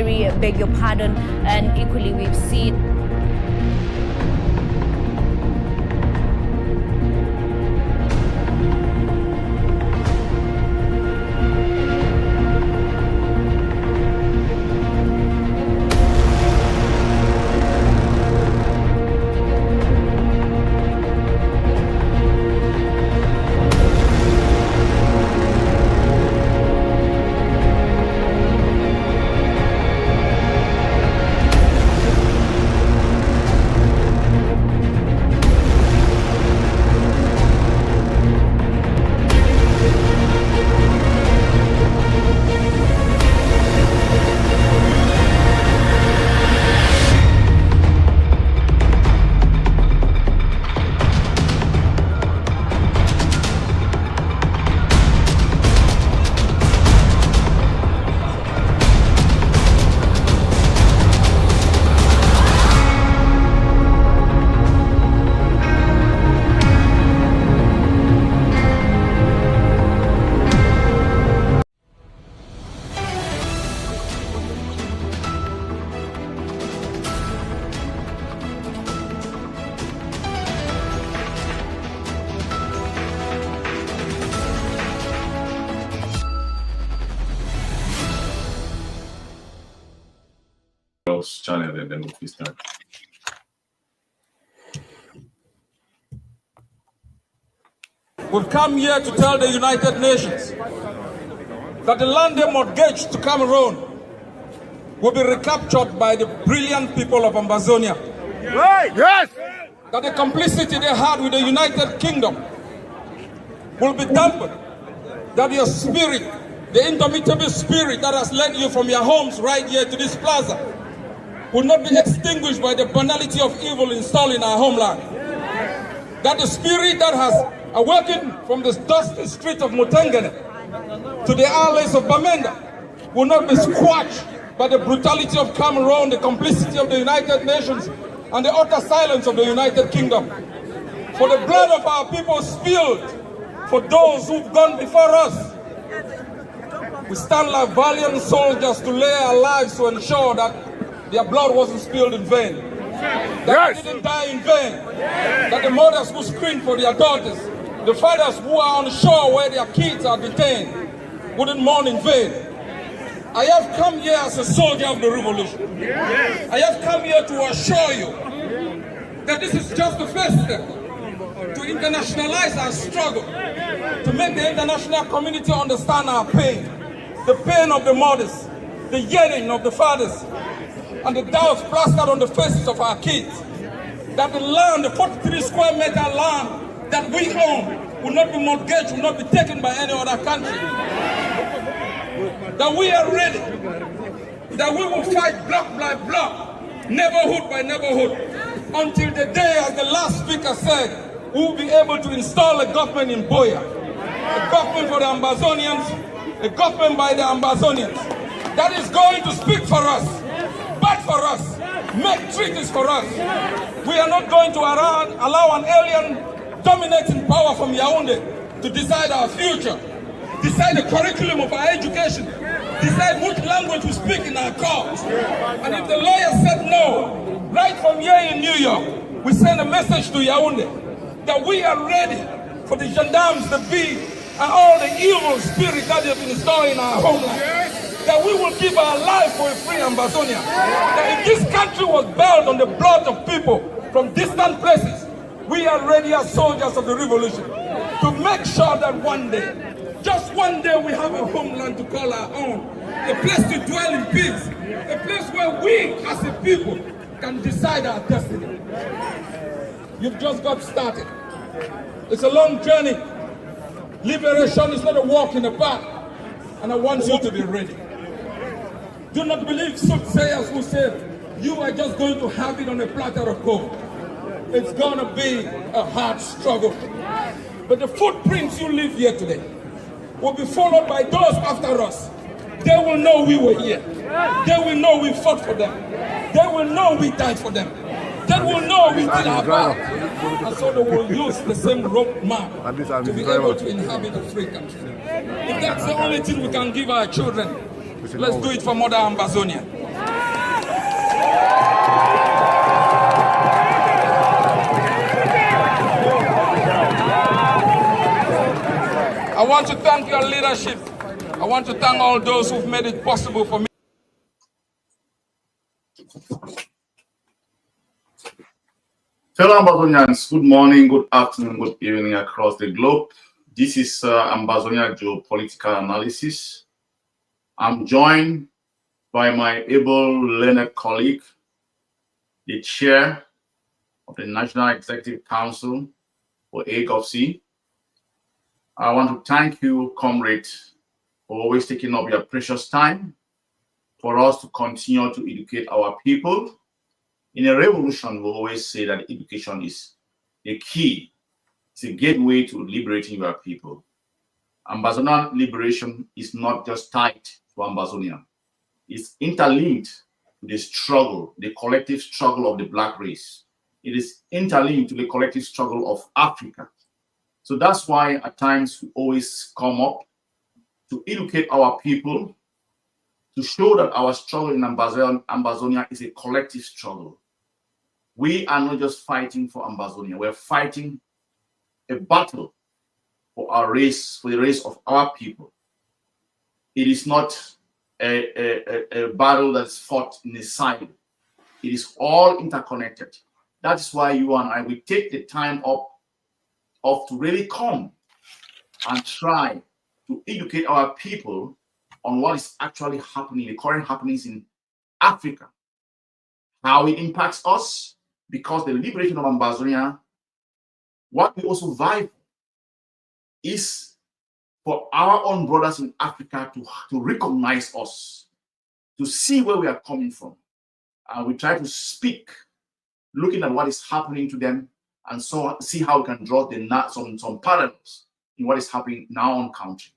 very beg your pardon, and equally we've seen channel and then we start. We've come here to tell the United Nations that the land they mortgaged to Cameroon will be recaptured by the brilliant people of Ambazonia. Right. Yes. That the complicity they had with the United Kingdom will be dampened. That your spirit, the indomitable spirit that has led you from your homes right here to this plaza, will not be extinguished by the banality of evil installed in our homeland. That the spirit that has awakened from the dusty street of Mutengene to the alleys of Bamenda will not be squashed by the brutality of Cameroon, the complicity of the United Nations, and the utter silence of the United Kingdom. For the blood of our people spilled for those who've gone before us, we stand like valiant soldiers to lay our lives to ensure that their blood wasn't spilled in vain, that they didn't die in vain, that the mothers who screamed for their daughters, the fathers who are on shore where their kids are detained, wouldn't mourn in vain. I have come here as a soldier of the revolution. I have come here to assure you that this is just the first step to internationalize our struggle, to make the international community understand our pain, the pain of the mothers, the yearning of the fathers, and the doubts plastered on the faces of our kids. That the land, the 43 square meter land that we own, will not be mortgaged, will not be taken by any other country. That we are ready, that we will fight block by block, neighborhood by neighborhood, until the day, as the last speaker said, we will be able to install a government in Boya, a government for the Ambazonians, a government by the Ambazonians, that is going to speak for us, fight for us, make treaties for us. We are not going to allow an alien dominating power from Yaoundé to decide our future, decide the curriculum of our education, decide which language we speak in our courts. And if the lawyer said no, right from here in New York, we send a message to Yaoundé that we are ready for the gendarmes, the bee, and all the evil spirit that they have been installed in our homeland. That we will give our life for a free Ambazonia. That if this country was built on the blood of people from distant places, we are ready as soldiers of the revolution to make sure that one day, just one day, we have a homeland to call our own, a place to dwell in peace, a place where we as a people can decide our destiny. You've just got started. It's a long journey. Liberation is not a walk in the park, and I want you to be ready. Do not believe soothsayers who say you are just going to have it on a platter of gold. It's going to be a hard struggle. But the footprints you leave here today will be followed by those after us. They will know we were here. They will know we fought for them. They will know we died for them. They will know we did our part. And so they will use the same road map to be able to inhabit a free country. If that's the only thing we can give our children, let's do it for Mother Ambazonia. want to thank your leadership. I want to thank all those who've made it possible for me. Fellow Ambazonians, good morning, good afternoon, good evening across the globe. This is Ambazonia Geopolitical Analysis. I'm joined by my able learned colleague, the chair of the National Executive Council for AGOVC. I want to thank you, comrade, for always taking up your precious time for us to continue to educate our people. In a revolution, we always say that education is the key. It's a gateway to liberating your people. Ambazonian liberation is not just tied to Ambazonia. It's interlinked to the struggle, the collective struggle of the Black race. It is interlinked to the collective struggle of Africa. So that's why at times we always come up to educate our people, to show that our struggle in Ambazonia is a collective struggle. We are not just fighting for Ambazonia, we're fighting a battle for our race, for the race of our people. It is not a battle that's fought in a silo. It is all interconnected. That's why you and I, we take the time up to really come and try to educate our people on what is actually happening, the current happenings in Africa, how it impacts us, because the liberation of Ambazonia, what we also vie for is for our own brothers in Africa to recognize us, to see where we are coming from. And we try to speak, looking at what is happening to them, and so see how we can draw some parallels in what is happening in our own country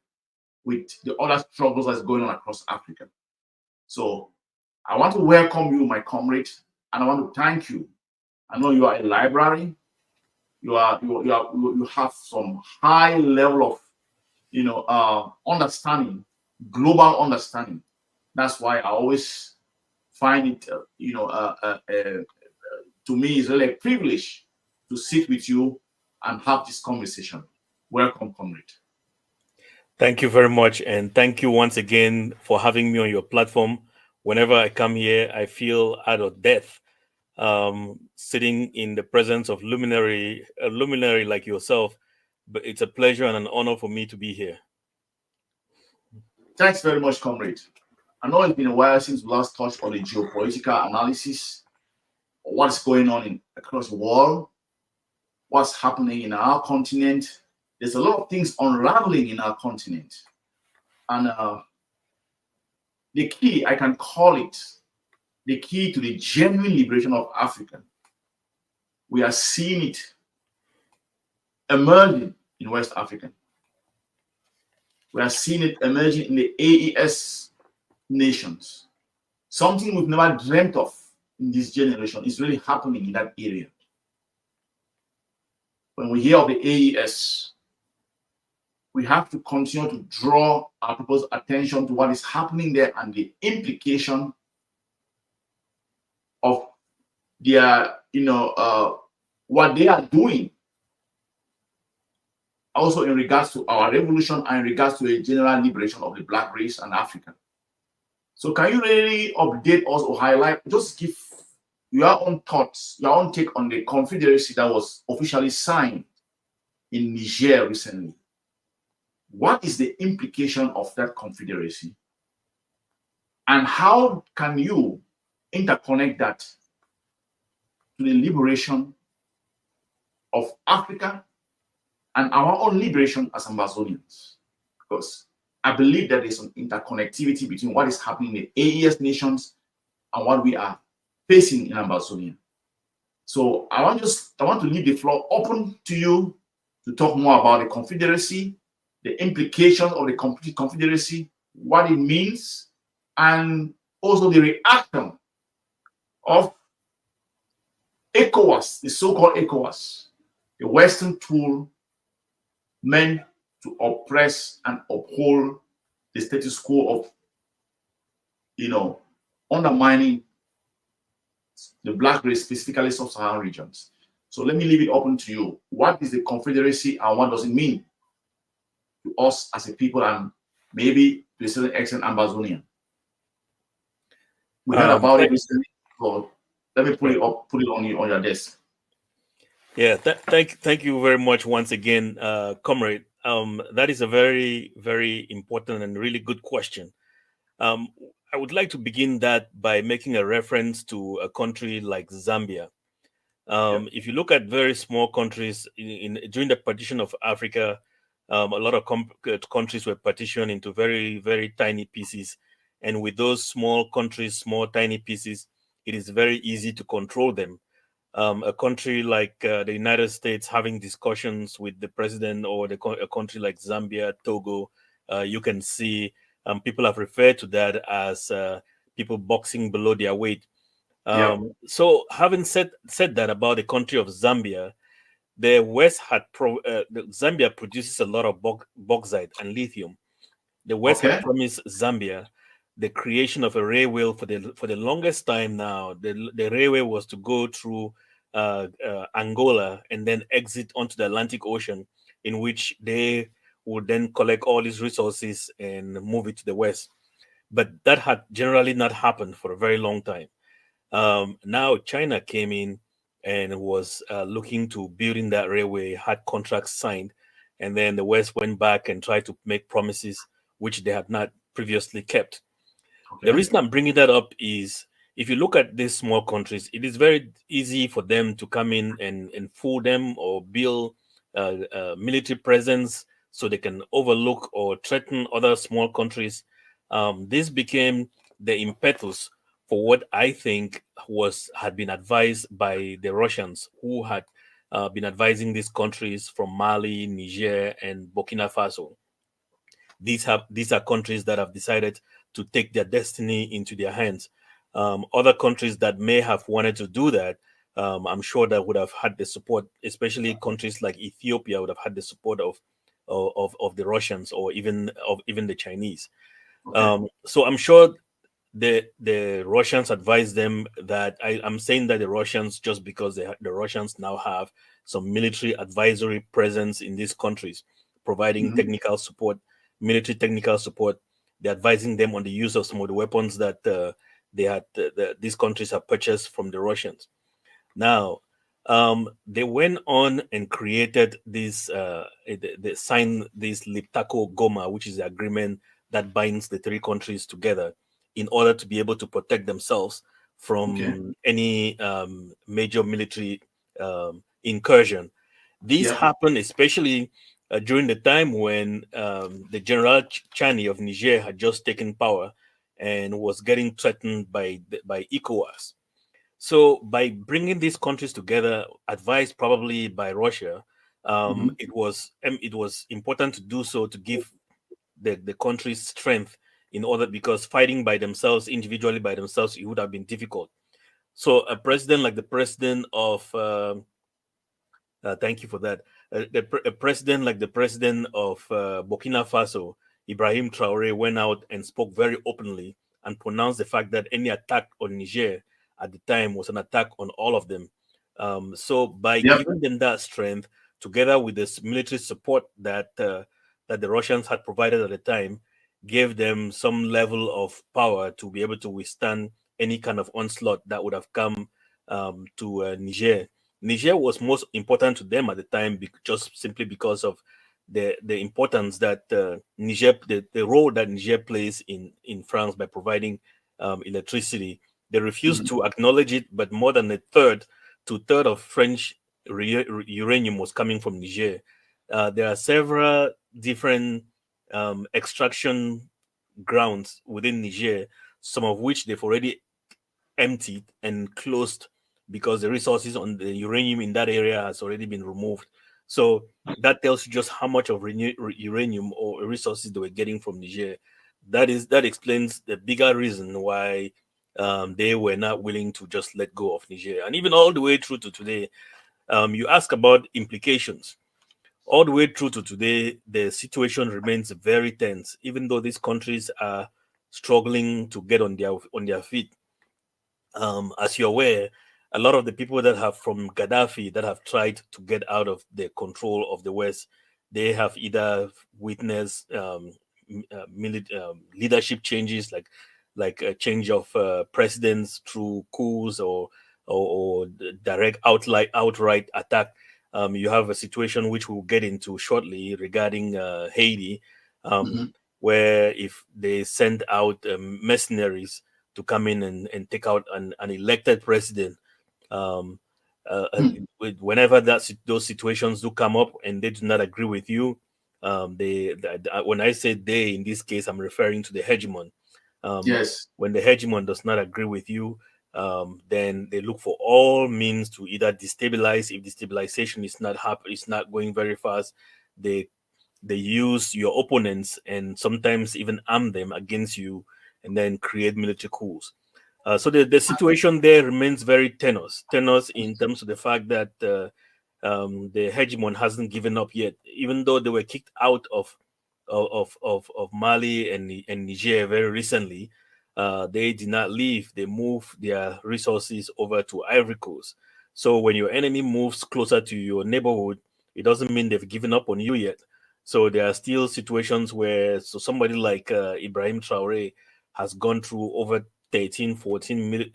with the other struggles that's going on across Africa. So I want to welcome you, my comrade, and I want to thank you. I know you are a library. You have some high level of understanding, global understanding. That's why I always find it to me is really a privilege to sit with you and have this conversation. Welcome, comrade. Thank you very much, and thank you once again for having me on your platform. Whenever I come here, I feel out of death. Sitting in the presence of a luminary like yourself, but it's a pleasure and an honor for me to be here. Thanks very much, comrade. I know it's been a while since we last touched on the geopolitical analysis of what's going on across the world, what's happening in our continent. There's a lot of things unraveling in our continent. And the key, I can call it, the key to the genuine liberation of Africa. We are seeing it emerging in West Africa. We are seeing it emerging in the AES nations. Something we've never dreamt of in this generation is really happening in that area. When we hear of the AES, we have to continue to draw our people's attention to what is happening there and the implication of their, what they are doing. Also in regards to our revolution and in regards to a general liberation of the Black race and Africa. So can you really update us or highlight, just give your own thoughts, your own take on the confederacy that was officially signed in Niger recently? What is the implication of that confederacy? And how can you interconnect that to the liberation of Africa and our own liberation as Ambazonians? Because I believe that there's some interconnectivity between what is happening in the AES nations and what we are facing in Ambazonia. So I want to leave the floor open to you to talk more about the confederacy, the implications of the confederacy, what it means, and also the reaction of ECOWAS, the so-called ECOWAS, the Western tool meant to oppress and uphold the status quo of, undermining the Black race, specifically sub-Saharan regions. So let me leave it open to you. What is the confederacy and what does it mean? to us as a people and maybe to a certain extent Ambazonia? We heard about it recently, so let me put it on your desk. Yeah, thank you very much once again, comrade. That is a very, very important and really good question. I would like to begin that by making a reference to a country like Zambia. If you look at very small countries during the partition of Africa, a lot of countries were partitioned into very, very tiny pieces, and with those small countries, small tiny pieces, it is very easy to control them. A country like the United States having discussions with the president, or a country like Zambia, Togo, you can see people have referred to that as people boxing below their weight. So, having said that about the country of Zambia, the West Zambia produces a lot of bauxite and lithium. The West had promised Zambia the creation of a railway for the longest time. Now, the railway was to go through Angola and then exit onto the Atlantic Ocean, in which they would then collect all these resources and move it to the West. But that had generally not happened for a very long time. Now China came in and was looking to building that railway, had contracts signed, and then the West went back and tried to make promises which they had not previously kept. The reason I'm bringing that up is, if you look at these small countries, it is very easy for them to come in and fool them or build military presence so they can overlook or threaten other small countries. This became the impetus for what I think had been advised by the Russians, who had been advising these countries from Mali, Niger, and Burkina Faso. These are countries that have decided to take their destiny into their hands. Other countries that may have wanted to do that, I'm sure that would have had the support, especially countries like Ethiopia would have had the support of the Russians, or even the Chinese. So I'm sure the Russians advised them that I'm saying that the Russians, just because the Russians now have some military advisory presence in these countries, providing technical support, military technical support. They're advising them on the use of some of the weapons that these countries have purchased from the Russians. Now, they went on and created this. They signed this Liptako Goma, which is the agreement that binds the three countries together in order to be able to protect themselves from any major military incursion. These happened especially during the time when the General Chani of Niger had just taken power and was getting threatened by ECOWAS. So by bringing these countries together, advised probably by Russia, it was important to do so to give the countries strength, in order, because fighting by themselves, individually by themselves, it would have been difficult. So a president like the president of thank you for that. A president like the president of Burkina Faso, Ibrahim Traore, went out and spoke very openly and pronounced the fact that any attack on Niger at the time was an attack on all of them. So by giving them that strength, together with this military support that the Russians had provided at the time, gave them some level of power to be able to withstand any kind of onslaught that would have come to Niger. Niger was most important to them at the time, just simply because of the importance that Niger, the role that Niger plays in France by providing electricity. They refused to acknowledge it, but more than a third of French uranium was coming from Niger. There are several different extraction grounds within Niger, some of which they've already emptied and closed because the resources on the uranium in that area has already been removed. So that tells you just how much of uranium or resources they were getting from Niger. That explains the bigger reason why they were not willing to just let go of Niger. And even all the way through to today, you ask about implications. All the way through to today, the situation remains very tense, even though these countries are struggling to get on their feet. As you're aware, a lot of the people that have from Gaddafi that have tried to get out of the control of the West, they have either witnessed leadership changes, like a change of presidents through coups or direct outright attack. You have a situation which we'll get into shortly regarding Haiti, where if they send out mercenaries to come in and take out an elected president, um, whenever those situations do come up and they do not agree with you, when I say they, in this case, I'm referring to the hegemon. Yes. When the hegemon does not agree with you, then they look for all means to either destabilize. If destabilization is not going very fast, they use your opponents and sometimes even arm them against you, and then create military coups. So the situation there remains very tenuous in terms of the fact that the hegemon hasn't given up yet, even though they were kicked out of Mali and Niger very recently. They did not leave. They moved their resources over to Ivory Coast. So when your enemy moves closer to your neighborhood, it doesn't mean they've given up on you yet. So there are still situations where somebody like Ibrahim Traore has gone through over 13, 14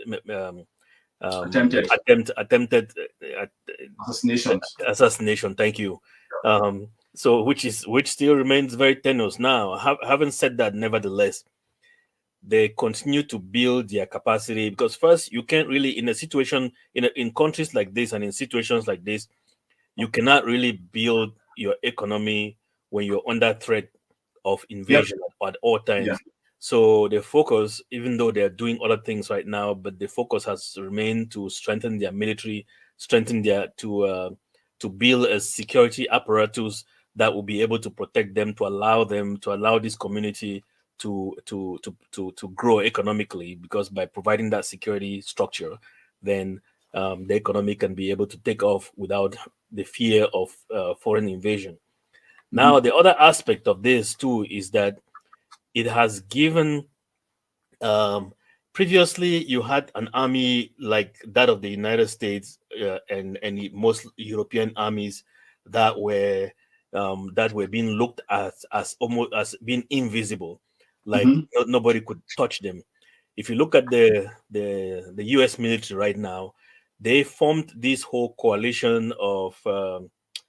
Attempted attempted assassinations. assassination. Thank you. So which still remains very tenuous. Now, having said that, nevertheless, they continue to build their capacity, because first, you can't really, in a situation in countries like this and in situations like this, you cannot really build your economy when you're under threat of invasion at all times. Yeah. So the focus, even though they're doing other things right now, but the focus has remained to strengthen their military, strengthen their to build a security apparatus that will be able to protect them, to allow this community to grow economically, because by providing that security structure, then the economy can be able to take off without the fear of foreign invasion. Now, the other aspect of this too is that it has given, previously you had an army like that of the United States and most European armies that were being looked at as almost as being invisible, like nobody could touch them. If you look at the US military right now, they formed this whole coalition of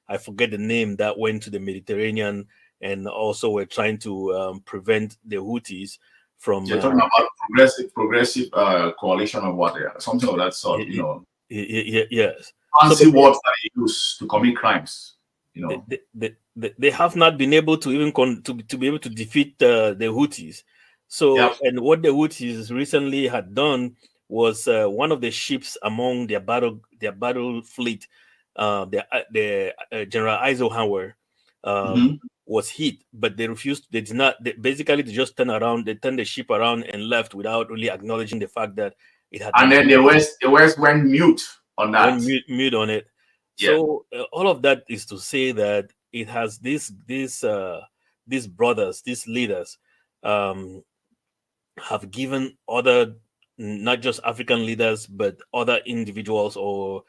I forget the name, that went to the Mediterranean and also were trying to prevent the Houthis from. You're talking about progressive coalition of what? Something of that sort, you know. Yes. Fancy words that they use to commit crimes. You know, they have not been able to even to be able to defeat the Houthis. So, and what the Houthis recently had done was one of the ships among their battle fleet, the General Eisenhower, was hit, but they refused. They did not. They just turned around. They turned the ship around and left without really acknowledging the fact that it had. And then the West went mute on that. Went mute on it. So all of that is to say that it has these brothers, these leaders, have given other, not just African leaders, but other individuals or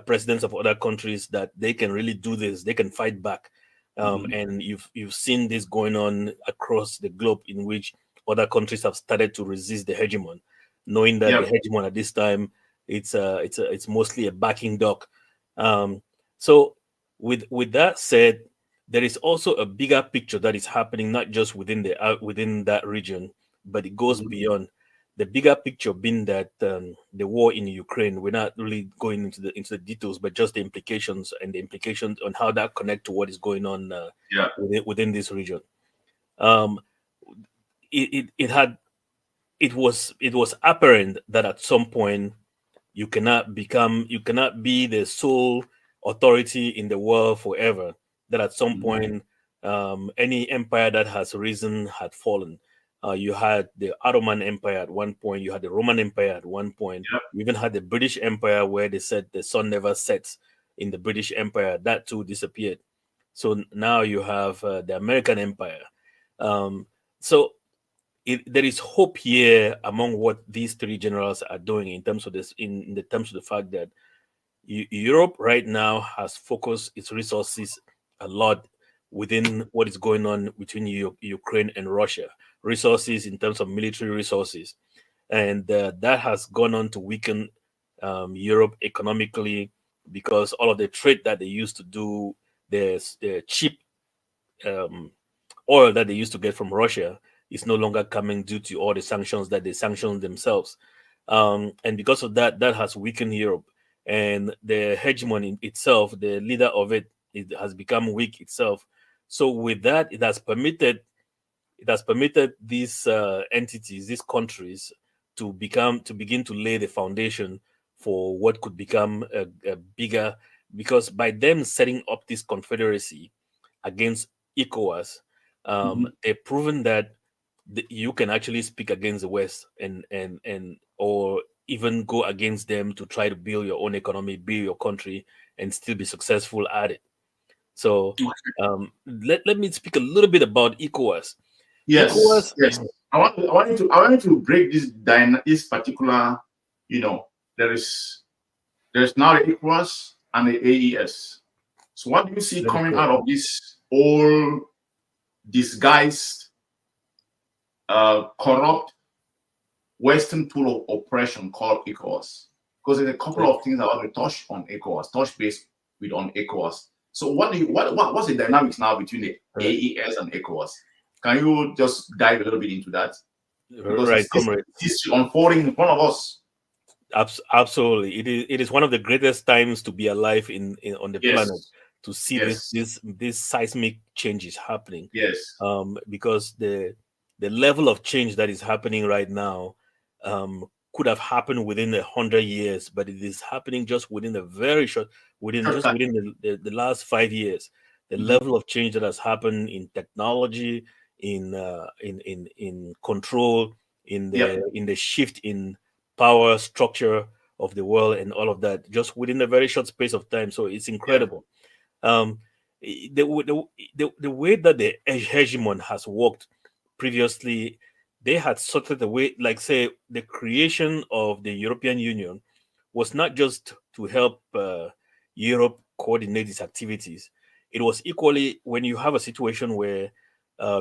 presidents of other countries, that they can really do this. They can fight back. And you've seen this going on across the globe, in which other countries have started to resist the hegemon, knowing that the hegemon at this time, it's mostly a backing dog. So with that said, there is also a bigger picture that is happening, not just within that region, but it goes beyond. The bigger picture being that the war in Ukraine, we're not really going into the details, but just the implications on how that connect to what is going on within this region. It was apparent that at some point you cannot be the sole authority in the world forever. That at some point, any empire that has risen had fallen. You had the Ottoman Empire at one point. You had the Roman Empire at one point. You even had the British Empire, where they said the sun never sets in the British Empire. That too disappeared. So now you have the American Empire. So there is hope here among what these three generals are doing in terms of this, in the terms of the fact that Europe right now has focused its resources a lot within what is going on between Ukraine and Russia, resources in terms of military resources. And that has gone on to weaken Europe economically, because all of the trade that they used to do, the cheap oil that they used to get from Russia is no longer coming due to all the sanctions that they sanctioned themselves. And because of that, that has weakened Europe. And the hegemon in itself, the leader of it has become weak itself. So with that, it has permitted these entities, these countries, to begin to lay the foundation for what could become a bigger, because by them setting up this confederacy against ECOWAS, they've proven that you can actually speak against the West and or even go against them to try to build your own economy, build your country, and still be successful at it. So let me speak a little bit about ECOWAS. Yes, ECOWAS, yes. I wanted to break this particular, there's now the ECOWAS and the AES. So what do you see coming out of this whole disguised, corrupt Western tool of oppression called ECOWAS? Because there's a couple of things I want to touch on ECOWAS, touch base with on ECOWAS. So what's the dynamics now between the AES and ECOWAS? Can you just dive a little bit into that? Because right, this is unfolding in front of us. Absolutely, it is one of the greatest times to be alive on the planet, to see this seismic changes happening. Yes. Because the level of change that is happening right now could have happened within 100 years, but it is happening just within a very short, within the last 5 years. The level of change that has happened in technology, in control, in the shift in power structure of the world, and all of that, just within a very short space of time. So it's incredible. The way that the hegemon has worked previously, they had sorted the way, like say, the creation of the European Union was not just to help Europe coordinate its activities. It was equally, when you have a situation where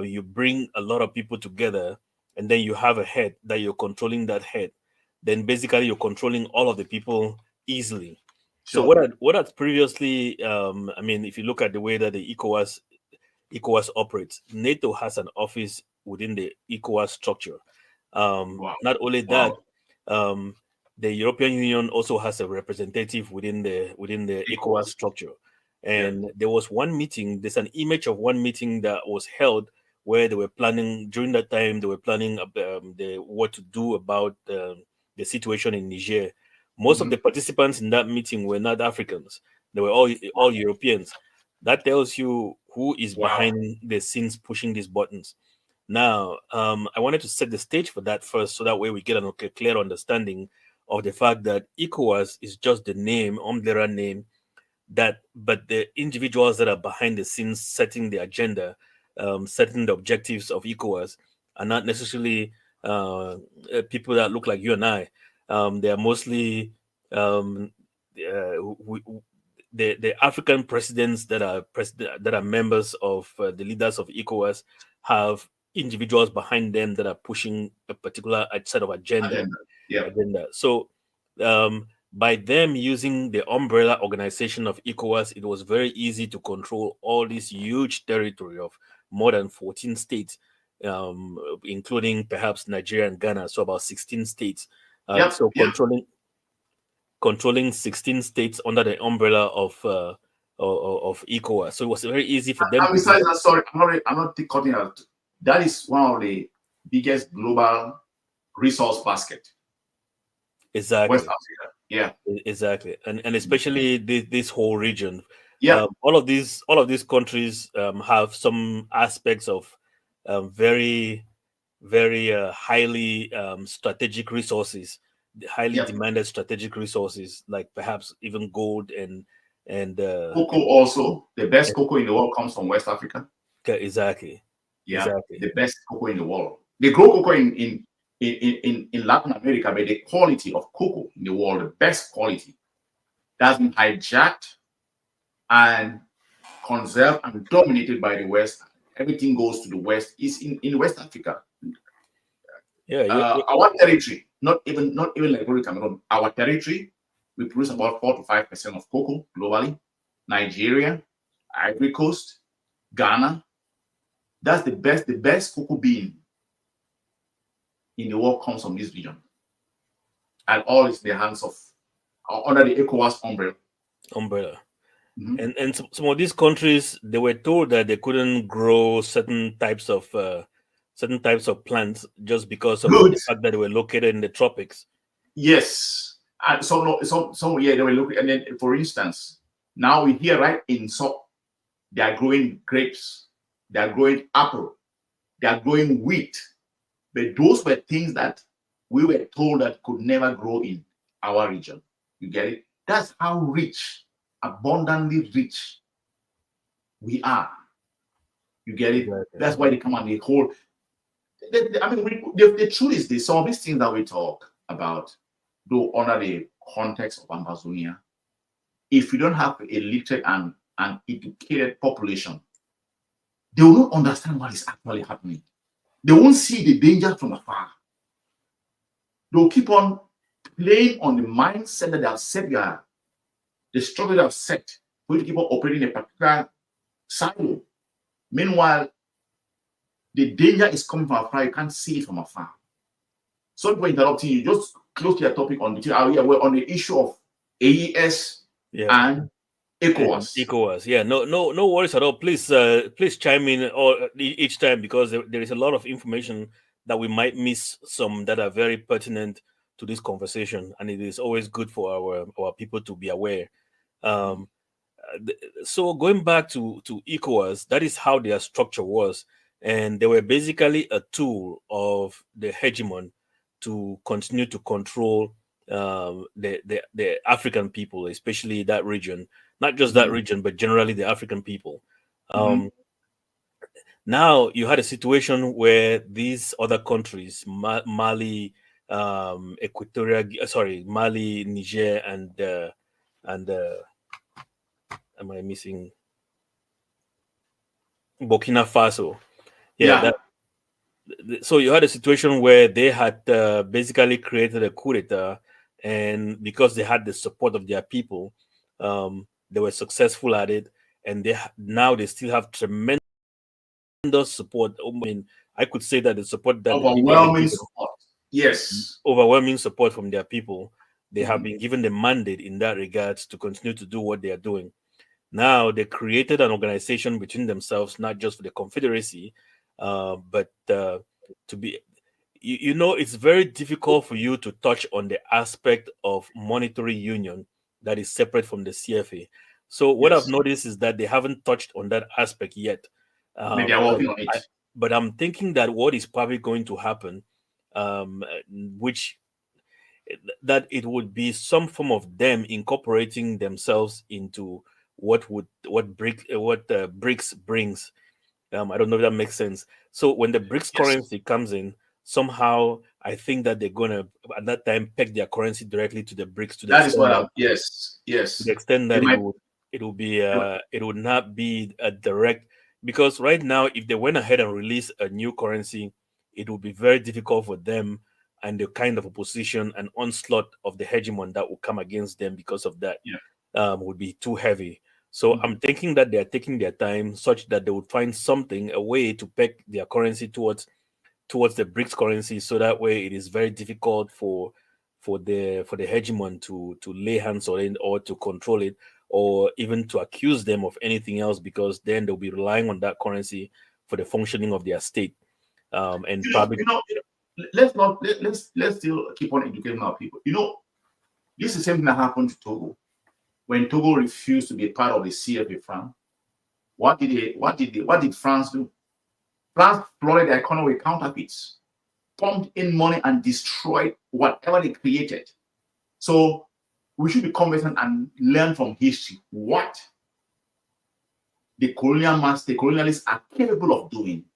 you bring a lot of people together, and then you have a head that you're controlling that head, then basically you're controlling all of the people easily. So what had previously, if you look at the way that the ECOWAS operates, NATO has an office within the ECOWAS structure. Not only that, the European Union also has a representative within the ECOWAS structure. And there was one meeting. There's an image of one meeting that was held where they were planning during that time. They were planning what to do about the situation in Niger. Most of the participants in that meeting were not Africans. They were all Europeans. That tells you who is behind the scenes pushing these buttons. Now, I wanted to set the stage for that first, so that way we get a clear understanding of the fact that ECOWAS is just the name, umbrella name, but the individuals that are behind the scenes setting the agenda, setting the objectives of ECOWAS, are not necessarily people that look like you and I. They are mostly the African presidents that are members of the leaders of ECOWAS have individuals behind them that are pushing a particular set of agenda. So by them using the umbrella organization of ECOWAS, it was very easy to control all this huge territory of more than 14 states, including perhaps Nigeria and Ghana, so about 16 states. Controlling 16 states under the umbrella of ECOWAS. So it was very easy for them. And besides that, sorry, I'm not cutting out. That is one of the biggest global resource basket. Exactly. West Africa. Yeah. Exactly. And especially this whole region. Yeah. All of these countries have some aspects of very, very highly strategic resources, highly demanded strategic resources, like perhaps even gold and cocoa. Also, the best cocoa in the world comes from West Africa. Exactly. Yeah, exactly. The best cocoa in the world. They grow cocoa in Latin America, but the quality of cocoa in the world, the best quality, that's been hijacked and conserved and dominated by the West. Everything goes to the West. Is in West Africa. Yeah, Our territory, not even like Cameroon, our territory, we produce about 4 to 5% of cocoa globally. Nigeria, Ivory Coast, Ghana. That's the best cocoa bean in the world comes from this region. And all is in the hands of under the ECOWAS umbrella. Mm-hmm. And some of these countries, they were told that they couldn't grow certain types of plants just because of the fact that they were located in the tropics. Yes, and yeah, they were looking. And then, for instance, now we hear right in they are growing grapes, they are growing apple, they are growing wheat, but those were things that we were told that could never grow in our region. You get it? That's how rich, abundantly rich we are. You get it? Exactly. That's why they come and they hold. I mean, the truth is this: some of these things that we talk about, though under the context of Ambazonia, if you don't have a literate and educated population, they will not understand what is actually happening. They won't see the danger from afar. They'll keep on playing on the mindset that they have set, the struggle they have set, for you to keep on operating a particular silo. Meanwhile, the danger is coming from afar. You can't see it from afar. Sorry for interrupting you. Just close to your topic on we're on the issue of AES and ECOWAS. ECOWAS, yeah. No worries at all. Please chime in each time, because there is a lot of information that we might miss, some that are very pertinent to this conversation, and it is always good for our people to be aware. So going back to ECOWAS, that is how their structure was, and they were basically a tool of the hegemon to continue to control the African people, especially that region. Not just that region, but generally the African people. Now you had a situation where these other countries, Mali, Mali, Niger, and am I missing Burkina Faso? Yeah. So you had a situation where they had basically created a coup d'etat, and because they had the support of their people, they were successful at it, and they still have tremendous support. I mean, I could say that the support that overwhelming support, yes, overwhelming support from their people. They have been given the mandate in that regard to continue to do what they are doing. Now they created an organization between themselves, not just for the Confederacy, but to be, it's very difficult for you to touch on the aspect of monetary union that is separate from the CFA. So what I've noticed is that they haven't touched on that aspect yet. Maybe they're working on it. But I'm thinking that what is probably going to happen, that it would be some form of them incorporating themselves into what BRICS brings. I don't know if that makes sense. So when the BRICS currency comes in, somehow I think that they're gonna at that time peg their currency directly to the BRICS. To the extent that it would not be a direct, because right now if they went ahead and released a new currency, it would be very difficult for them, and the kind of opposition and onslaught of the hegemon that will come against them because of that would be too heavy. So I'm thinking that they are taking their time, such that they would find a way to peg their currency towards the BRICS currency, so that way it is very difficult for the hegemon to lay hands on it or to control it, or even to accuse them of anything else, because then they'll be relying on that currency for the functioning of their state. Let's still keep on educating our people. This is the same thing that happened to Togo. When Togo refused to be a part of the CFA franc, what did France do? France flooded the economy with counterfeits, pumped in money, and destroyed whatever they created. So we should be conversant and learn from history what the colonialists are capable of doing.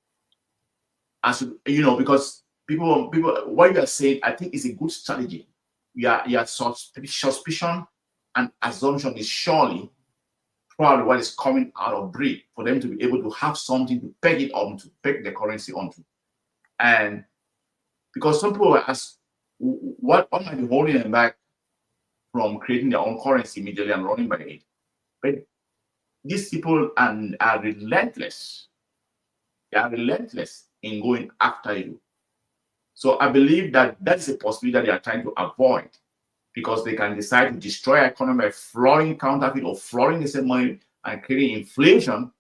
Because people, what you are saying, I think is a good strategy. Your suspicion and assumption is surely probably what is coming out of BRIC for them to be able to have something to peg it on, to peg the currency onto. And because some people were asked, what might be holding them back from creating their own currency immediately and running by it? But these people are relentless. They are relentless in going after you. So I believe that is a possibility that they are trying to avoid, because they can decide to destroy our economy by flooding counterfeit or flooding the same money and creating inflation,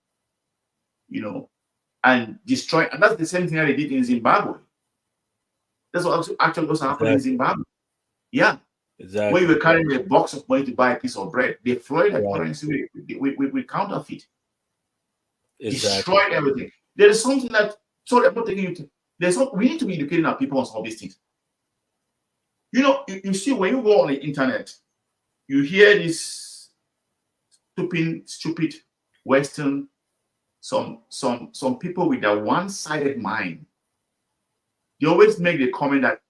and destroy. And that's the same thing that they did in Zimbabwe. That's what actually also happened in Zimbabwe. Yeah. Exactly. Where you were carrying a box of money to buy a piece of bread, they flooded the currency with counterfeit. Destroyed everything. There is something that, sorry, I'm not taking you to, we need to be educating our people on some of these things. You see, when you go on the internet, you hear this stupid Western, some people with their one-sided mind. They always make the comment that,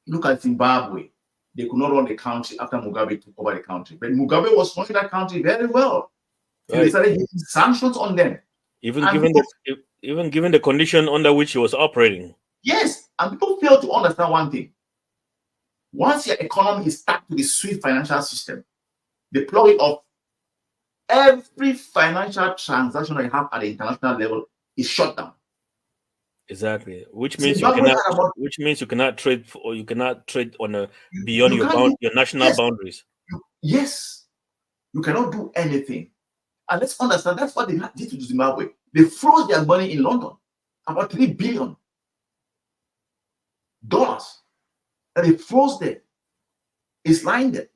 look at Zimbabwe. They could not run the country after Mugabe took over the country. But Mugabe was running that country very well. Right. They started using sanctions on them. Even given the condition under which he was operating. Yes, and people fail to understand one thing. Once your economy is stuck to the swift financial system, the plug it off, every financial transaction that you have at the international level is shut down. Exactly, which means you cannot trade, or you cannot trade on beyond your national boundaries. Yes, you cannot do anything. And let's understand, that's what they did to Zimbabwe. They froze their money in London, about $3 billion. And they froze them. It's lying there.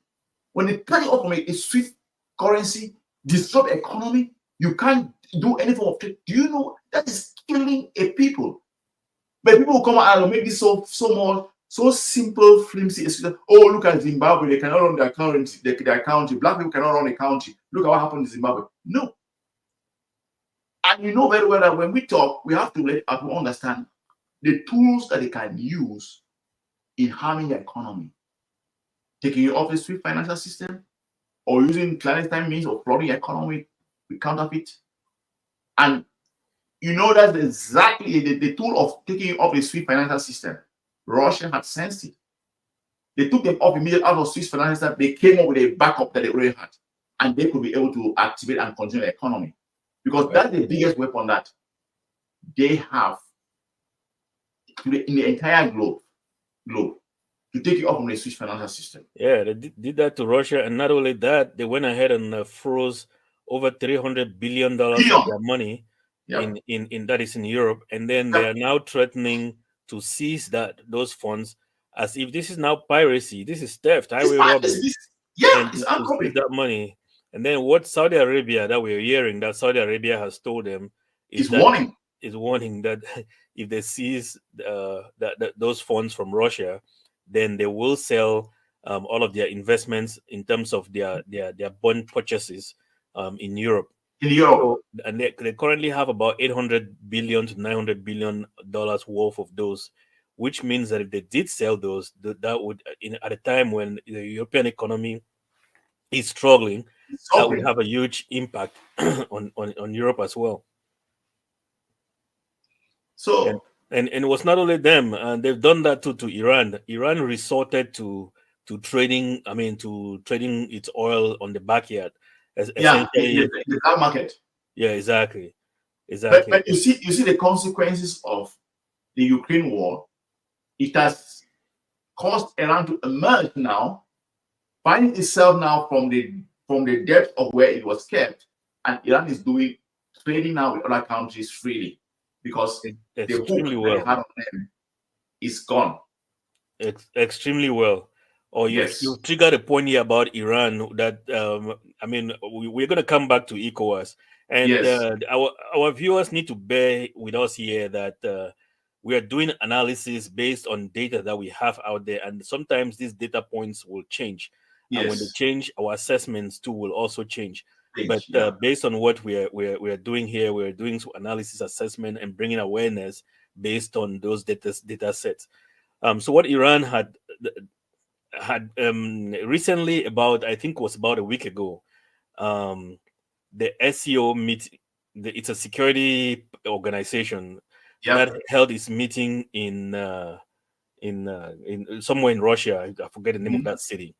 When they turn it off from a swift currency, disrupt the economy, you can't do any form of trade. Do you know that is killing a people? But people will come out and make this so simple, flimsy. Oh, look at Zimbabwe, they cannot run their currency, their country. Black people cannot run a country. Look at what happened in Zimbabwe. No. And you know very well that when we talk, we have to let people understand the tools that they can use in harming the economy. Taking you off the swift financial system, or using clandestine means of flooding the economy with counterfeit. And you know that's exactly the tool of taking you off the swift financial system. Russia had sensed it. They took them off immediately out of Swiss financial system. They came up with a backup that they already had, and they could be able to activate and continue the economy, because that's the biggest weapon that they have in the entire globe to take you off from the Swiss financial system. Yeah, they did that to Russia, and not only that, they went ahead and froze over $300 billion of their money in that is in Europe, and then they are now threatening to seize those funds, as if this is now piracy, this is theft, highway robbery. It's uncovered. That money. And then what Saudi Arabia, that we're hearing that Saudi Arabia has told them is warning that if they seize those funds from Russia, then they will sell all of their investments in terms of their bond purchases in Europe. So, and they currently have about $800 billion to $900 billion worth of those, which means that if they did sell those, that would, at a time when the European economy is struggling, that would have a huge impact on Europe as well. So and it was not only them, and they've done that to Iran. Iran resorted to trading its oil on the backyard. The black market. Yeah, exactly. But you see the consequences of the Ukraine war. It has caused Iran to emerge now, finding itself now from the depth of where it was kept, and Iran is trading now with other countries freely, because the hook that they had on them is gone. Extremely well. You triggered a point here about Iran that we're going to come back to ECOWAS, and our viewers need to bear with us here that we are doing analysis based on data that we have out there, and sometimes these data points will change. And when they change, our assessments too will also change. But based on what we are doing here, we're doing analysis, assessment, and bringing awareness based on those data sets. So what Iran had recently, I think it was about a week ago, the SEO meet. It's a security organization Yep. that held its meeting in somewhere in Russia. I forget the name of that city.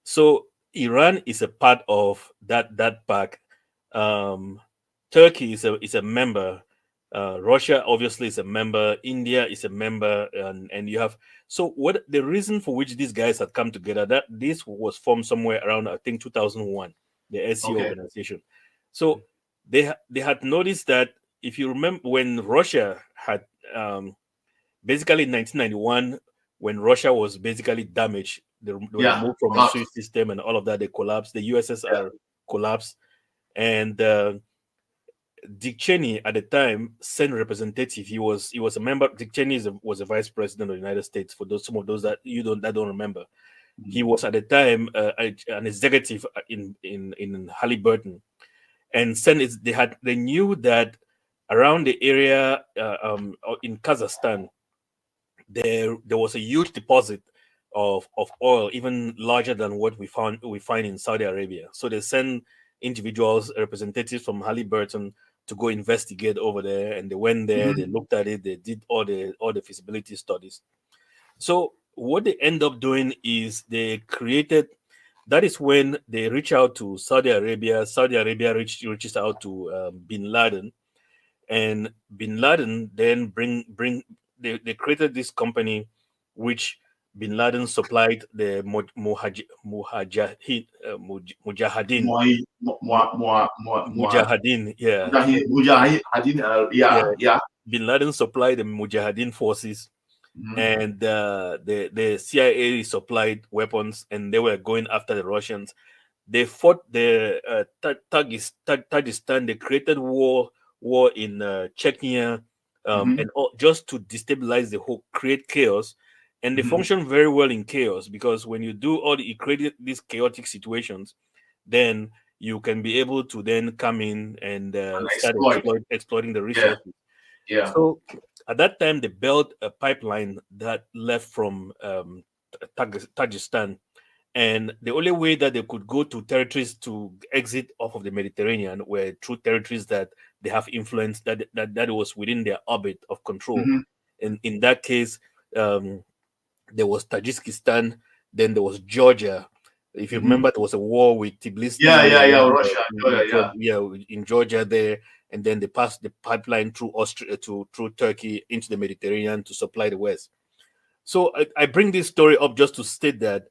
So Iran is a part of that pack. Turkey is a member. Russia obviously is a member. India is a member, and you have. So what the reason for which these guys had come together, that this was formed somewhere around, I think, 2001, the SEO organization. So they had noticed that, if you remember, when Russia had basically in 1991, when Russia was basically damaged, they were removed from the Swiss system and all of that, they collapsed. The USSR collapsed, and Dick Cheney at the time sent a representative. He was a member. Dick Cheney was a vice president of the United States. For some of those that don't remember, he was at the time an executive in Halliburton, and sent it. They knew that around the area in Kazakhstan, there was a huge deposit of oil, even larger than what we find in Saudi Arabia. So they sent individuals, representatives from Halliburton, to go investigate over there, and they went there. They looked at it. They did all the feasibility studies. So what they end up doing is they created. That is when they reach out to Saudi Arabia. Saudi Arabia reaches out to Bin Laden, and Bin Laden then they created this company, which Bin Laden supplied the Mujahideen. Mujahideen, yeah. Bin Laden supplied the Mujahideen forces, and the CIA supplied weapons, and they were going after the Russians. They fought the Tajikistan. They created war in Chechnya, and just to destabilize the whole, create chaos. And they function very well in chaos, because when you create these chaotic situations, then you can be able to then come in and start exploiting the resources. Yeah. So at that time, they built a pipeline that left from Tajikistan, and the only way that they could go to territories to exit off of the Mediterranean were through territories that they have influence, that was within their orbit of control. And in that case, there was Tajikistan, then there was Georgia. If you remember, there was a war with Tbilisi. Russia. In Georgia there, and then they passed the pipeline through Austria through Turkey into the Mediterranean to supply the West. So I bring this story up just to state that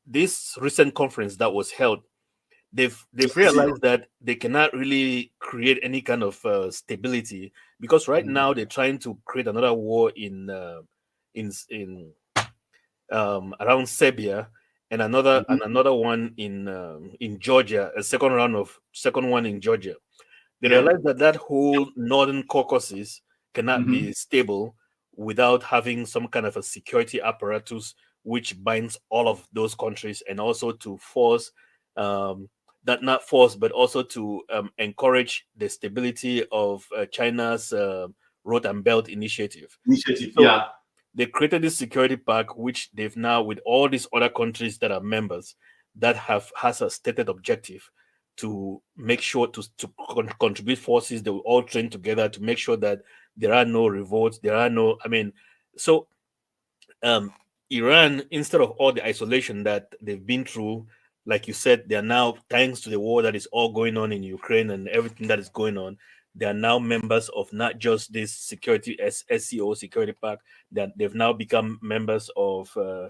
this recent conference that was held, they've realized that they cannot really create any kind of stability, because right now they're trying to create another war in around Serbia, and another one in Georgia, a second one in Georgia. They realize that whole northern Caucasus cannot be stable without having some kind of a security apparatus which binds all of those countries, and also to force not force, but also to encourage the stability of China's Road and Belt Initiative. So they created this security pact, which they've now, with all these other countries that are members, that has a stated objective to make sure to contribute forces. They will all train together to make sure that there are no revolts. There are no. So Iran, instead of all the isolation that they've been through, like you said, they are now, thanks to the war that is all going on in Ukraine and everything that is going on, they are now members of not just this SCO security pact, that they've now become members of the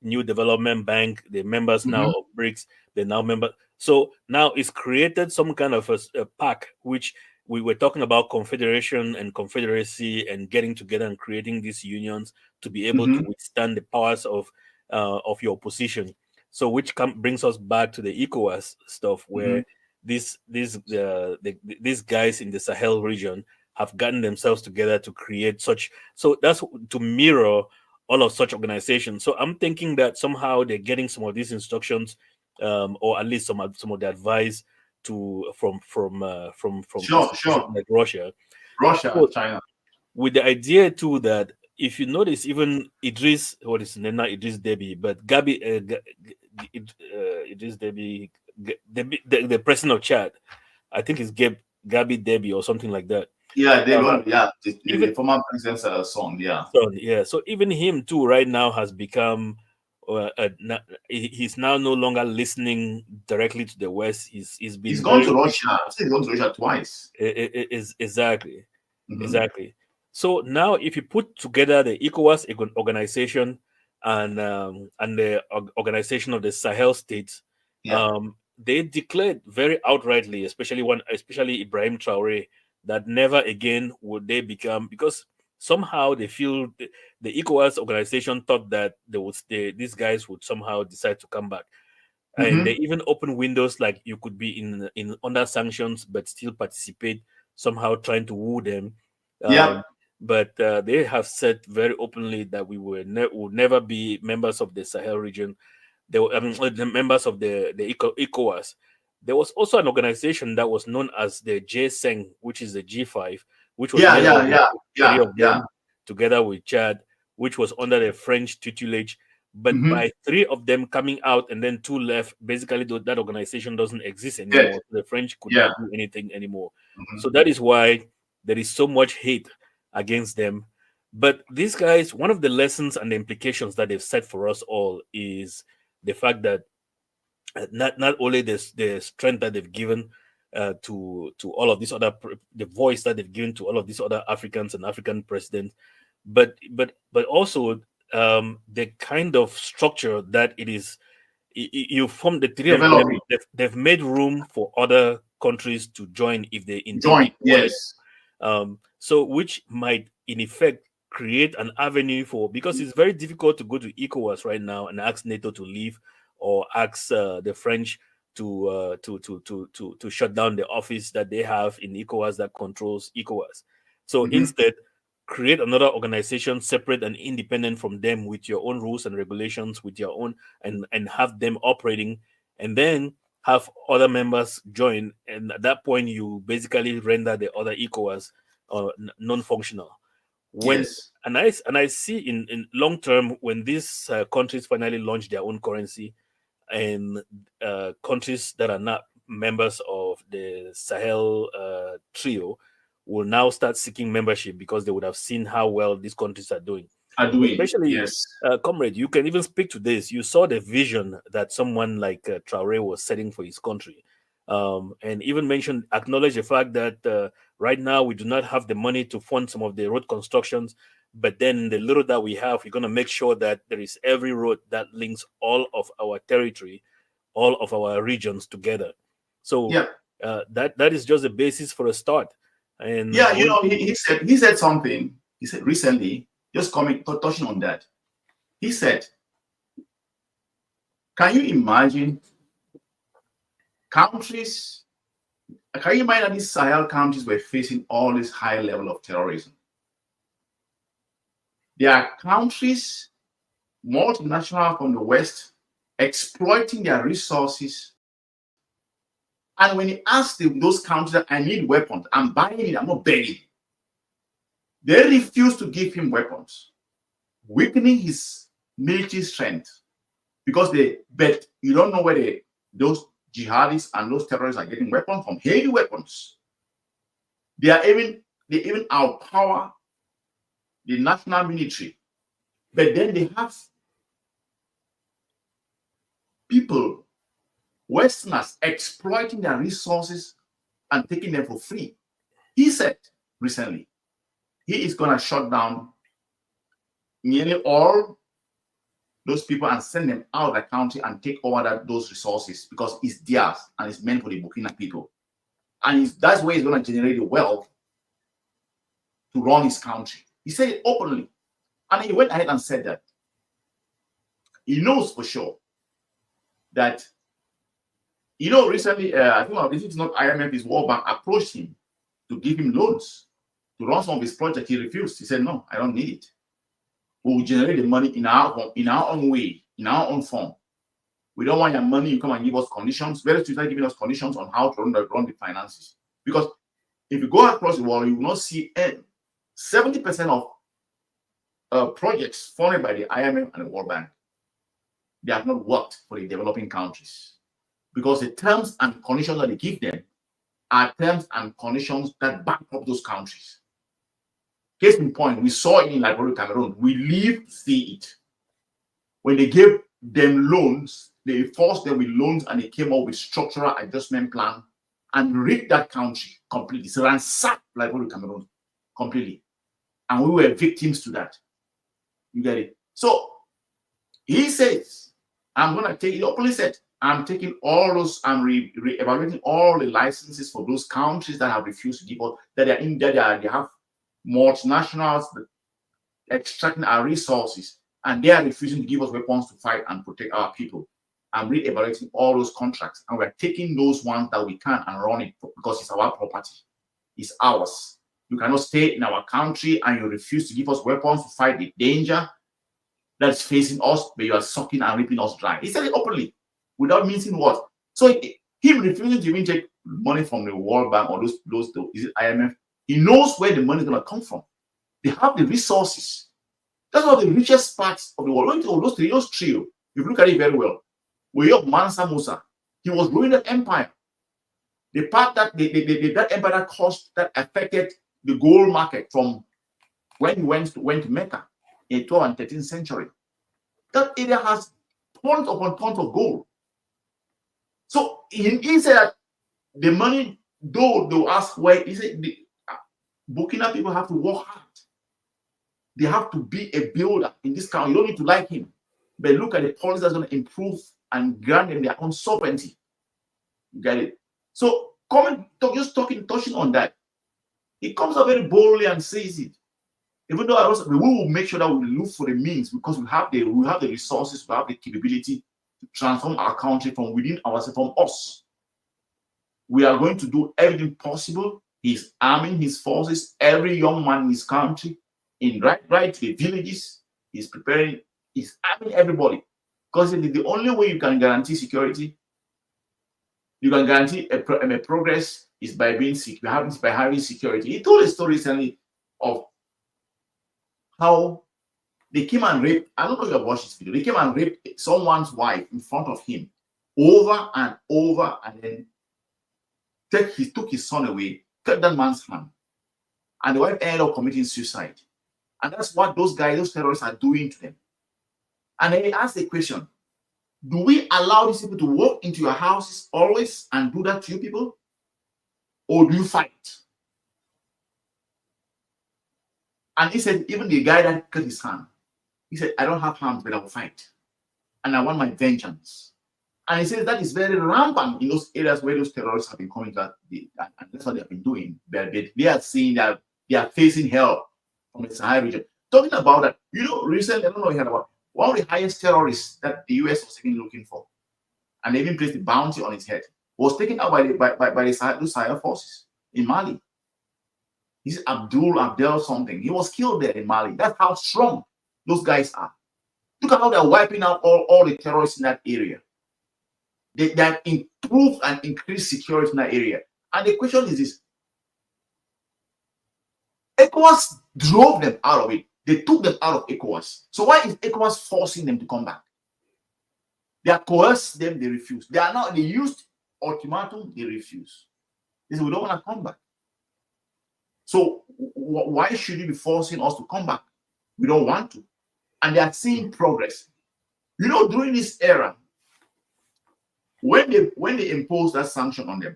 new development bank. They're members now of BRICS. They're now members. So now it's created some kind of a pact, which we were talking about confederation and confederacy and getting together and creating these unions to be able to withstand the powers of your opposition. So which brings us back to the ECOWAS stuff, where these guys in the Sahel region have gotten themselves together to create such. So that's to mirror all of such organizations. So I'm thinking that somehow they're getting some of these instructions, or at least some of the advice from like Russia, China, with the idea too that, if you notice, even Idris, what is not Idris Deby, but Idris Deby, the president of Chad. I think it's Gabi Debi or something like that. Yeah, they Um, the former president's son. Yeah. So yeah, so even him too right now has become he's now no longer listening directly to the West. He's been He's gone very to Russia. He's gone to Russia twice. is exactly. Mhm. Exactly. So now, if you put together the ECOWAS organization and the organization of the Sahel states, Yeah. they declared very outrightly, especially Ibrahim Traore, that never again would they become, because somehow they feel the ECOWAS organization thought that these guys would somehow decide to come back, and they Mhm. even open windows like you could be in under sanctions but still participate, somehow trying to woo them. Yeah. um, but they have said very openly that we would never be members of the Sahel region. They were the members of the ECOWAS. There was also an organization that was known as the JSENG, which is the G5, which was Yeah. made up Yeah. of the Yeah. three Yeah. of Yeah. them together with Chad, which was under the French tutelage. But Mhm. by three of them coming out and then two left, basically that organization doesn't exist Dead. anymore. The French could Yeah. not do anything anymore. Mhm. So that is why there is so much hate against them. But these guys, one of the lessons and the implications that they've set for us all is the fact that not only the strength that they've given to all of these the voice that they've given to all of these other Africans and African presidents, but also the kind of structure that it is. You form the three of them. Developing. They've made room for other countries to join if they Join. indeed wanted. Yes. So which might in effect create an avenue for, because it's very difficult to go to ECOWAS right now and ask NATO to leave, or ask the French to shut down the office that they have in ECOWAS that controls ECOWAS. So Mhm. instead, create another organization separate and independent from them, with your own rules and regulations, with your own, and have them operating, and then have other members join, and at that point you basically render the other ECOWAS non-functional. When Yes. and I see in long term, when these countries finally launch their own currency, and countries that are not members of the Sahel trio will now start seeking membership, because they would have seen how well these countries are doing. Are doing. Especially, Yes. comrade, you can even speak to this. You saw the vision that someone like Traore was setting for his country, and even acknowledge the fact that right now we do not have the money to fund some of the road constructions, but then the little that we have, we're going to make sure that there is every road that links all of our territory, all of our regions together. So Yeah. that is just the basis for a start. And Yeah. You know, he said something. He said recently, just touching on that. He said, "Can you imagine countries? Can you imagine that these Sahel countries were facing all this high level of terrorism? There are countries, multinational from the West, exploiting their resources. And when he asked those countries that I need weapons, I'm buying it, I'm not begging, they refuse to give him weapons, weakening his military strength, because but you don't know where those jihadists and those terrorists are getting weapons from, heavy weapons. They even outpower the national military, but then they have people, Westerners, exploiting their resources and taking them for free. He said recently he is going to shut down nearly all those people and send them out of the country and take over those resources, because it's theirs and it's meant for the Burkina people. And that's where he's going to generate the wealth to run his country. He said it openly. And he went ahead and said that he knows for sure that, recently, I think this is not IMF, his World Bank approached him to give him loans to run some of his projects. He refused. He said, "No, I don't need it. We will generate the money in our own way, in our own form. We don't want your money. You come and give us conditions." Very soon, giving us conditions on how to run the finances. Because if you go across the world, you will not see 70% of projects funded by the IMF and the World Bank. They have not worked for the developing countries. because the terms and conditions that they give them are terms and conditions that back up those countries. Case in point, we saw it in Liberia, Cameroon. We live to see it. When they gave them loans, they forced them with loans and they came up with structural adjustment plan and ripped that country completely. So ransacked Liberia, Cameroon completely. And we were victims to that. You get it? So he says, I'm going to take it openly said, I'm taking all those, I'm re-evaluating all the licenses for those countries that have refused to give us, that are in there, they have multinationals extracting our resources, and they are refusing to give us weapons to fight and protect our people. I'm re-evaluating all those contracts, and we're taking those ones that we can and run it because it's our property. It's ours. You cannot stay in our country and you refuse to give us weapons to fight the danger that's facing us, but you are sucking and ripping us dry. He said it openly, without mincing words. So him refusing to even take money from the World Bank or those is it IMF, he knows where the money is going to come from. They have the resources. That's one of the richest parts of the world. Those trio, if you look at it very well, we have Mansa Musa. He was growing that empire. The part that that empire that affected the gold market from when he went to Mecca in 12th and 13th century. That area has tons upon tons of gold. So he said that the money, though they'll ask where, he said the Burkina people have to work hard. They have to be a builder in this country. You don't need to like him, but look at the policy that's going to improve and grant them their own sovereignty. You get it? So touching on that, he comes up very boldly and says it. Even though we will make sure that we look for the means because we have the resources, we have the capability to transform our country from within ourselves, from us. We are going to do everything possible. He's arming his forces, every young man in his country, right to the villages. He's preparing, he's arming everybody. Because the only way you can guarantee security, you can guarantee a progress is by being sick. By having security. He told a story recently of how they came and raped. I don't know if you have watched this video. They came and raped someone's wife in front of him over and over, and then he took his son away, cut that man's hand, and the wife ended up committing suicide. And that's what those terrorists are doing to them. And then he asked the question, do we allow these people to walk into your houses always and do that to you people? Or do you fight? And he said, even the guy that cut his hand, he said, I don't have hands, but I will fight. And I want my vengeance. And he says that is very rampant in those areas where those terrorists have been coming to, and that's what they have been doing. They are seeing that they are facing hell from the Sahel region. Talking about that, recently, I don't know if you heard about one of the highest terrorists that the US was even looking for, and they even placed the bounty on his head, was taken out by the Sahel forces in Mali. He's Abdel something. He was killed there in Mali. That's how strong those guys are. Look at how they're wiping out all the terrorists in that area. They have improved and increased security in that area. And the question is this: ECOWAS drove them out of it. They took them out of ECOWAS. So why is ECOWAS forcing them to come back? They are coerced them, they refuse. They used ultimatum, they refuse. They say, we don't want to come back. So why should you be forcing us to come back? We don't want to. And they are seeing progress. During this era, when they imposed that sanction on them,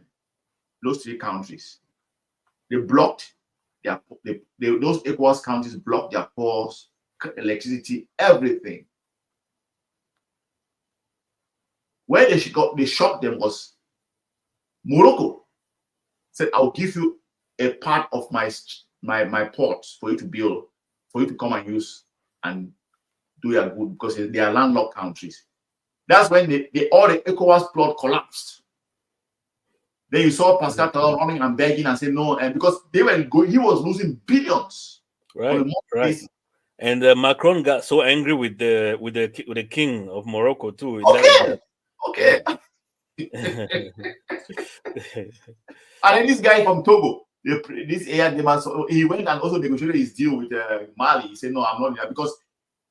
those three countries, they blocked those ECOWAS countries blocked their ports, electricity, everything. Where they shocked them was Morocco said, I'll give you a part of my ports for you to build, for you to come and use and do your good, because they are landlocked countries. That's when all the ECOWAS plot collapsed. Then you saw Pascal running and begging and saying no, and because he was losing billions. Right. And Macron got so angry with the king of Morocco too. Okay. And then this guy from Togo, he went and also negotiated his deal with Mali. He said, no, I'm not here, because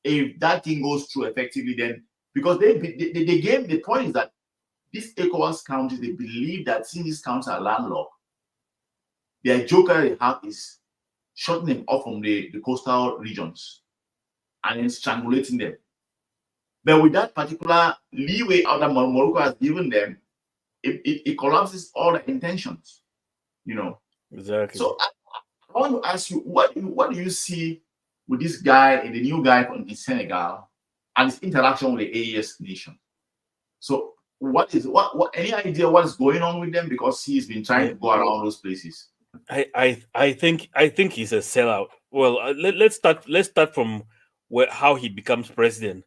if that thing goes through effectively, then because the point is that these ECOWAS countries, they believe that since these countries are landlocked, their joker they have is shutting them off from the coastal regions and then strangulating them. But with that particular leeway out that Morocco has given them, it collapses all the intentions, Exactly. So I want to ask you, what do you see with this guy and the new guy in Senegal and his interaction with the AES nation? So what any idea what is going on with them? Because he's been trying to go around those places. I think he's a sellout. Well, let's start from how he becomes president,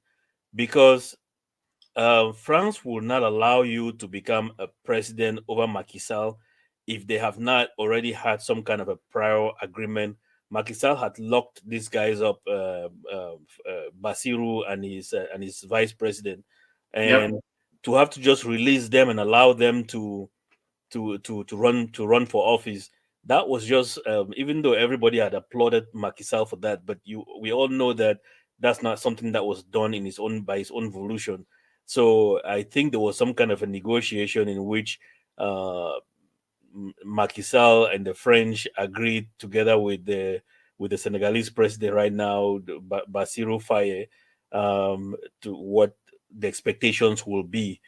because France will not allow you to become a president over Macky Sall if they have not already had some kind of a prior agreement. Macky Sall had locked these guys up, Basiru and his vice president, and to have to just release them and allow them to run for office. That was just even though everybody had applauded Macky Sall for that, but we all know that that's not something that was done by his own volition. So I think there was some kind of a negotiation in which Macky Sall and the French agreed together with the Senegalese president right now, Bassirou Faye, to what the expectations will be.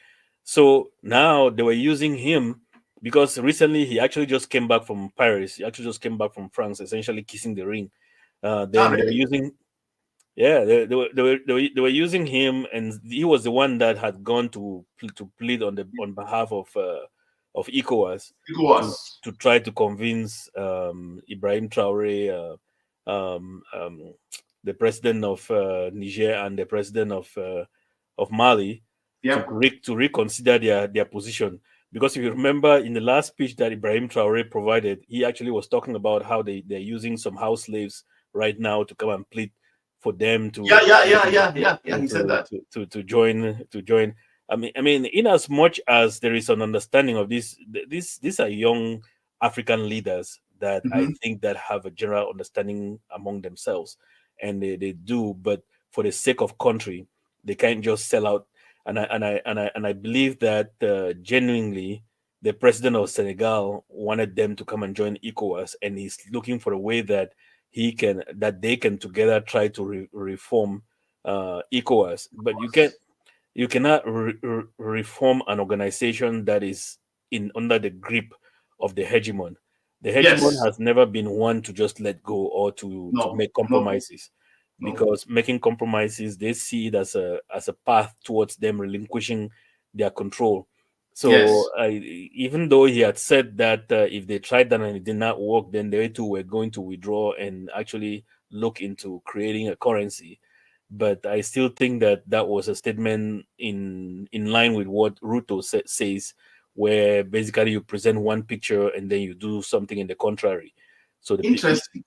So now they were using him because recently he actually just came back from Paris. He actually just came back from France, essentially kissing the ring. Then they were using, they were using him, and he was the one that had gone to plead on behalf of ECOWAS to try to convince Ibrahim Traore, the president of Niger and the president of Mali, to reconsider their position. Because if you remember, in the last speech that Ibrahim Traore provided, he actually was talking about how they're using some house slaves right now to come and plead for them to he said that to join. I mean, in as much as there is an understanding of these are young African leaders that I think that have a general understanding among themselves, and they do, but for the sake of country, they can't just sell out. And I believe that genuinely the president of Senegal wanted them to come and join ECOWAS, and he's looking for a way that they can together try to reform ECOWAS. But you cannot reform an organization that is under the grip of the hegemon. The hegemon has never been one to just let go or to make compromises. Because making compromises, they see it as a path towards them relinquishing their control. So even though he had said that if they tried that and it did not work, then they too were going to withdraw and actually look into creating a currency. But I still think that was a statement in line with what Ruto says, where basically you present one picture and then you do something in the contrary. So interesting.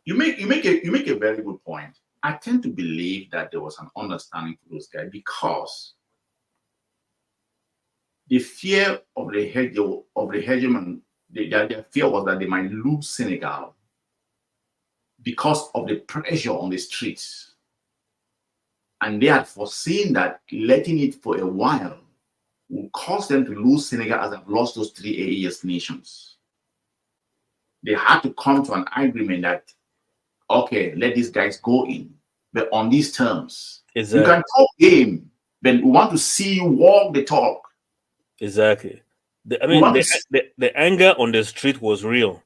You make a very good point. I tend to believe that there was an understanding for those guys because the fear of the hegemon, their fear was that they might lose Senegal because of the pressure on the streets. And they had foreseen that letting it for a while would cause them to lose Senegal as they've lost those three AES nations. They had to come to an agreement that, okay, let these guys go in, but on these terms. You can talk game, but we want to see you walk the talk. Exactly. The anger on the street was real.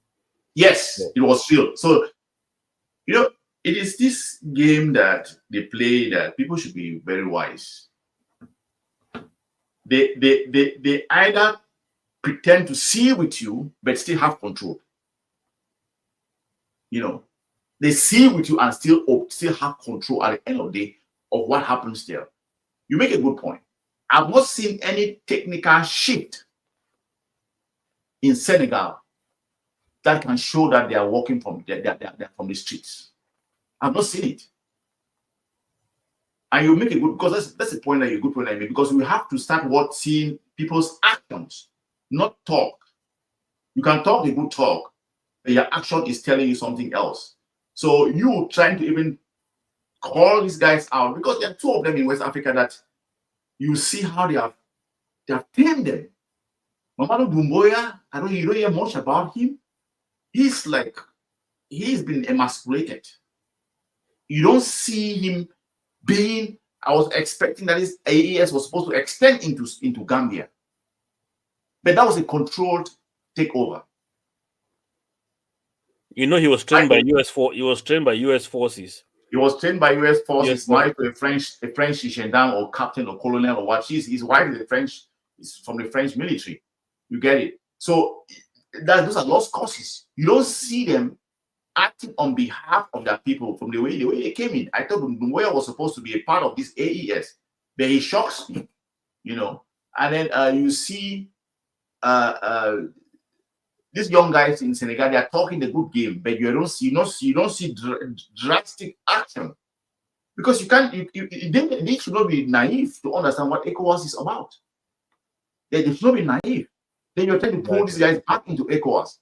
Yes, it was real. So, it is this game that they play that people should be very wise. They either pretend to see with you, but still have control. They see with you and still have control at the end of the day of what happens there. You make a good point. I've not seen any technical shift in Senegal that can show that they are walking from the streets. I've not seen it. And you make a good, because that's the point that you're good point I made, because we have to start seeing people's actions, not talk. You can talk a good talk, but your action is telling you something else. So you trying to even call these guys out, because there are two of them in West Africa that you see how they have They have tamed them. Mamadou Doumbouya, you don't hear much about him. He's been emasculated. You don't see him being. I was expecting that this AES was supposed to extend into Gambia, but that was a controlled takeover. You know, he was trained by US forces. He was trained by US forces, Yes, married to a French gendarme or captain or colonel or what. His wife is from the French military. You get it? So those are lost causes. You don't see them acting on behalf of their people from the way they came in. I thought Doumbouya was supposed to be a part of this AES, but he shocks me, you know. And then you see these young guys in Senegal, they are talking the good game, but you don't see drastic action, because they should not be naive to understand what ECOWAS is about. They should not be naive. Then you're trying to pull these guys back into ECOWAS.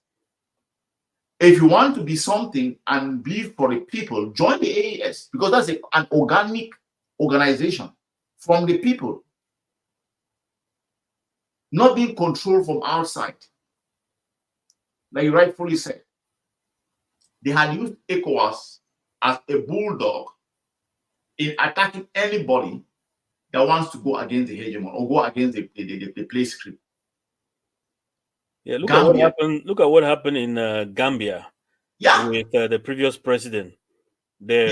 If you want to be something and be for the people, join the AES, because that's an organic organization from the people, not being controlled from outside. Like you rightfully said, they had used ECOWAS as a bulldog in attacking anybody that wants to go against the hegemon or go against the play script. Yeah, look at what happened in Gambia. Yeah, with the previous president. They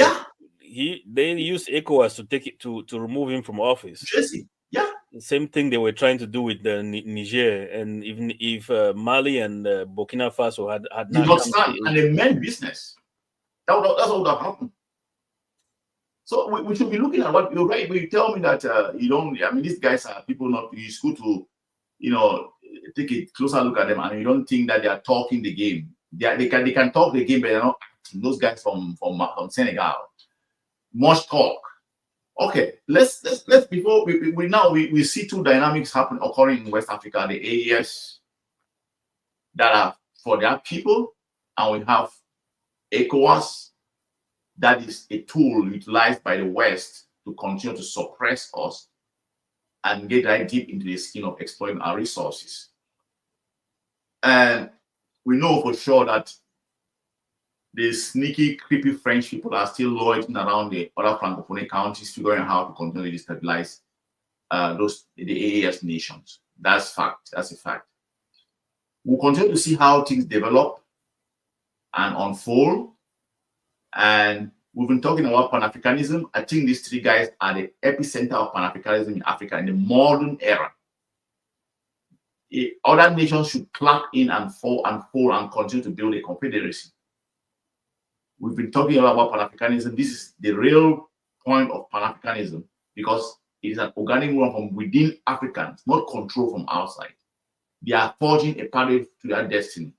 used ECOWAS to take it to remove him from office. Jesse. Yeah. The same thing they were trying to do with Niger, and even if Mali and Burkina Faso had not stand, and they meant business. That's what would have happened. So we should be looking at what you're right. When you tell me that you don't, I mean, these guys are people not. It's good to, take a closer look at them, and you don't think that they are talking the game. They can talk the game, but they're not acting. Those guys from Senegal, much talk. Okay, let's before we see two dynamics occurring in West Africa: the AES that are for their people, and we have ECOWAS that is a tool utilized by the West to continue to suppress us and get right deep into the skin of exploiting our resources. And we know for sure that the sneaky, creepy French people are still loitering around the other Francophone countries, figuring out how to continue to destabilize the AES nations. That's fact. That's a fact. We'll continue to see how things develop and unfold. And we've been talking about Pan-Africanism. I think these three guys are the epicenter of Pan-Africanism in Africa in the modern era. Other nations should clap in and fall and continue to build a confederacy. We've been talking about Pan-Africanism. This is the real point of Pan-Africanism, because it is an organic one from within Africans, not control from outside. They are forging a pathway to their destiny.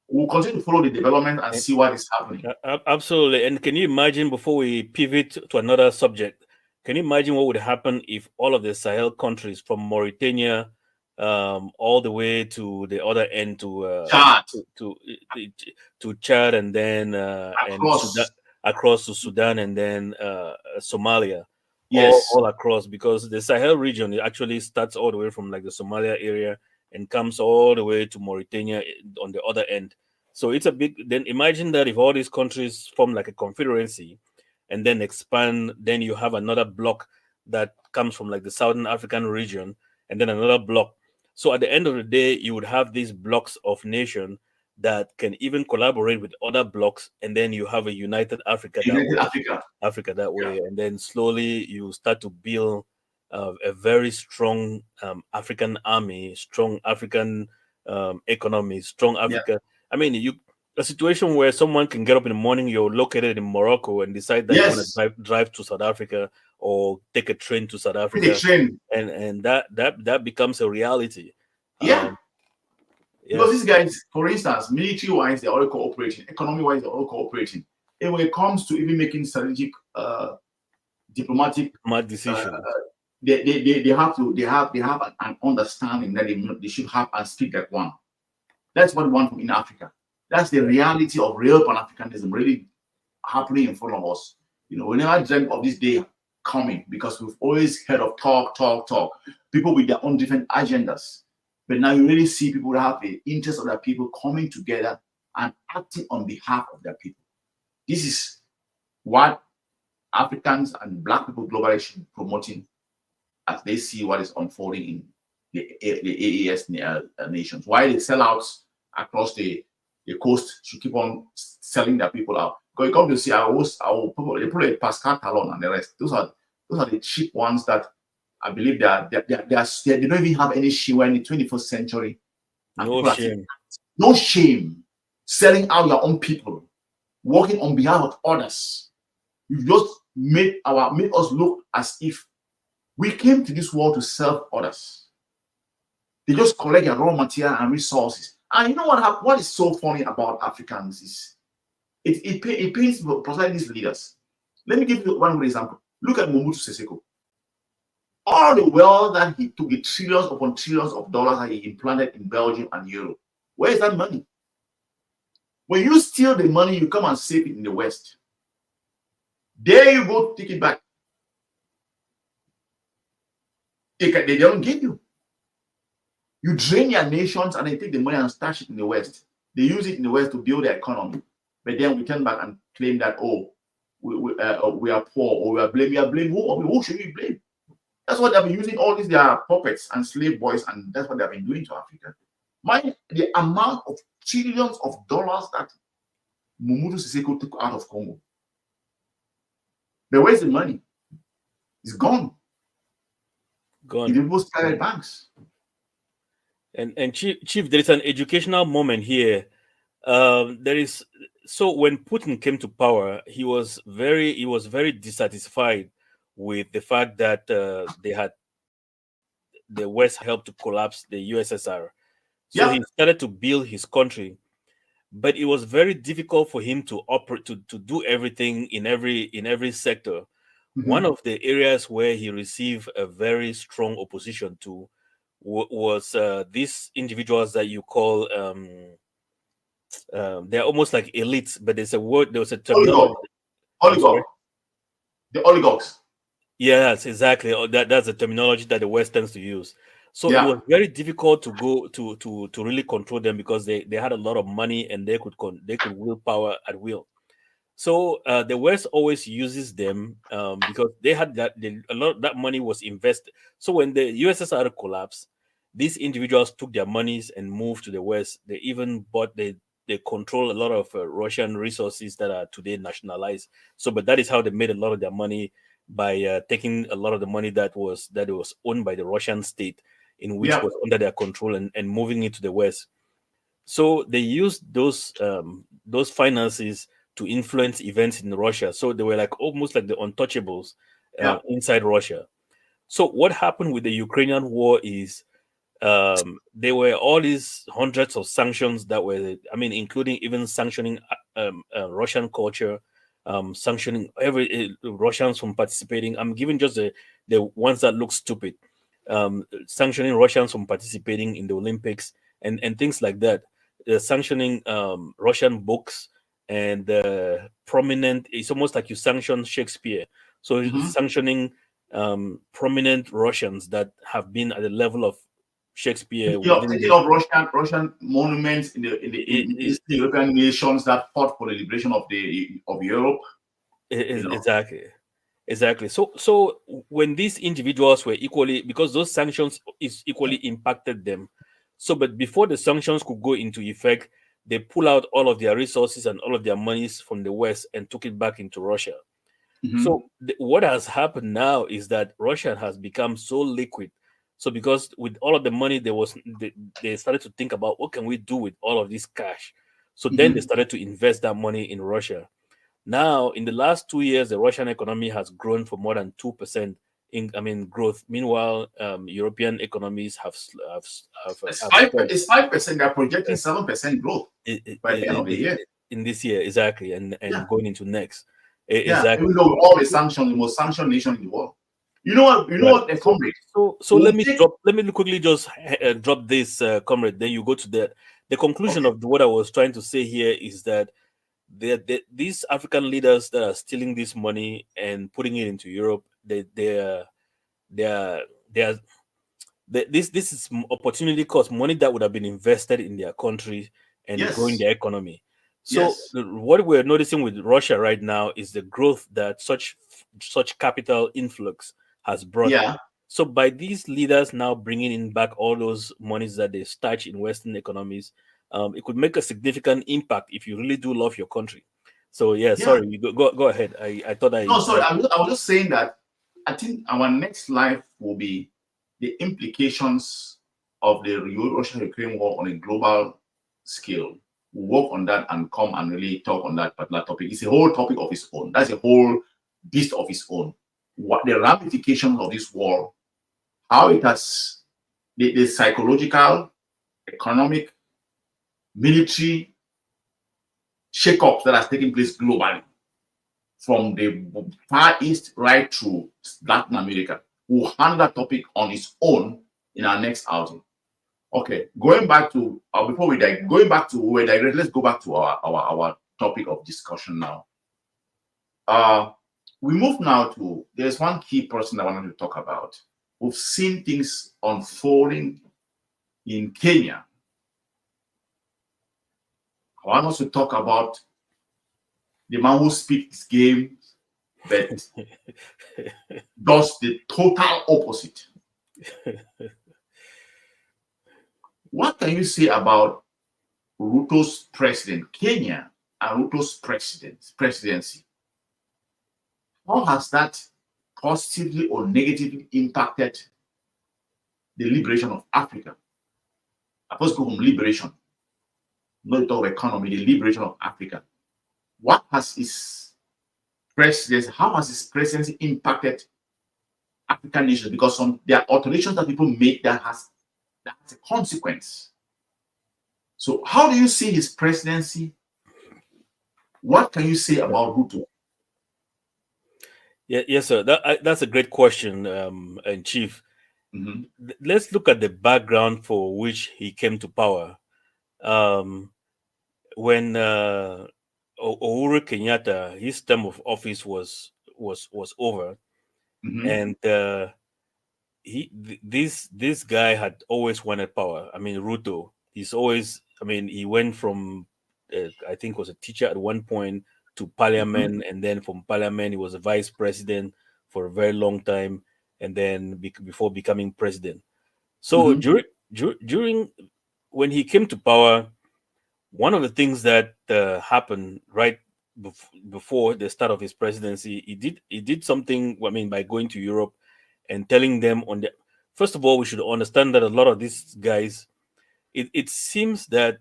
We'll continue to follow the development and see what is happening. Absolutely. And can you imagine, before we pivot to another subject, can you imagine what would happen if all of the Sahel countries, from Mauritania all the way to the other end to Chad, and then across to Sudan, and then Somalia, all across, because the Sahel region actually starts all the way from like the Somalia area and comes all the way to Mauritania on the other end. So it's a big. Then imagine that if all these countries form like a confederacy and then expand, then you have another block that comes from like the Southern African region, and then another block. So at the end of the day, you would have these blocks of nations that can even collaborate with other blocks, and then you have a united Africa that way. And then slowly you start to build a very strong African army, strong African economy, strong Africa. Yeah. I mean, a situation where someone can get up in the morning, you're located in Morocco, and decide that you want to drive to South Africa or take a train to South Africa, and that becomes a reality. Because these guys, for instance, military-wise, they're all cooperating, economy-wise, they're all cooperating. And when it comes to even making strategic, diplomatic decisions, they have an understanding that they should have and speak like one. That's what we want in Africa. That's the reality of real Pan-Africanism really happening in front of us. Whenever I dreamt of this day coming, because we've always heard of talk, people with their own different agendas. But now you really see people that have the interest of their people coming together and acting on behalf of their people. This is what Africans and Black people globally should be promoting as they see what is unfolding in the AES nations. Why the sellouts across the coast should keep on selling their people out. Because you come to see our people, they put Pascal Talon and the rest. Those are the cheap ones that I believe they don't even have any shame in the 21st century. No shame. No shame. Selling out your own people, working on behalf of others. You just made us look as if we came to this world to serve others. They just collect your raw material and resources. And you know what is so funny about Africans is it pains precisely these leaders. Let me give you one good example. Look at Mobutu Sese Seko. All the wealth that he took, the trillions upon trillions of dollars that he implanted in Belgium and Europe, where is that money? When you steal the money, you come and save it in the West. There you go, take it back. They don't give you. You drain your nations and they take the money and stash it in the West. They use it in the West to build their economy. But then we turn back and claim that, oh, we are poor, or we are blame who? Who should we blame? That's what they've been using all these their puppets and slave boys, and that's what they've been doing to Africa. Mind the amount of trillions of dollars that Mobutu Sese Seko took out of Congo. But where's the money? It's gone. Gone. In people's private banks. And Chief, there is an educational moment here. When Putin came to power, he was very dissatisfied with the fact that the West helped to collapse the USSR. So he started to build his country, but it was very difficult for him to operate to do everything in every sector. Mm-hmm. One of the areas where he received a very strong opposition to was these individuals that you call they're almost like elites, but there was a terminology. Oligarch. The oligarchs. Yes, exactly. That's the terminology that the West tends to use. So it was very difficult to go to really control them, because they had a lot of money and they could wield power at will. So the West always uses them because they had a lot of that money was invested. So when the USSR collapsed, these individuals took their monies and moved to the West. They even they control a lot of Russian resources that are today nationalized. So, but that is how they made a lot of their money, by taking a lot of the money that was owned by the Russian state, in which was under their control, and moving it to the West. So they used those finances to influence events in Russia. So they were like almost like the untouchables inside Russia. So what happened with the Ukrainian war is there were all these hundreds of sanctions that were, including even sanctioning Russian culture, sanctioning Russians from participating. I'm giving just the ones that look stupid. Sanctioning Russians from participating in the Olympics and things like that. Sanctioning Russian books and prominent. It's almost like you sanction Shakespeare. So sanctioning prominent Russians that have been at the level of Shakespeare. Thinking of Russian monuments in the European nations that fought for the liberation of Europe. Exactly. So when these individuals were equally, because those sanctions is equally impacted them. So, but before the sanctions could go into effect, they pull out all of their resources and all of their monies from the West and took it back into Russia. Mm-hmm. So what has happened now is that Russia has become so liquid. So because with all of the money, they started to think about what can we do with all of this cash. So then they started to invest that money in Russia. Now, in the last 2 years, the Russian economy has grown for more than 2% in growth. Meanwhile, European economies have it's 5%. They're projecting 7% growth by the end of the year. In this year, exactly, and going into next. Exactly. Even though all the sanctions, the most sanctioned nation in the world. You know what, comrade. So let me quickly just drop this, comrade. Then you go to the conclusion of what I was trying to say here is that these African leaders that are stealing this money and putting it into Europe, this is opportunity cost, money that would have been invested in their country and growing Yes. their economy. So Yes. what we're noticing with Russia right now is the growth that such capital influx has brought. Yeah. So by these leaders now bringing in back all those monies that they stashed in Western economies, it could make a significant impact if you really do love your country. So yeah, Yeah. sorry, you go ahead. I thought No, sorry. I was just saying that I think our next life will be the implications of the Russia-Ukraine war on a global scale. We'll work on that and come and really talk on that particular topic. It's a whole topic of its own. That's a whole beast of its own. What the ramifications of this war, how it has the psychological, economic, military shake-ups that has taken place globally, from the Far East right to Latin America. We'll handle that topic on its own in our next outing. Okay, going back to before we going back to where digress, let's go back to our topic of discussion now. We move now to, there's one key person I wanted to talk about. We've seen things unfolding in Kenya. I want us to talk about the man who speaks game but does the total opposite. What can you say about Ruto's president, Kenya, and Ruto's presidency? How has that positively or negatively impacted the liberation of Africa? I first go from liberation, not talk about economy, the liberation of Africa. What has his presidency, how has his presidency impacted African nations? Because there are alterations that people make that has a consequence. So how do you see his presidency? What can you say about Ruto? Yeah, yes, sir. That's a great question, and Chief. Mm-hmm. Let's look at the background for which he came to power. When Uhuru Kenyatta, his term of office was over, Mm-hmm. and this guy had always wanted power. I mean, Ruto, he's always. I mean, he went from I think was a teacher at one point to parliament, and then from parliament he was a vice president for a very long time, and then before becoming president. So during when he came to power, one of the things that happened right before the start of his presidency, he did something. I mean, by going to Europe and telling them on the first of all, we should understand that a lot of these guys, it seems that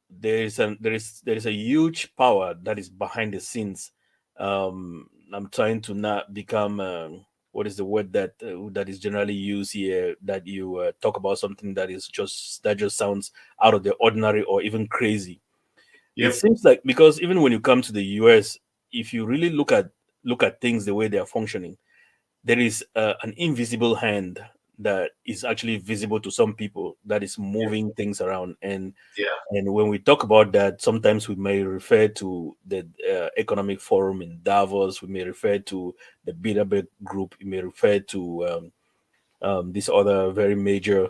there is a huge power that is behind the scenes. I'm trying to not become what is the word that is generally used here, that you talk about something that just sounds out of the ordinary or even crazy. Yep. It seems like, because even when you come to the US, if you really look at things the way they are functioning, there is an invisible hand that is actually visible to some people that is moving things around. And when we talk about that, sometimes we may refer to the economic forum in Davos, we may refer to the Bilderberg group, we may refer to these other very major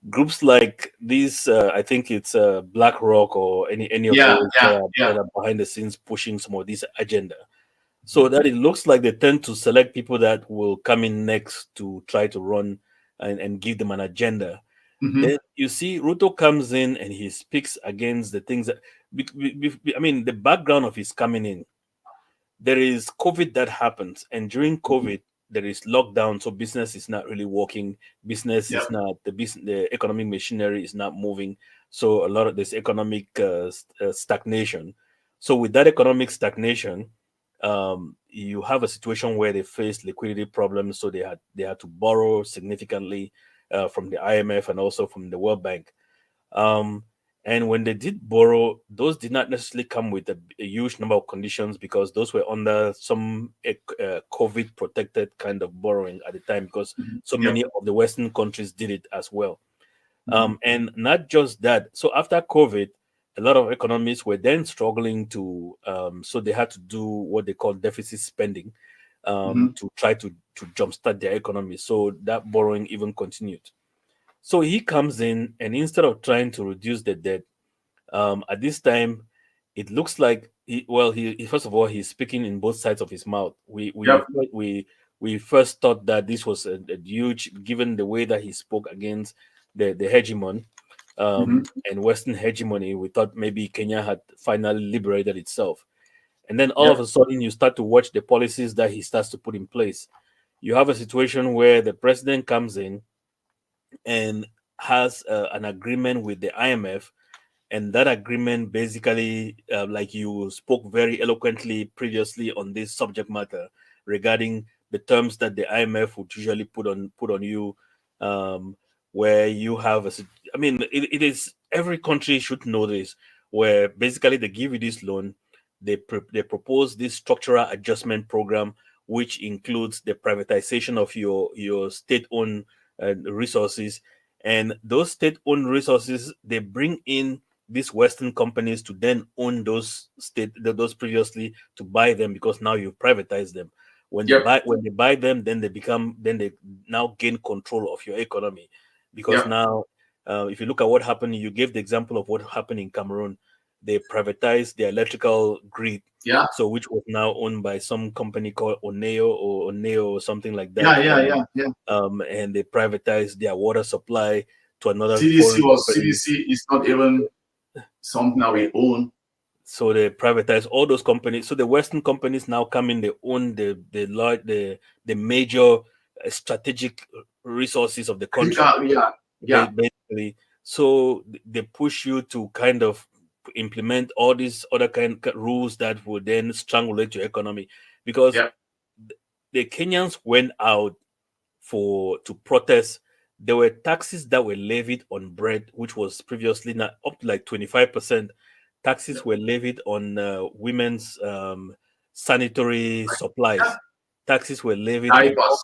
groups like these. I think it's BlackRock or any of those that are behind the scenes pushing some of this agenda. So that it looks like they tend to select people that will come in next to try to run and give them an agenda. Then you see Ruto comes in and he speaks against the things that, I mean, the background of his coming in, there is COVID that happens. And during COVID, there is lockdown. So business is not really working. Business is not, the economic machinery is not moving. So a lot of this economic stagnation. So with that economic stagnation, you have a situation where they face liquidity problems, so they had to borrow significantly from the IMF and also from the World Bank. And when they did borrow, those did not necessarily come with a huge number of conditions, because those were under some COVID protected kind of borrowing at the time, because so many of the Western countries did it as well. And not just that. So after COVID, a lot of economies were then struggling to, so they had to do what they call deficit spending. to try to jumpstart their economy. So that borrowing even continued. So he comes in, and instead of trying to reduce the debt, at this time, it looks like he first of all, he's speaking in both sides of his mouth. Yep. We first thought that this was a huge, given the way that he spoke against the hegemon, and Western hegemony. We thought maybe Kenya had finally liberated itself, and then all of Yep. a sudden, you start to watch the policies that he starts to put in place. You have a situation where the president comes in and has an agreement with the IMF, and that agreement basically, like you spoke very eloquently previously on this subject matter regarding the terms that the IMF would usually put on you, where you have I mean, it is, every country should know this, where basically they give you this loan, they propose this structural adjustment program, which includes the privatization of your state-owned resources, and those state-owned resources, they bring in these Western companies to then own those previously, to buy them, because now you've privatized them. When Yep. they buy them, then they now gain control of your economy, because Yep. now, if you look at what happened, you gave the example of what happened in Cameroon. They privatized the electrical grid, Yeah. so which was now owned by some company called Oneo or something like that. Yeah. And they privatized their water supply to another CDC foreign company. CDC is not even something that we own. So they privatize all those companies. So the Western companies now come in, they own the major strategic resources of the country, Yeah. basically. So they push you to kind of implement all these other kind of rules that would then strangulate your economy, because Yeah. the Kenyans went out to protest. There were taxes that were levied on bread, which was previously not up to like 25%. Taxes were levied on women's sanitary supplies. Yeah. Taxes were levied Diapers.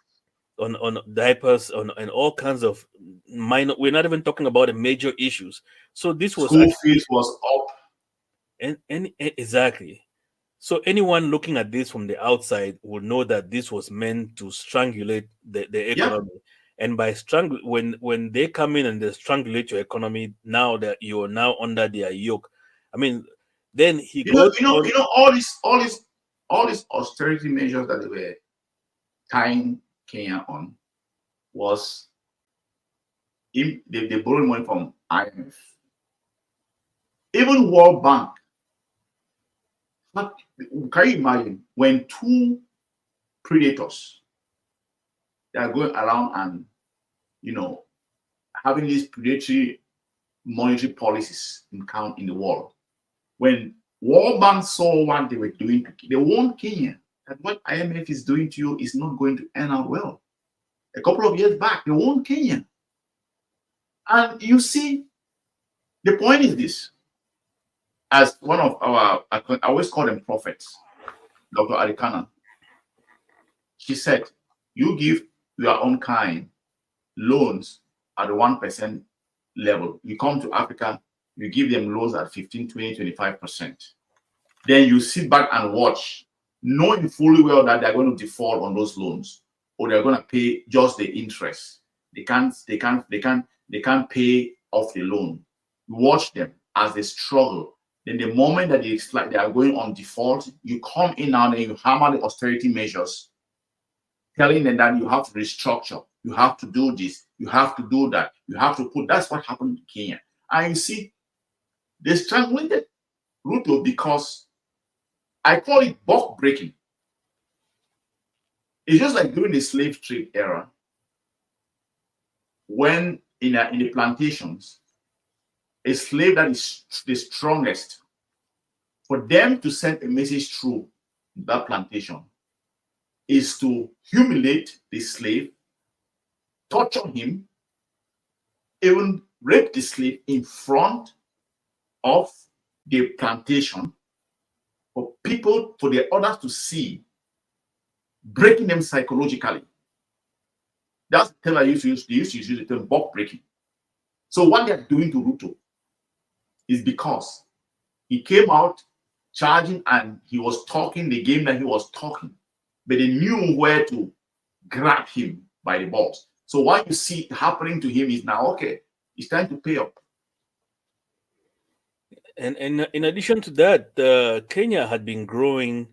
on diapers, and all kinds of minor. We're not even talking about the major issues. So this was School fees was up. and exactly. So anyone looking at this from the outside would know that this was meant to strangulate the economy. And by when they come in and they strangulate your economy, now that you're now under their yoke. I mean, then he goes on. All these austerity measures that they were tying Kenya on was they borrowed money from IMF. Even World Bank. But can you imagine when two predators, they are going around and having these predatory monetary policies in the world? When World Bank saw what they were doing, they warned Kenya that what IMF is doing to you is not going to end out well. A couple of years back, they warned Kenya. And you see, the point is this. As one of I always call them prophets, Dr. Arikana, she said, you give your own kind loans at the 1% level. You come to Africa, you give them loans at 15, 20, 25%. Then you sit back and watch, knowing fully well that they're going to default on those loans, or they're going to pay just the interest. They can't pay off the loan. You watch them as they struggle. Then the moment that it's like they are going on default, you come in now and you hammer the austerity measures, telling them that you have to restructure, you have to do this, you have to do that, you have to put. That's what happened in Kenya. And you see, they strangulated Ruto because I call it buck breaking. It's just like during the slave trade era, when in the plantations, a slave that is the strongest, for them to send a message through that plantation is to humiliate the slave, torture him, even rape the slave in front of the plantation, for the others to see, breaking them psychologically. That's the term I used to use. They used to use the term buck breaking. So what they're doing to Ruto is because he came out charging and he was talking the game that he was talking. but they knew where to grab him by the balls. So what you see happening to him is now, okay, it's time to pay up. And in addition to that, Kenya had been growing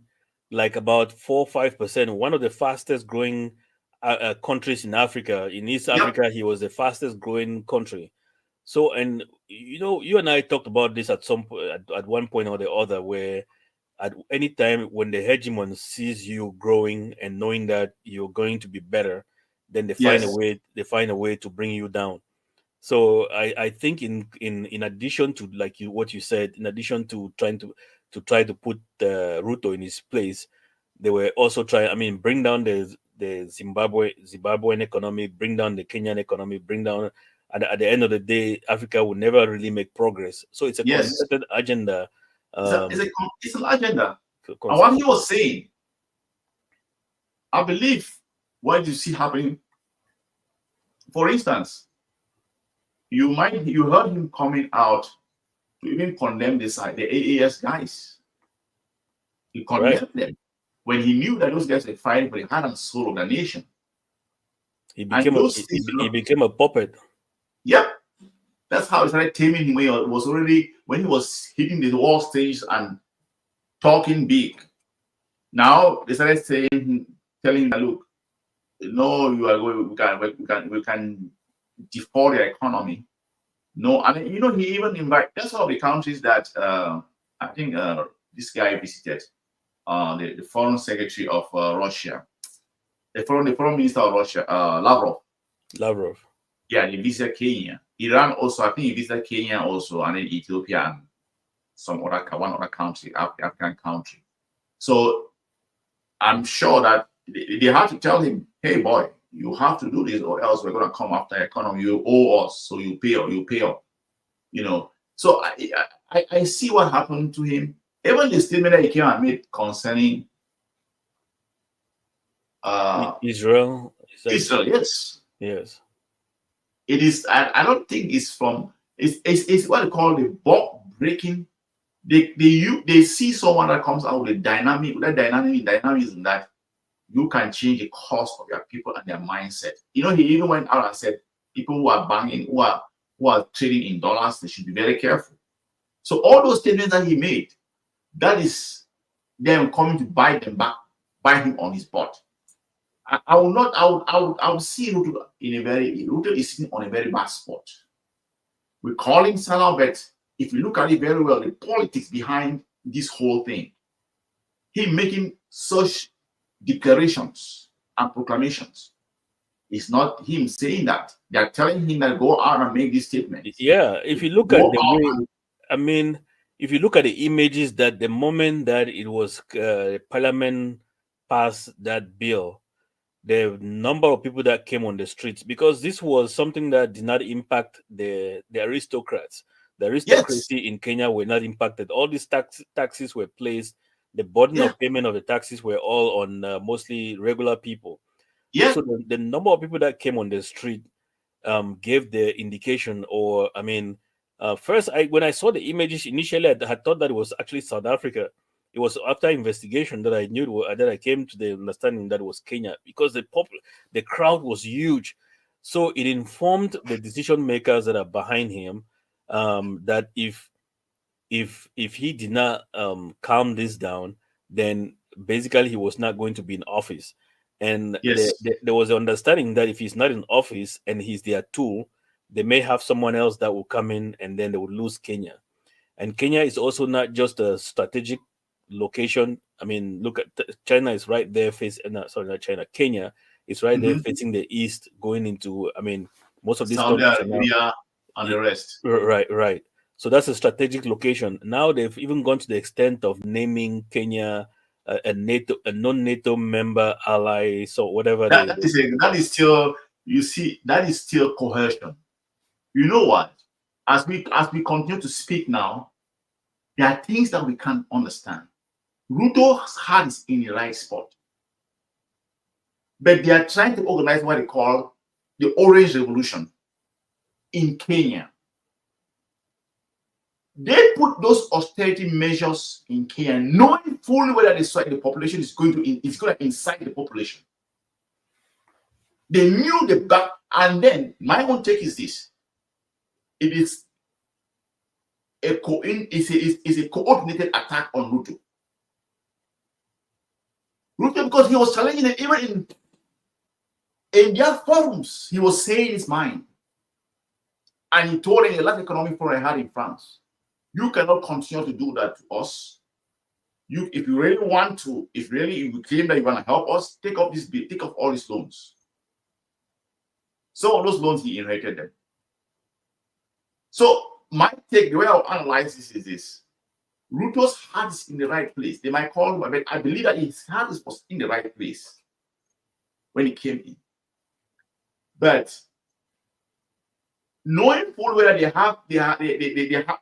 like about 4 or 5%. One of the fastest growing countries in Africa. In East Yep. Africa, he was the fastest growing country. So, and you and I talked about this at at one point or the other, where at any time when the hegemon sees you growing and knowing that you're going to be better, then they find a Yes. way. They find a way to bring you down. So I think in addition to what you said, in addition to try to put Ruto in his place, they were also trying. I mean, bring down the Zimbabwean economy, bring down the Kenyan economy, bring down. And at the end of the day, Africa will never really make progress. So it's a Yes. concerted agenda. It's an agenda. And Concerted. what he was saying, I believe what you see happening, for instance, you heard him coming out to even condemn the AAS guys. He condemned them when he knew that those guys were fighting for the heart and soul of the nation. He became a puppet. Yep. That's how he started taming him when he was hitting the wall stage and talking big. Now they started telling him that, look, no, you are going, we can default the economy. No, I mean, he even invited, that's one of the countries that I think this guy visited, the foreign secretary of Russia, the foreign minister of Russia, Lavrov. Yeah, he visited Kenya. Iran also, I think he visited Kenya also, and then Ethiopia and one other country, African country. So I'm sure that they had to tell him, hey boy, you have to do this or else we're going to come after the economy. You owe us, so you pay up. So I see what happened to him. Even the statement that he came and made concerning Israel. Israel, yes. Yes. It is. I don't think it's from. It's what they call the bulk breaking. They see someone that comes out with dynamism that you can change the course of your people and their mindset. He even went out and said people who are banging, who are trading in dollars, they should be very careful. So all those statements that he made, that is them coming to bite him on his butt. I will see Ruto Ruto is sitting on a very bad spot. We're calling Salah, but if you look at it very well, the politics behind this whole thing, him making such declarations and proclamations, it's not him saying that. They're telling him that go out and make this statement. Yeah, if you look at the way, I mean, if you look at the images that the moment that it was Parliament passed that bill, the number of people that came on the streets, because this was something that did not impact the aristocrats. The aristocracy in Kenya were not impacted. All these taxes were placed. The burden of payment of the taxes were all on mostly regular people. Yeah. So the number of people that came on the street gave the indication, or I mean, first when I saw the images initially, I had thought that it was actually South Africa. It was after investigation that I knew that I came to the understanding that it was Kenya, because the crowd was huge. So it informed the decision makers that are behind him that if he did not calm this down, then basically he was not going to be in office. And there was an understanding that if he's not in office and he's their tool, they may have someone else that will come in and then they will lose Kenya. And Kenya is also not just a strategic location. I mean, look at China is right there Kenya is right there facing the east, going into, I mean, most of these Saudi Arabia and the rest. Right. So that's a strategic location. Now they've even gone to the extent of naming Kenya a non-NATO member ally. So whatever that is still, you see, that is still coercion. You know what? As we continue to speak now, there are things that we can't understand. Ruto's heart is in the right spot, but they are trying to organize what they call the Orange Revolution in Kenya. They put those austerity measures in Kenya, knowing fully well that the population is going to incite the population. They knew the back, and then my own take is this: it is a coordinated attack on Ruto. Ruto, because he was challenging it even in their forums, he was saying his mind. And he told them, the last economic forum I had in France, you cannot continue to do that to us. If you really want to, if you claim that you want to help us, take off all these loans. Some of those loans he inherited them. So my take, the way I'll analyze this is this: Ruto's heart is in the right place. They might call him, but I believe that his heart was in the right place when he came in. But knowing full well that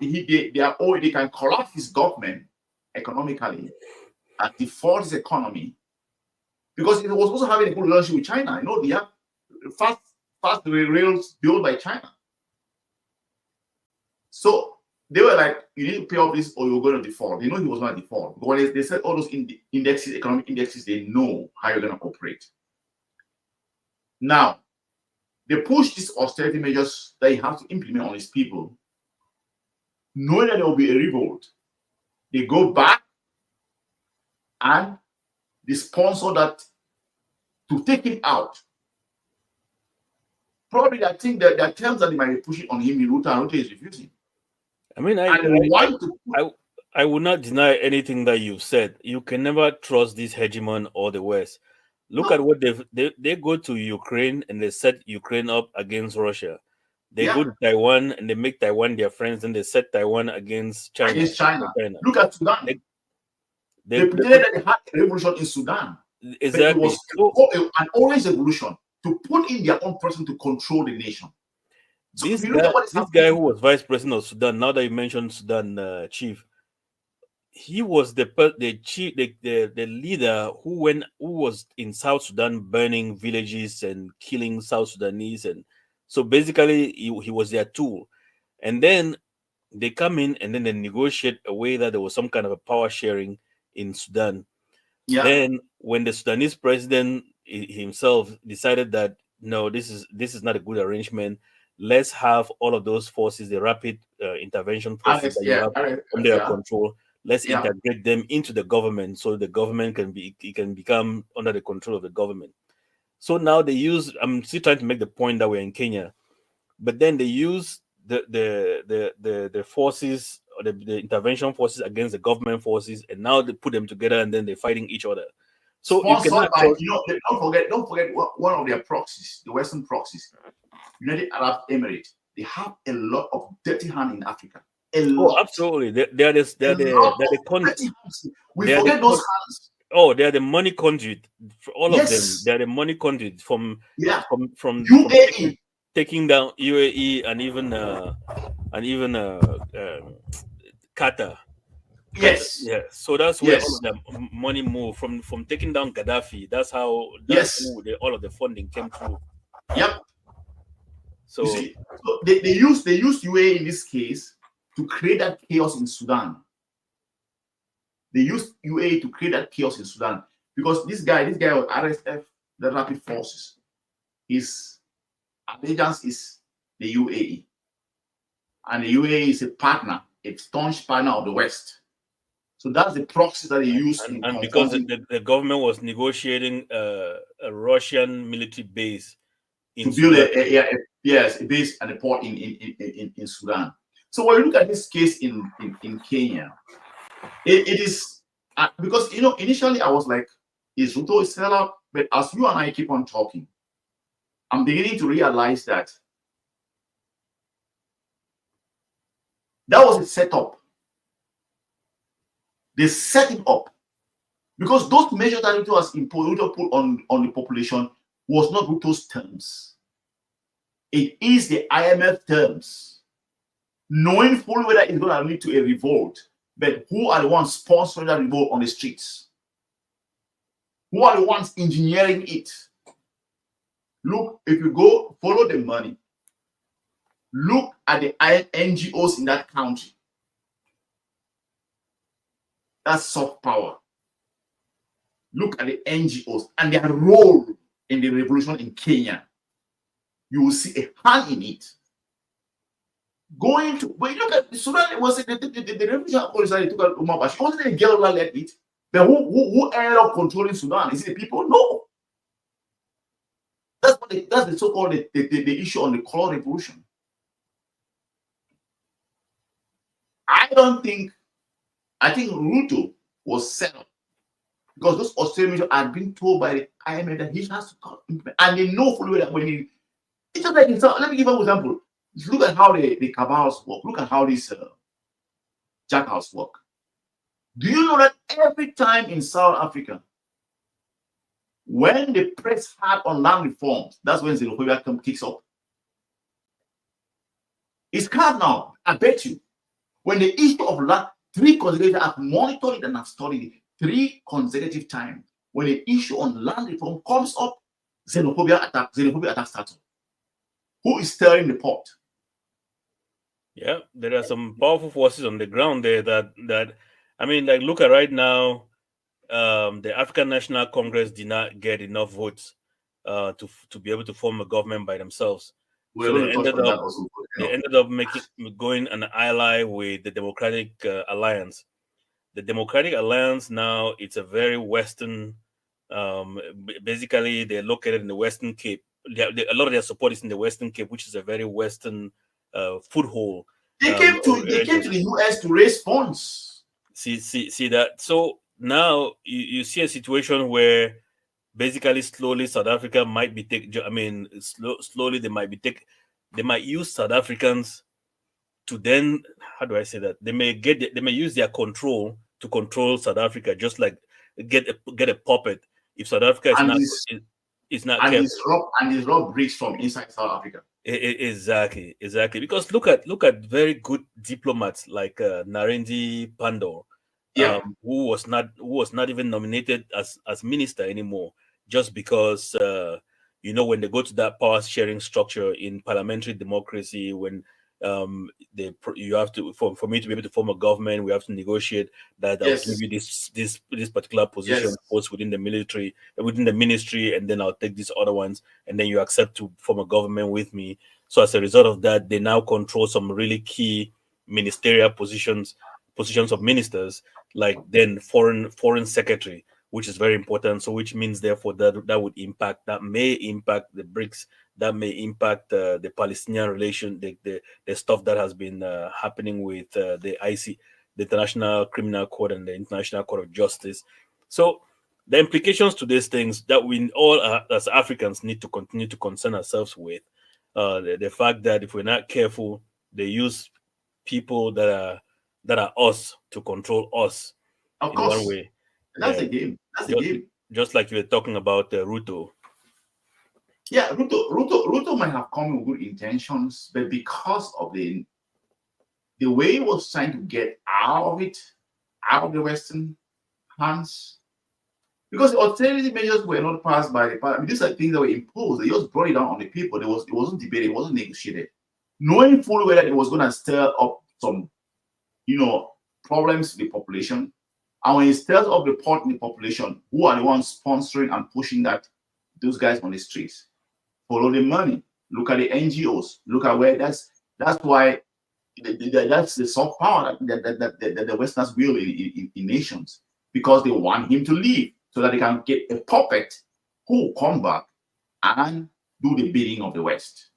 they can collapse his government economically and default his economy, because it was also having a good relationship with China. You know, they have fast rails built by China. So they were like, you need to pay off this or you're going to default. They know he was going to default. But when they said all those indexes, economic indexes, they know how you're going to operate. Now, they push these austerity measures that you have to implement on these people, knowing that there will be a revolt. They go back and they sponsor that to take him out. Probably I think that there are terms that they might be pushing on him in Ruto, and Ruto is refusing. I mean, I will not deny anything that you've said. You can never trust this hegemon or the West. Look at what they go to Ukraine and they set Ukraine up against Russia. They go to Taiwan and they make Taiwan their friends, and they set Taiwan against China. Look at Sudan. They pretended that they had a revolution in Sudan. Exactly. But it was an orange revolution to put in their own person to control the nation. So this guy who was vice president of Sudan, now that you mentioned Sudan, chief, he was the leader who was in South Sudan burning villages and killing South Sudanese, and so basically he was their tool. And then they come in and then they negotiate a way that there was some kind of a power sharing in Sudan. Yeah. Then when the Sudanese president himself decided that no, this is not a good arrangement, let's have all of those forces, the rapid intervention forces that you have under your control. Let's integrate them into the government so the government can become under the control of the government. So now they use, I'm still trying to make the point that we're in Kenya, but then they use the forces or the intervention forces against the government forces, and now they put them together and then they're fighting each other. So you cannot don't forget one of their proxies, the Western proxies, United Arab Emirates. They have a lot of dirty hand in Africa. Absolutely. They're the conduit. We forget those hands. Oh, they are the money conduit. For all of them, they are the money conduit from UAE, taking down UAE and even Qatar. Yes. Yeah. So that's where all of the money moved from taking down Gaddafi. That's how all of the funding came through. Yep. So they used UAE in this case to create that chaos in Sudan. They used UAE to create that chaos in Sudan because this guy was RSF, the Rapid Forces. His allegiance is the UAE, and the UAE is a partner, a staunch partner of the West. So that's the proxy that they used. And because the government was negotiating a Russian military base to build a base and a port in Sudan. So when you look at this case in Kenya, it is because initially I was like, is Ruto a seller? But as you and I keep on talking, I'm beginning to realize that was a setup. They set it up because those measures that Ruto has imposed, Ruto put on the population was not Ruto's terms. It is the IMF terms, knowing fully whether it's going to lead to a revolt. But who are the ones sponsoring that revolt on the streets? Who are the ones engineering it? Look, if you go follow the money, look at the NGOs in that country. That's soft power. look at the NGOs and their role in the revolution in Kenya, you will see a hand in it. When you look at Sudan, it was the revolution policy took out Umar Bashir. Wasn't it a girl that led it? But who ended up controlling Sudan? Is it the people? No. That's the so-called the issue on the color revolution. I think Ruto was set up because those Australians had been told by the IMF that he has to come, and they know fully well that when he, it's just like let me give you an example. Look at how the cabals work. Look at how these jackals work. Do you know that every time in South Africa, when they press hard on land reforms, that's when xenophobia kicks up? It's hard now, I bet you. When the issue of land, 3 consecutive, I've monitored it and I've studied it 3 consecutive times. When the issue on land reform comes up, xenophobia attack starts. Who is stirring the pot? Yeah, there are some powerful forces on the ground there that I mean, like, look at right now, the African National Congress did not get enough votes to be able to form a government by themselves. So they ended up going an ally with the Democratic Alliance. The Democratic Alliance now, it's a very Western. Basically, they're located in the Western Cape. A lot of their support is in the Western Cape, which is a very Western foothold. They came to the US to raise funds. See that. So now you see a situation where basically slowly South Africa might be slowly they might use South Africans to then, how do I say that? They may use their control to control South Africa, just like get a puppet. If South Africa is not careful. And rob bricks from inside South Africa. Exactly. Because look at very good diplomats like Narendi Pandor, who was not even nominated as minister anymore, just because when they go to that power sharing structure in parliamentary democracy, when you have to, for me to be able to form a government, we have to negotiate that I'll give you this particular position post within the military, within the ministry, and then I'll take these other ones, and then you accept to form a government with me. So as a result of that, they now control some really key ministerial positions of ministers, like then foreign secretary, which is very important. So which means therefore that may impact the BRICS, that may impact the Palestinian relation, the stuff that has been happening with the IC, the International Criminal Court, and the International Court of Justice. So the implications to these things that we all as Africans need to continue to concern ourselves with, the fact that if we're not careful, they use people that are us to control us in one way. That's a game. That's a game. Just like you were talking about Ruto. Yeah, Ruto might have come with good intentions, but because of the way he was trying to get out of the Western hands, because the austerity measures were not passed by the parliament. These are things that were imposed. They just brought it down on the people. It wasn't debated. It wasn't negotiated, knowing fully well that it was going to stir up some, problems with the population. And when it stirs up the pot in the population, who are the ones sponsoring and pushing those guys on the streets? Follow the money. Look at the NGOs. Look at where that's why that's the soft power that the Westerners will in nations, because they want him to leave so that they can get a puppet who will come back and do the bidding of the West.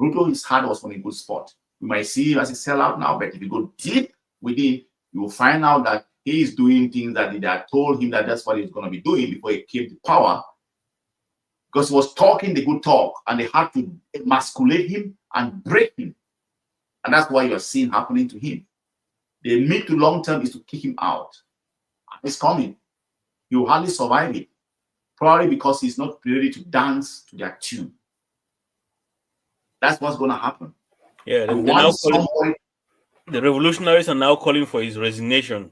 Ruto, his heart was on a good spot. You might see him as a sellout now, but if you go deep within, you will find out that he is doing things that they had told him that that's what he was going to be doing before he came to power, because he was talking the good talk and they had to emasculate him and break him. And that's what you are seeing happening to him. The mid to long term is to kick him out. It's coming. He will hardly survive it, probably because he's not ready to dance to their tune. That's what's going to happen. Yeah, the revolutionaries are now calling for his resignation.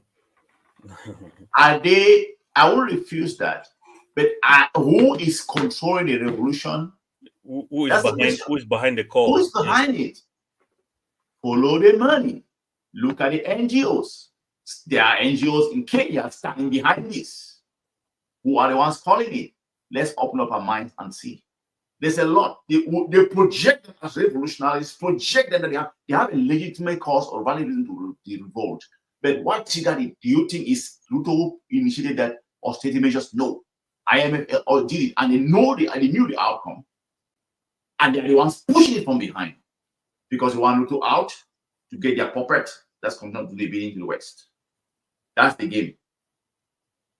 Are they? I will refuse that. But who is controlling the revolution? Who is behind the call? Who is behind it? Follow the money. Look at the NGOs. There are NGOs in Kenya standing behind this. who are the ones calling it. Let's open up our minds and see. There's a lot. They project them as revolutionaries, project them that they have a legitimate cause or valid reason to revolt. But what triggered it? Do you think is Ruto initiated that austerity measures? No. IMF or did it, and they knew the outcome. And they're the ones pushing it from behind because they want Ruto out to get their puppet that's coming up to the beginning to the West. That's the game.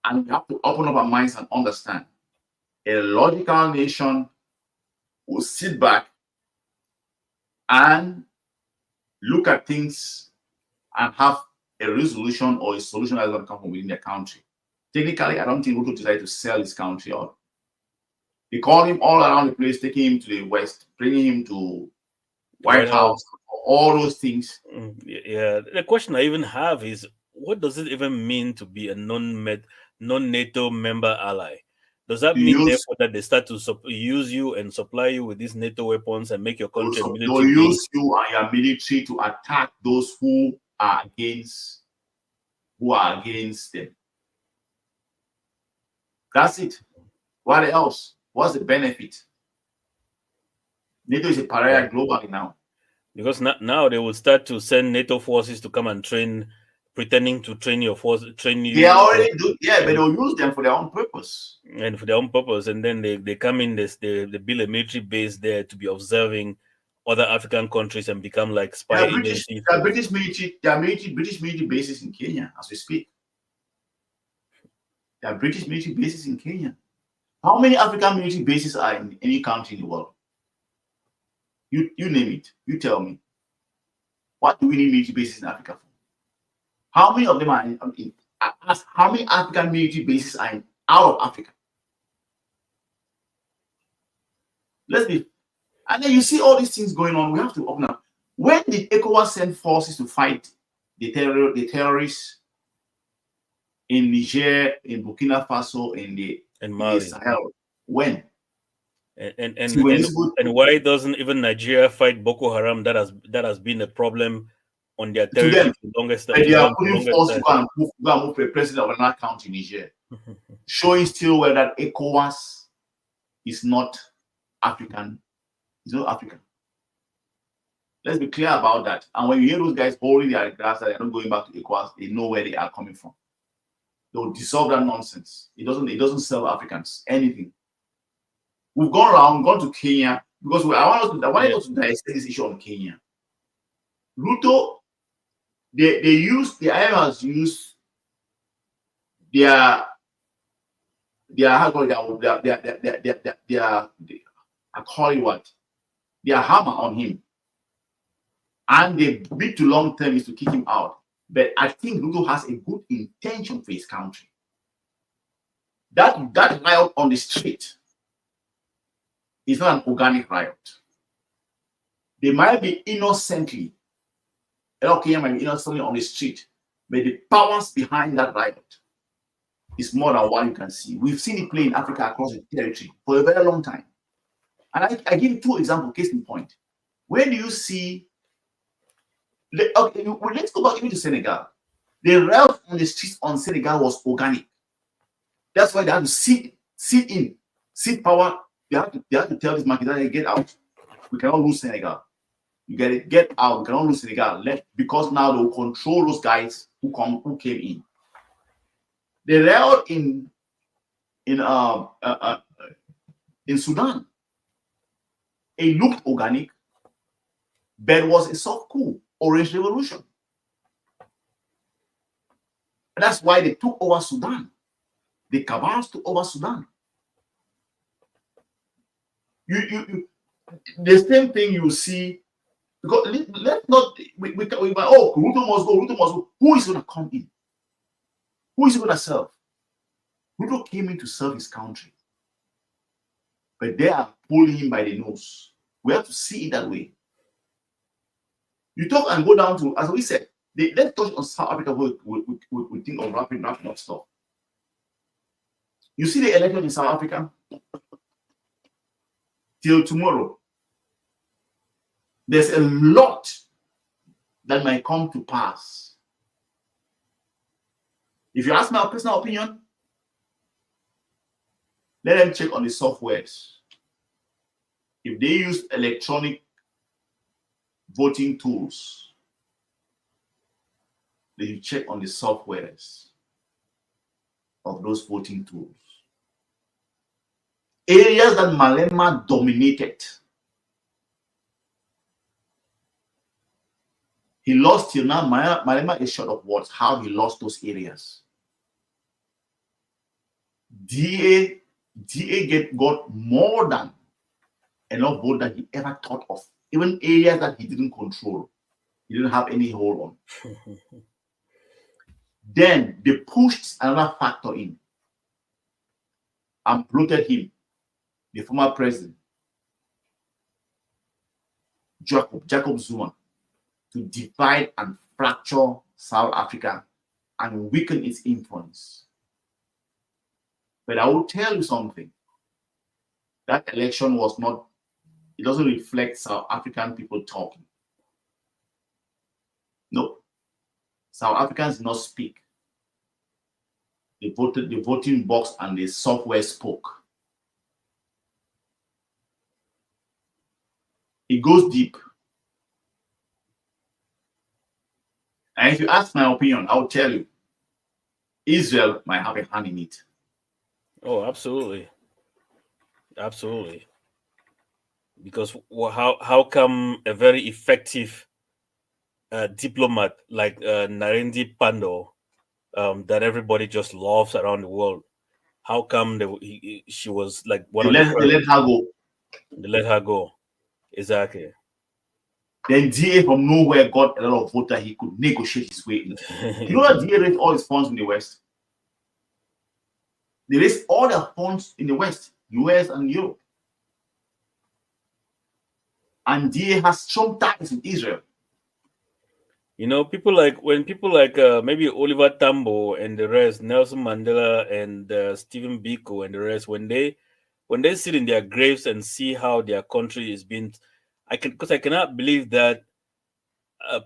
And we have to open up our minds and understand a logical nation will sit back and look at things and have a resolution or a solution that's going to come from within their country. Technically, I don't think Ruto decided to sell his country out. They called him all around the place, taking him to the West, bringing him to White House, all those things. Yeah, the question I even have is, what does it even mean to be a non-NATO member ally? Does that mean therefore that they start to use you and supply you with these NATO weapons and make your country a military they'll use you and your military to attack those who are against them. That's it. What else? What's the benefit? NATO is a pariah globally now. Because now they will start to send NATO forces to come and train, pretending to train your force, train you. They already do, yeah, but they'll use them for their own purpose. And for their own purpose, and then they come in, they build a military base there to be observing other African countries and become like spy agencies. There are British military bases in Kenya as we speak. There are British military bases in Kenya. How many African military bases are in any country in the world? You name it. You tell me. What do we need military bases in Africa for? How many of them are how many African military bases are out of Africa? And then you see all these things going on. We have to open up. When did ECOWAS send forces to fight the terrorists in Niger, in Burkina Faso, in Mali, Sahel? When? And why doesn't even Nigeria fight Boko Haram? That has been a problem on their territory for the longest time. They are putting force to go and move the president of another country, Niger, showing still where that ECOWAS is not African. It's not African. Let's be clear about that. And when you hear those guys holding their grass, they're not going back to ECOWAS. They know where they are coming from. They'll dissolve that nonsense. It doesn't serve Africans anything. We've gone to Kenya because I want us to dissect this issue on Kenya. Ruto, the IMF has used their hammer on him, and the mid to long term is to kick him out. But I think Ruto has a good intention for his country. That riot on the street is not an organic riot. They might be innocently, Kenya might be innocently on the street, but the powers behind that riot is more than what you can see. We've seen it play in Africa across the territory for a very long time. And I give you two examples, case in point. Where do you see? Let's go back even to Senegal. The riot on the streets on Senegal was organic. That's why they had to sit power. They have to tell this market, get out. We cannot lose Senegal. You get out. We cannot lose Senegal. Because now they will control those guys who came in. The riot in Sudan, it looked organic, but it was a soft coup, Orange Revolution. And that's why they took over Sudan. The Kabars took over Sudan. The same thing you see, because let's not, Ruto must go. Who is going to come in? Who is he going to serve? Ruto came in to serve his country. But they are pulling him by the nose. We have to see it that way. You talk and go down to, as we said, let's touch on South Africa. We think of wrapping up stuff. You see the election in South Africa? Till tomorrow, there's a lot that might come to pass. If you ask my personal opinion, Let them check on the softwares. If they use electronic voting tools, they should check on the softwares of those voting tools. Areas that Malema dominated, he lost till now. Malema is short of words how he lost those areas. DA got more than enough vote that he ever thought of. Even areas that he didn't control, he didn't have any hold on. Then they pushed another factor in and promoted him, the former president, Jacob Zuma, to divide and fracture South Africa and weaken its influence. But I will tell you something. That election was not, it doesn't reflect South African people talking. No. South Africans did not speak. They voted, the voting box and the software spoke. It goes deep. And if you ask my opinion, I'll tell you, Israel might have a hand in it. Oh, absolutely. Absolutely. Because how come a very effective diplomat like Narendi Pando that everybody just loves around the world, how come she was like one of they let her go. They let her go. Exactly. Then DA from nowhere got a lot of votes that he could negotiate his way in. You know that DA raised all his funds in the West? They raised all their funds in the West, US and Europe. And DA has strong ties with Israel. You know, people like maybe Oliver Tambo and the rest, Nelson Mandela and Stephen Biko and the rest, when they sit in their graves and see how their country is being, I cannot believe that.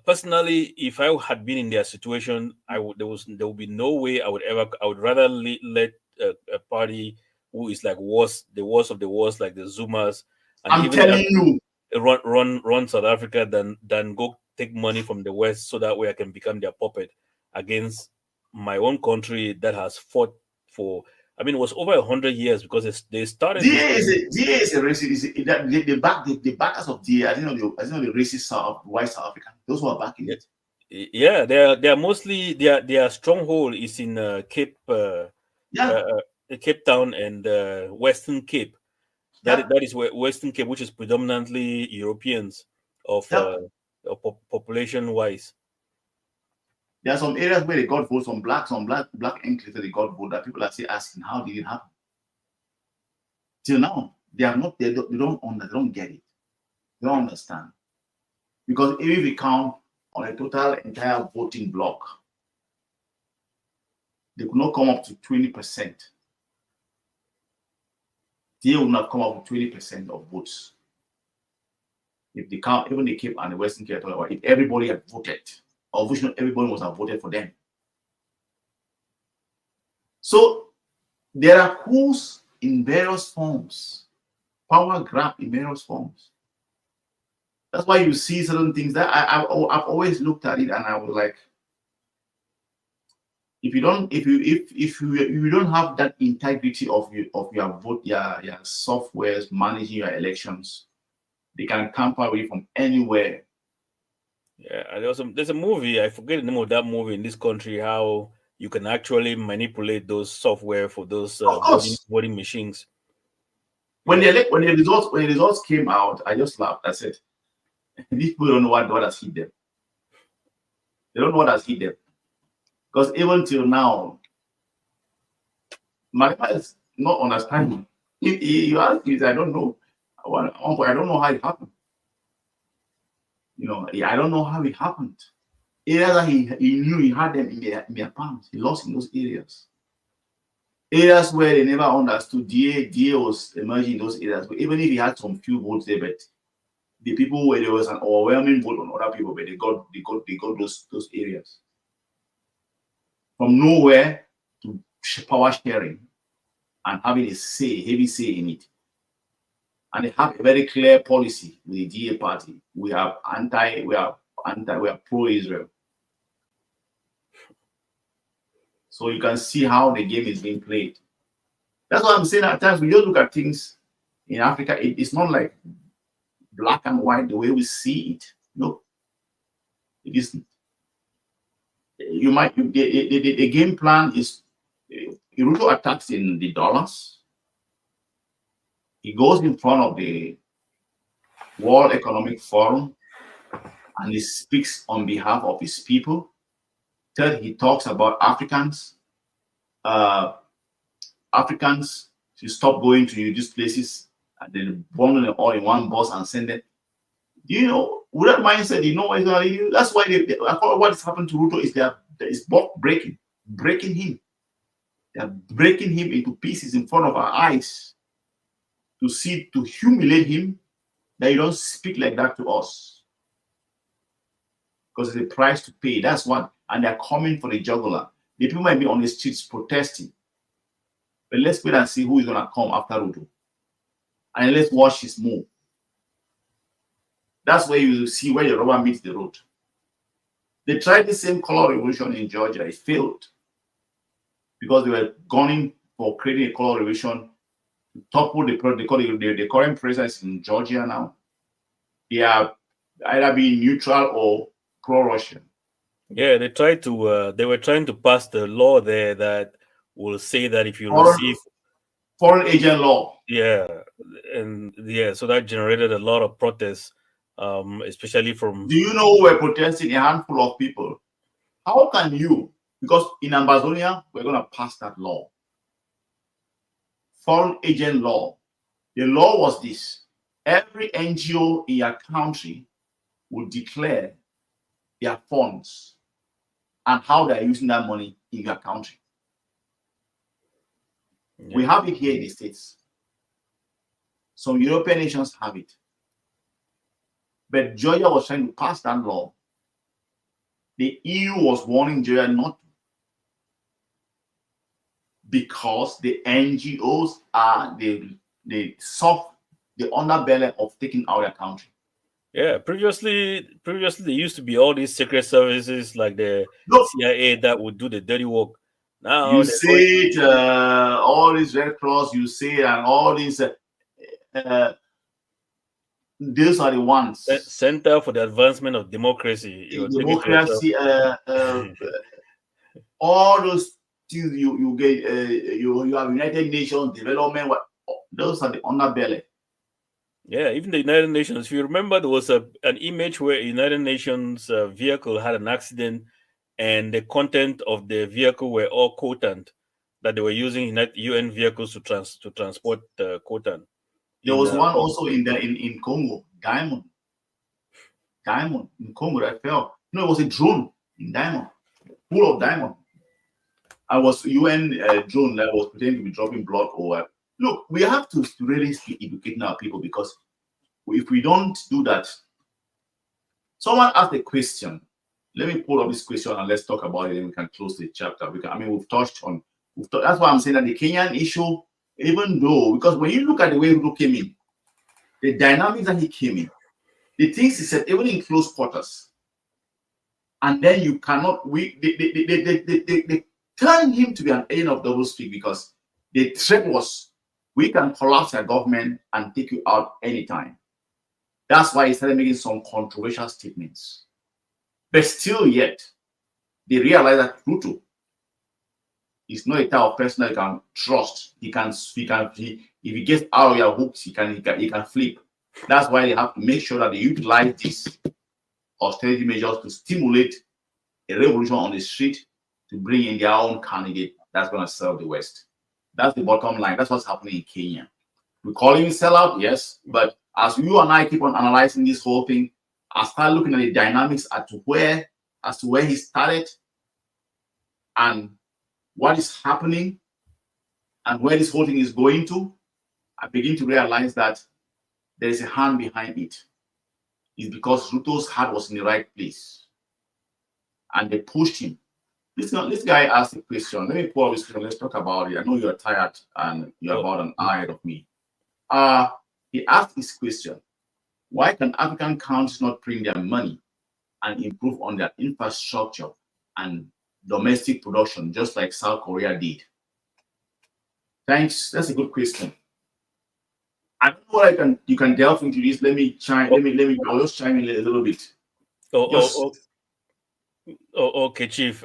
Personally, if I had been in their situation, there would be no way I would rather let a party who is like the worst of the worst, like the Zumas, and I'm telling you, run South Africa than go take money from the West so that way I can become their puppet against my own country that has fought for. I mean, it was over 100 years because they started. DA is a racist. The backers of DA, I think the racist white South African. Those who are backing it. Yeah, they are mostly their stronghold is in Cape Town and Western Cape. That is where Western Cape, which is predominantly Europeans of population wise. There are some areas where they got votes, some black enclaves that they got vote that people are still asking, how did it happen? Till now, they don't get it. They don't understand. Because if we count on a total entire voting block, they could not come up to 20%. They would not come up with 20% of votes. If they count, even the Cape and the Western Cape, if everybody had voted, or which not everybody must have voted for them. So there are coups in various forms, power grab in various forms. That's why you see certain things that I've always looked at it and I was like, if you don't have that integrity of your vote, your softwares managing your elections, they can tamper with you from anywhere. Yeah, there's a movie, I forget the name of that movie in this country, how you can actually manipulate those software for those voting machines. When the results came out, I just laughed. I said, these people don't know what has hit them. They don't know what has hit them. Because even till now, my is not understanding. You ask me, I don't know. I don't know how it happened. You know, I don't know how it happened. Areas that he knew he had them in their palms. He lost in those areas. Areas where they never understood. DA was emerging in those areas. But even if he had some few votes there, but the people where there was an overwhelming vote on other people, but they got those areas. From nowhere to power sharing and having a say, heavy say in it. And they have a very clear policy with the GA party. We are pro-Israel. So you can see how the game is being played. That's what I'm saying. At times we just look at things in Africa. It's not like black and white the way we see it. No, it isn't. The game plan is Ruto attacks in the dollars. He goes in front of the World Economic Forum and he speaks on behalf of his people. Third, he talks about Africans. Africans should stop going to these places and then bundle them all in one bus and send them. You know, with that mindset, you know, that's why what has happened to Ruto is is breaking him. They are breaking him into pieces in front of our eyes to humiliate him, that you don't speak like that to us. Because it's a price to pay. That's what, and they're coming for the jugular. The people might be on the streets protesting. But let's wait and see who is going to come after Ruto. And let's watch his move. That's where you see where the rubber meets the road. They tried the same color revolution in Georgia. It failed. Because they were gunning for creating a color revolution to topple the current presence in Georgia now. They are either being neutral or pro-Russian. Yeah, they were trying to pass the law there that will say that if you receive foreign agent law. Yeah, and so that generated a lot of protests, especially from. Do you know we're protesting a handful of people? How can you? Because in Ambazonia, we're going to pass that law. Foreign agent law. The law was this: every NGO in your country will declare their funds and how they're using that money in your country. Yeah. We have it here in the States. Some European nations have it. But Georgia was trying to pass that law. The EU was warning Georgia not to. Because the NGOs are the underbelly of taking out their country. Yeah, previously there used to be all these secret services like the CIA that would do the dirty work. Now you see it, all this Red Cross, you see, and all these. These are the ones. Center for the Advancement of Democracy. Democracy. All those things you get. You have United Nations development. Those are the underbelly. Yeah, even the United Nations. If you remember, there was an image where a United Nations vehicle had an accident, and the content of the vehicle were all coltan that they were using UN vehicles to transport coltan. There was one also in Congo, diamond in Congo that fell. No, it was a drone in diamond, full of diamond. I was UN drone that was pretending to be dropping blood over. Look, we have to really educate our people, because if we don't do that, someone asked a question. Let me pull up this question and let's talk about it, and we can close the chapter. We've touched on. That's why I'm saying that the Kenyan issue, even though, because when you look at the way Ruto came in, the dynamics that he came in, the things he said, even in close quarters, and then you cannot. They turned him to be an agent of double speak, because the threat was, we can collapse our government and take you out anytime. That's why he started making some controversial statements. But still yet, they realize that Ruto is not a type of person that you can trust. If he gets out of your hooks, he can flip. That's why they have to make sure that they utilize these austerity measures to stimulate a revolution on the street, to bring in their own candidate that's going to serve the West. That's the bottom line. That's what's happening in Kenya. We call him sellout, yes, but as you and I keep on analyzing this whole thing, I start looking at the dynamics as to where he started and what is happening and where this whole thing is going to. I begin to realize that there is a hand behind it. It's because Ruto's heart was in the right place, and they pushed him This guy asked a question. Let me pull up this question. Let's talk about it. I know you're tired and you're about an hour ahead of me. He asked this question: why can African countries not print their money and improve on their infrastructure and domestic production, just like South Korea did? Thanks. That's a good question. I don't know what you can delve into this. Let me chime. I'll just chime in a little bit. Okay, Chief.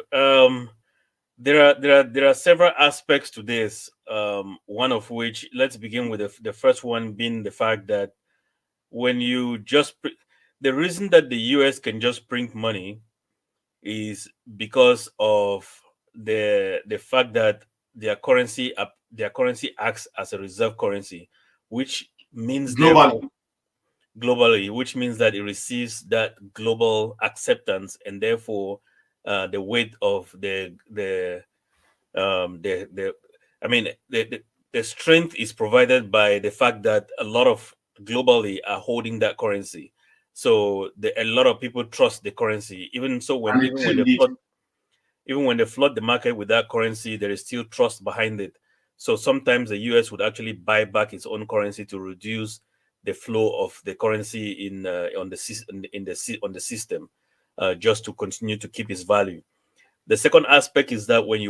There are several aspects to this. One of which, let's begin with the first one being the fact that when you the reason that the U.S. can just print money is because of the fact that their currency acts as a reserve currency, which means globally, which means that it receives that global acceptance, and therefore the weight of the strength is provided by the fact that a lot of globally are holding that currency. So a lot of people trust the currency. Even when they flood the market with that currency, there is still trust behind it. So sometimes the US would actually buy back its own currency to reduce the flow of the currency on the system, just to continue to keep its value. The second aspect is that when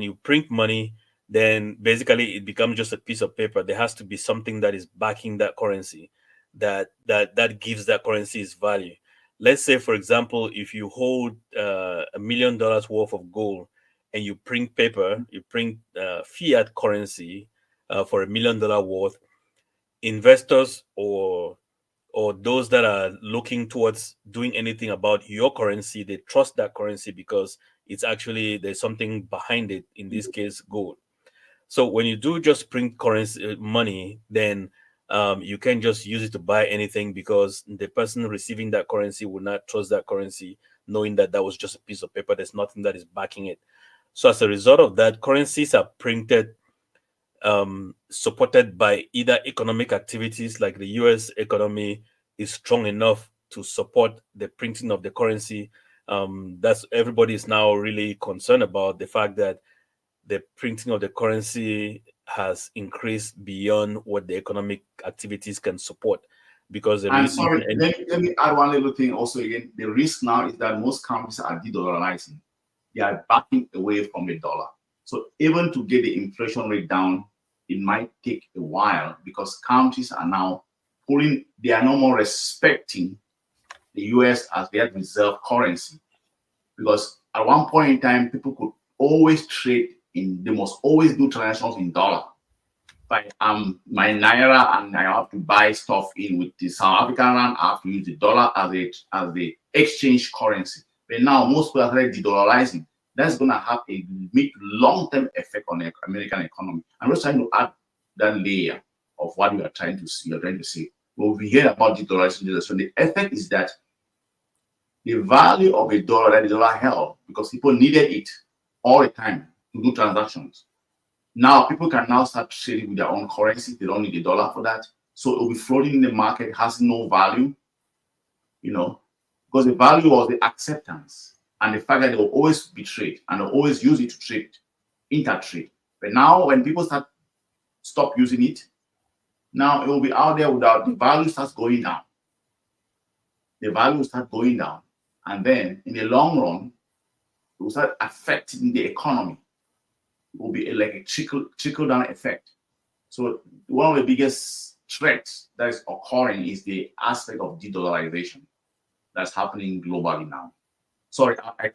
you print money, then basically it becomes just a piece of paper. There has to be something that is backing that currency, that gives that currency its value. Let's say, for example, if you hold $1 million worth of gold and you print paper, you print fiat currency for $1 million worth, investors or those that are looking towards doing anything about your currency, they trust that currency because it's actually, there's something behind it, in this case gold. So when you do just print currency money, then you can just use it to buy anything, because the person receiving that currency will not trust that currency, knowing that that was just a piece of paper. There's nothing that is backing it. So as a result of that, currencies are printed supported by either economic activities, like the US economy is strong enough to support the printing of the currency. That's everybody is now really concerned about the fact that the printing of the currency has increased beyond what the economic activities can support. Because let me add one little thing also again. The risk now is that most countries are de-dollarizing. They are backing away from the dollar. So even to get the inflation rate down, it might take a while, because countries are now they are no more respecting the US as their reserve currency. Because at one point in time, people could always trade they must always do transactions in dollar. Like my naira, and I have to buy stuff in with the South African rand, I have to use the dollar as the exchange currency. But now most people are de-dollarizing. That's going to have a long-term effect on the American economy. I'm just trying to add that layer of what you are trying to see. You're trying to say, well, we hear about de-dollarization. So the effect is that the value of a dollar that the dollar held, because people needed it all the time to do transactions. Now people can now start trading with their own currency. They don't need a dollar for that. So it will be floating in the market. It has no value, because the value was the acceptance and the fact that they will always be trade, and they'll always use it to trade, intertrade. But now when people stop using it, now it will be out there without, the value starts going down. The value will start going down. And then in the long run, it will start affecting the economy. It will be like a trickle down effect. So one of the biggest threats that is occurring is the aspect of de-dollarization that's happening globally now. Sorry, I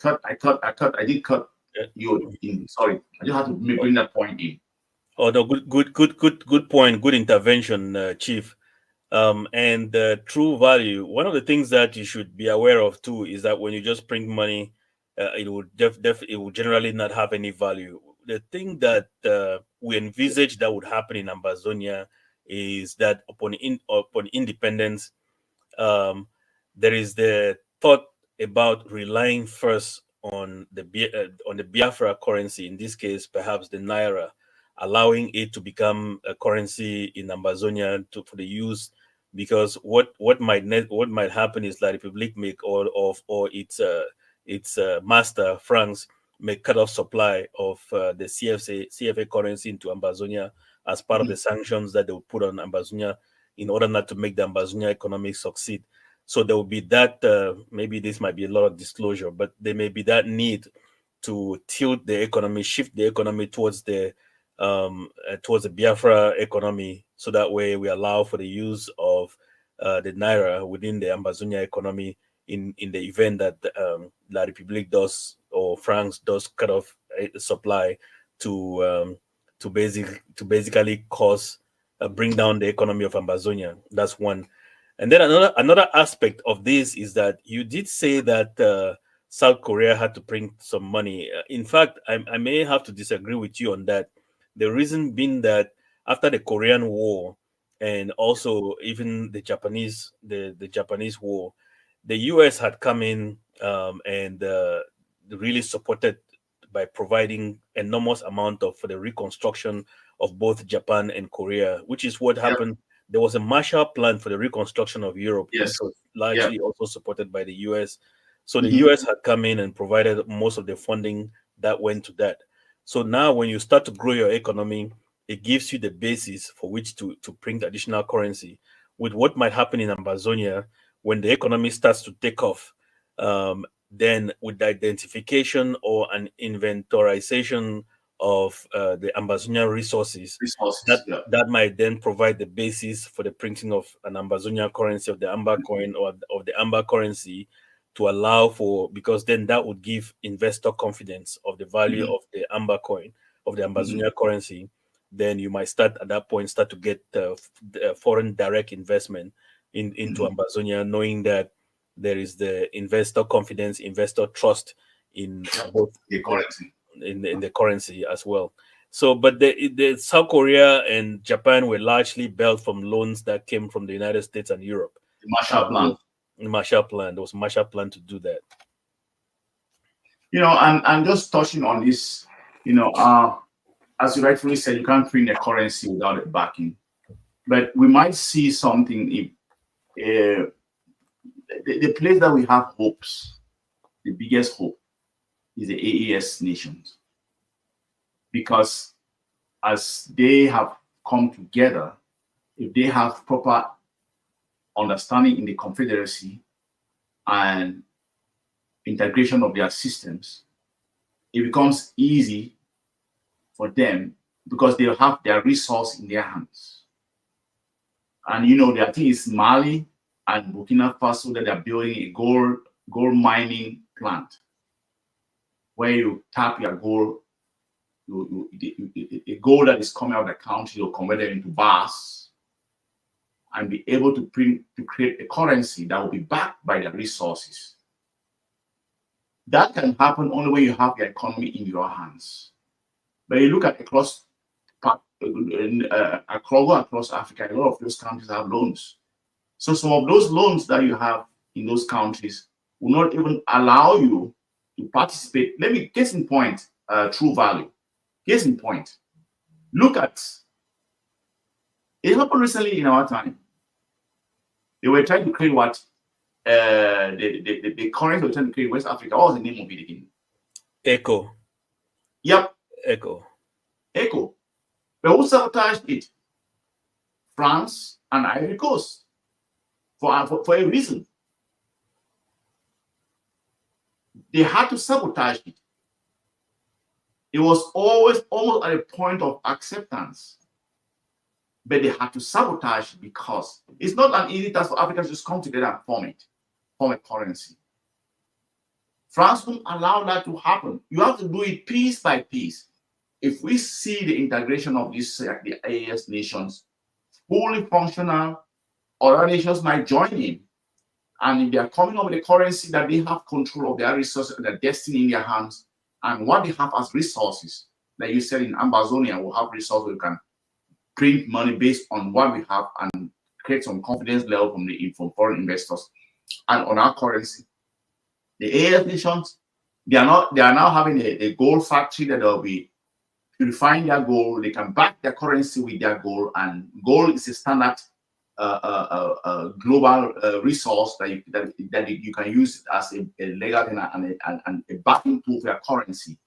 did cut you in. Sorry, I just had to bring that point in. Oh no, good point, good intervention, Chief. And the true value. One of the things that you should be aware of too is that when you just print money, it will it will generally not have any value. The thing that we envisage that would happen in Ambazonia is that upon independence, there is the thought about relying first on the Biafra currency, in this case perhaps the naira, allowing it to become a currency in Ambazonia for the use. Because what might happen is that Republic make or its master francs may cut off supply of the CFA currency into Ambazonia as part of the sanctions that they will put on Ambazonia in order not to make the Ambazonia economy succeed. So there will be that, maybe this might be a lot of disclosure, but there may be that need to tilt the economy, shift the economy towards the Biafra economy, so that way we allow for the use of the naira within the Ambazonia economy in the event that La République does, or France does, cut off supply to basically cause bring down the economy of Ambazonia. That's one. And then another aspect of this is that you did say that South Korea had to bring some money. In fact, I may have to disagree with you on that. The reason being that after the Korean War, and also even the Japanese War, the U.S. had come in and really supported by providing enormous amount for the reconstruction of both Japan and Korea, which is what happened. There was a Marshall Plan for the reconstruction of Europe, which was largely also supported by the U.S. So the U.S. had come in and provided most of the funding that went to that. So now when you start to grow your economy, it gives you the basis for which to print additional currency. With what might happen in Ambazonia, when the economy starts to take off, then with the identification or an inventorization of the Ambazonia resources, that might then provide the basis for the printing of an Ambazonia currency, of the Amba coin, or of the Amba currency, to allow for, because then that would give investor confidence of the value of the Amba coin, of the Ambazonia currency. Then you might start at that point to get foreign direct investment into Ambazonia, knowing that there is the investor confidence, investor trust in both the currency, in the currency as well. So, but the South Korea and Japan were largely built from loans that came from the United States and Europe. The Marshall Plan. The Marshall Plan. There was a Marshall Plan to do that. And just touching on this, as you rightfully said, you can't print a currency without a backing. But we might see something. The place that we have hopes, the biggest hope, is the AES nations. Because as they have come together, if they have proper understanding in the Confederacy and integration of their systems, it becomes easy for them because they have their resource in their hands. And their thing is Mali and Burkina Faso, that they're building a gold mining plant where you tap your gold, a gold that is coming out of the country, you'll convert it into bars and be able to create a currency that will be backed by the resources. That can happen only when you have the economy in your hands. But you look at across Africa, a lot of those countries have loans. So some of those loans that you have in those countries will not even allow you to participate. Let me case in point, true value. Case in point, look at it happened recently in our time. They were trying to create what the currency they were trying to create in West Africa. What was the name of it again? ECHO. Yep. ECHO. But who sabotaged it? France and Ivory Coast. For a reason. They had to sabotage it. It was always almost at a point of acceptance. But they had to sabotage it because it's not an easy task for Africans to just come together and form a currency. France won't allow that to happen. You have to do it piece by piece. If we see the integration of these the AES nations fully functional, other nations might join in. And if they are coming up with a currency that they have control of their resources, their destiny in their hands, and what they have as resources, like you said in Ambazonia, we'll have resources we can print money based on what we have and create some confidence level from foreign investors and on our currency. The AES nations, they are now having a gold factory that will be purifying their gold. They can back their currency with their gold, and gold is a standard global resource that you can use as a legal and a backing tool for your currency.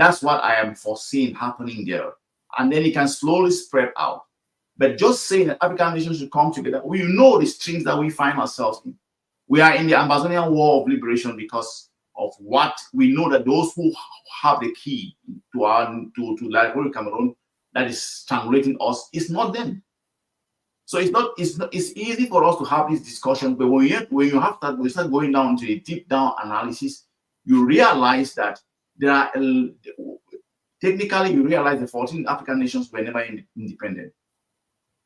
That's what I am foreseeing happening there. And then it can slowly spread out. But just saying that African nations should come together, we know the strings that we find ourselves in. We are in the Ambazonian War of Liberation because of what we know, that those who have the key to our to Liberia, Cameroon, that is strangulating us, is not them. So it's easy for us to have this discussion, but when you start going down to a deep down analysis, you realize that there are technically you realize the 14 African nations were never independent.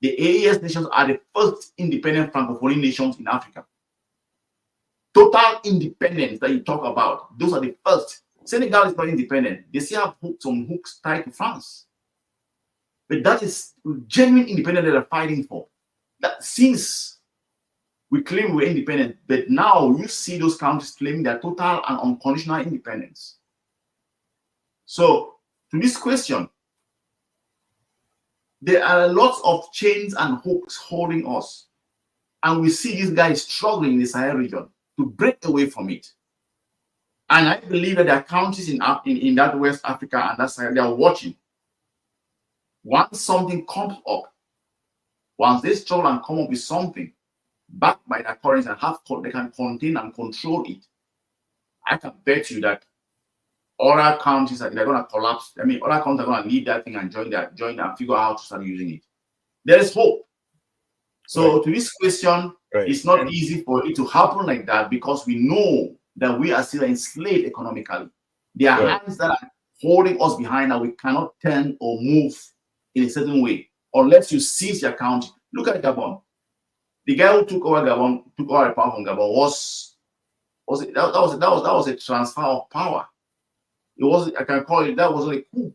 The AES nations are the first independent Francophone nations in Africa. Total independence that you talk about, those are the first. Senegal is not independent. They still have some hooks tied to France. But that is genuine independence that they're fighting for. That since we claim we're independent, but now you see those countries claiming their total and unconditional independence. So to this question, there are lots of chains and hooks holding us. And we see these guys struggling in the Sahel region to break away from it. And I believe that there are countries in that West Africa and that Sahel, they are watching. Once something comes up, once they struggle and come up with something backed by their currency and they can contain and control it, I can bet you that other countries they're going to collapse. I mean, other countries are going to leave that thing and join and figure out how to start using it. There is hope. So to this question, it's not easy for it to happen like that because we know that we are still enslaved economically. There are hands that are holding us behind that we cannot turn or move in a certain way unless you seize your country. Look at Gabon. The guy who took over Gabon, took over the power from Gabon, that was a transfer of power. It was, I can call it, that was a coup.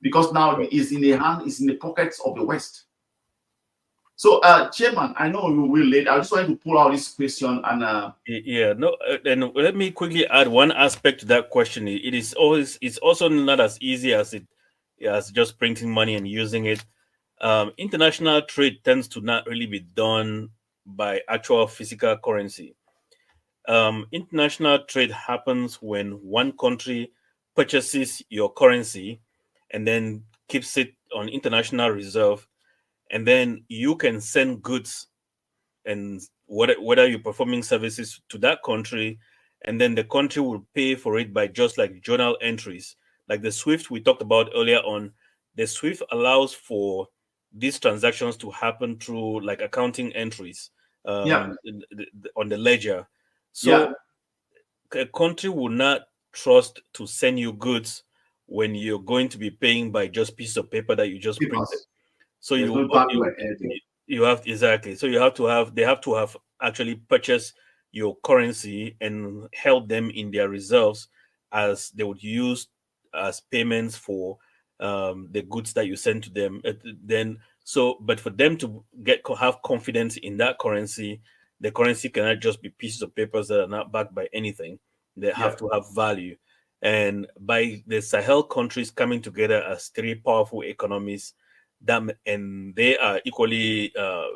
Because now it's in the pockets of the West. So, Chairman, I know you will late. I just wanted to pull out this question and and let me quickly add one aspect to that question. It's also not as easy as just printing money and using it. International trade tends to not really be done by actual physical currency. International trade happens when one country purchases your currency and then keeps it on international reserve, and then you can send goods and whether you're performing services to that country, and then the country will pay for it by just like journal entries. Like the SWIFT we talked about earlier on, the SWIFT allows for these transactions to happen through like accounting entries on the ledger. So a country will not trust to send you goods when you're going to be paying by just pieces of paper that you just printed. So you have exactly. So they have to have actually purchased your currency and held them in their reserves as they would use as payments for the goods that you send to them. But for them to have confidence in that currency, the currency cannot just be pieces of papers that are not backed by anything. They have to have value. And by the Sahel countries coming together as three powerful economies, and they are equally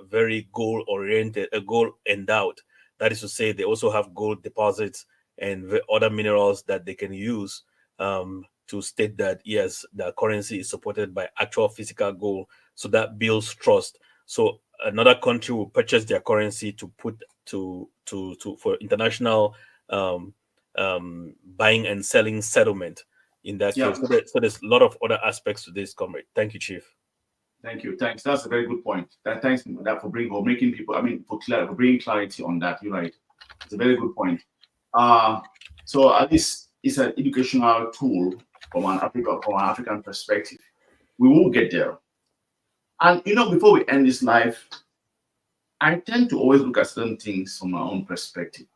very goal-oriented, goal-endowed. That is to say, they also have gold deposits and other minerals that they can use to state that, yes, the currency is supported by actual physical gold. So that builds trust. So another country will purchase their currency to put for international buying and selling settlement in that case. So there's a lot of other aspects to this, comrade. Thank you, Chief. Thank you. Thanks. That's a very good point. Thanks for bringing people. I mean, for bringing clarity on that. You're right. It's a very good point. So at least it's an educational tool from an African perspective. We will get there. And before we end this live, I tend to always look at certain things from my own perspective.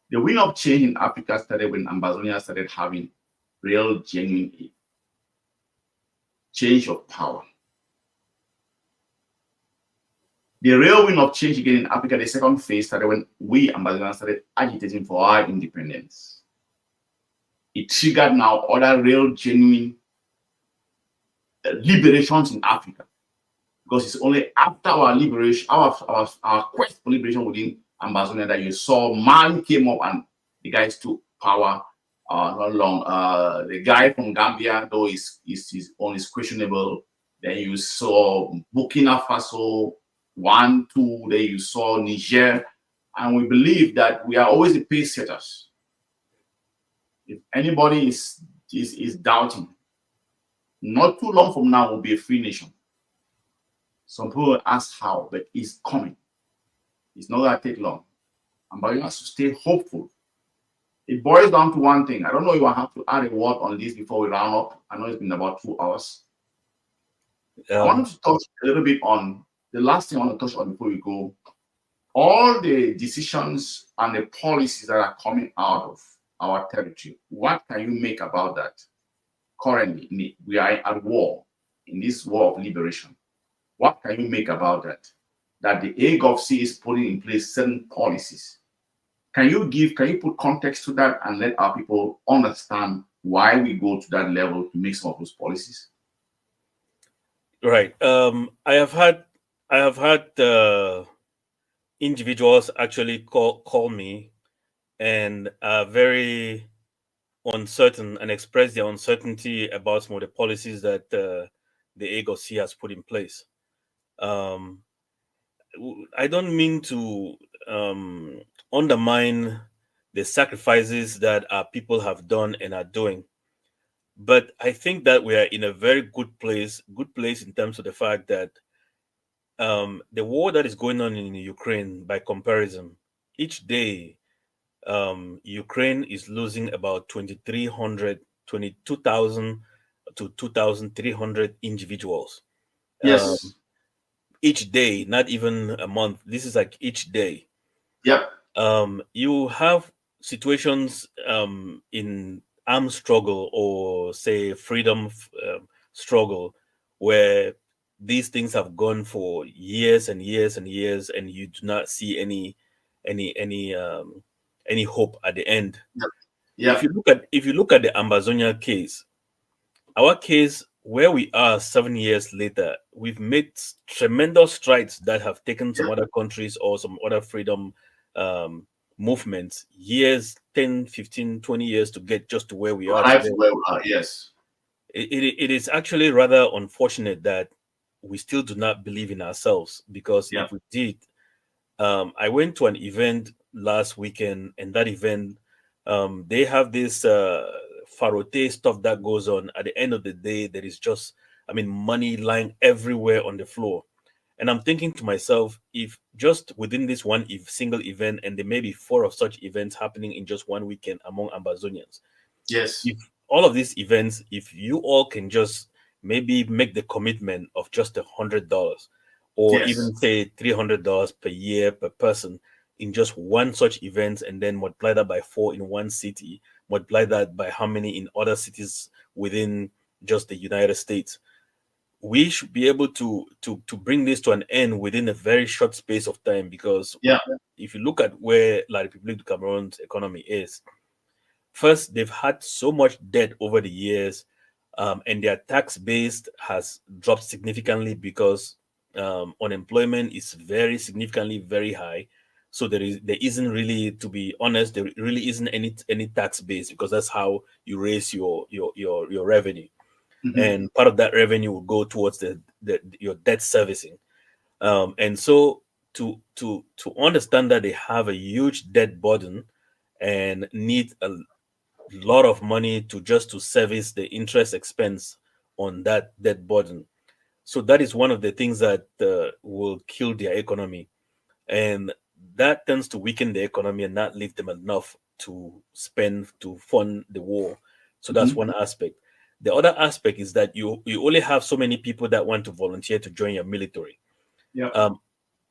The wind of change in Africa started when Ambazonia started having real, genuine change of power. The real wind of change again in Africa, the second phase, started when we, Ambazonia, started agitating for our independence. It triggered now other real, genuine liberations in Africa. Because it's only after our liberation, our quest for liberation within Ambazonia that you saw Mali came up and the guys took power not long. The guy from Gambia, though, is on is questionable. Then you saw Burkina Faso 1, 2. Then you saw Niger, and we believe that we are always the pace setters. If anybody is doubting, not too long from now we'll be a free nation. Some people ask how, but it's coming. It's not gonna take long. But you have to stay hopeful. It boils down to one thing. I don't know if I have to add a word on this before we round up. I know it's been about 2 hours. I wanted to touch a little bit on the last thing I want to touch on before we go. All the decisions and the policies that are coming out of our territory, what can you make about that? Currently, we are at war, in this war of liberation. What can you make about that? That the AGOVC is putting in place certain policies. Can you put context to that and let our people understand why we go to that level to make some of those policies? Right. I have had individuals actually call me and are very uncertain and express their uncertainty about some of the policies that the AGOC has put in place. I don't mean to undermine the sacrifices that our people have done and are doing, but I think that we are in a very good place in terms of the fact that the war that is going on in Ukraine, by comparison, each day Ukraine is losing about 22,000 to 2,300 individuals. Yes. Each day, not even a month. This is like each day. Yep. You have situations in armed struggle or say freedom struggle where these things have gone for years and years and years, and you do not see any hope at the end. Yep. Yep. If you look at the Ambazonia case, our case where we are 7 years later, we've made tremendous strides that have taken some other countries or some other freedom movements years, 10, 15, 20 years to get just to where we are today. Where we are, yes. It is actually rather unfortunate that we still do not believe in ourselves, because if we did, I went to an event last weekend, and that event, they have this farote stuff that goes on. At the end of the day, there is just, money lying everywhere on the floor. And I'm thinking to myself, if just within this one single event, and there may be 4 of such events happening in just one weekend among Ambazonians. Yes. If all of these events, if you all can just maybe make the commitment of just $100 or even say $300 per year per person in just one such event, and then multiply that by 4 in one city, multiply that by how many in other cities within just the United States, we should be able to bring this to an end within a very short space of time. Because if you look at where La République du Cameroon's economy is, first, they've had so much debt over the years, and their tax base has dropped significantly because unemployment is very significantly very high. So there isn't really, to be honest, there really isn't any tax base, because that's how you raise your revenue. Mm-hmm. And part of that revenue will go towards your debt servicing. And so to understand that they have a huge debt burden and need a lot of money to service the interest expense on that debt burden. So that is one of the things that will kill their economy. And that tends to weaken the economy and not leave them enough to spend to fund the war. So that's one aspect. The other aspect is that you only have so many people that want to volunteer to join your military. Yeah.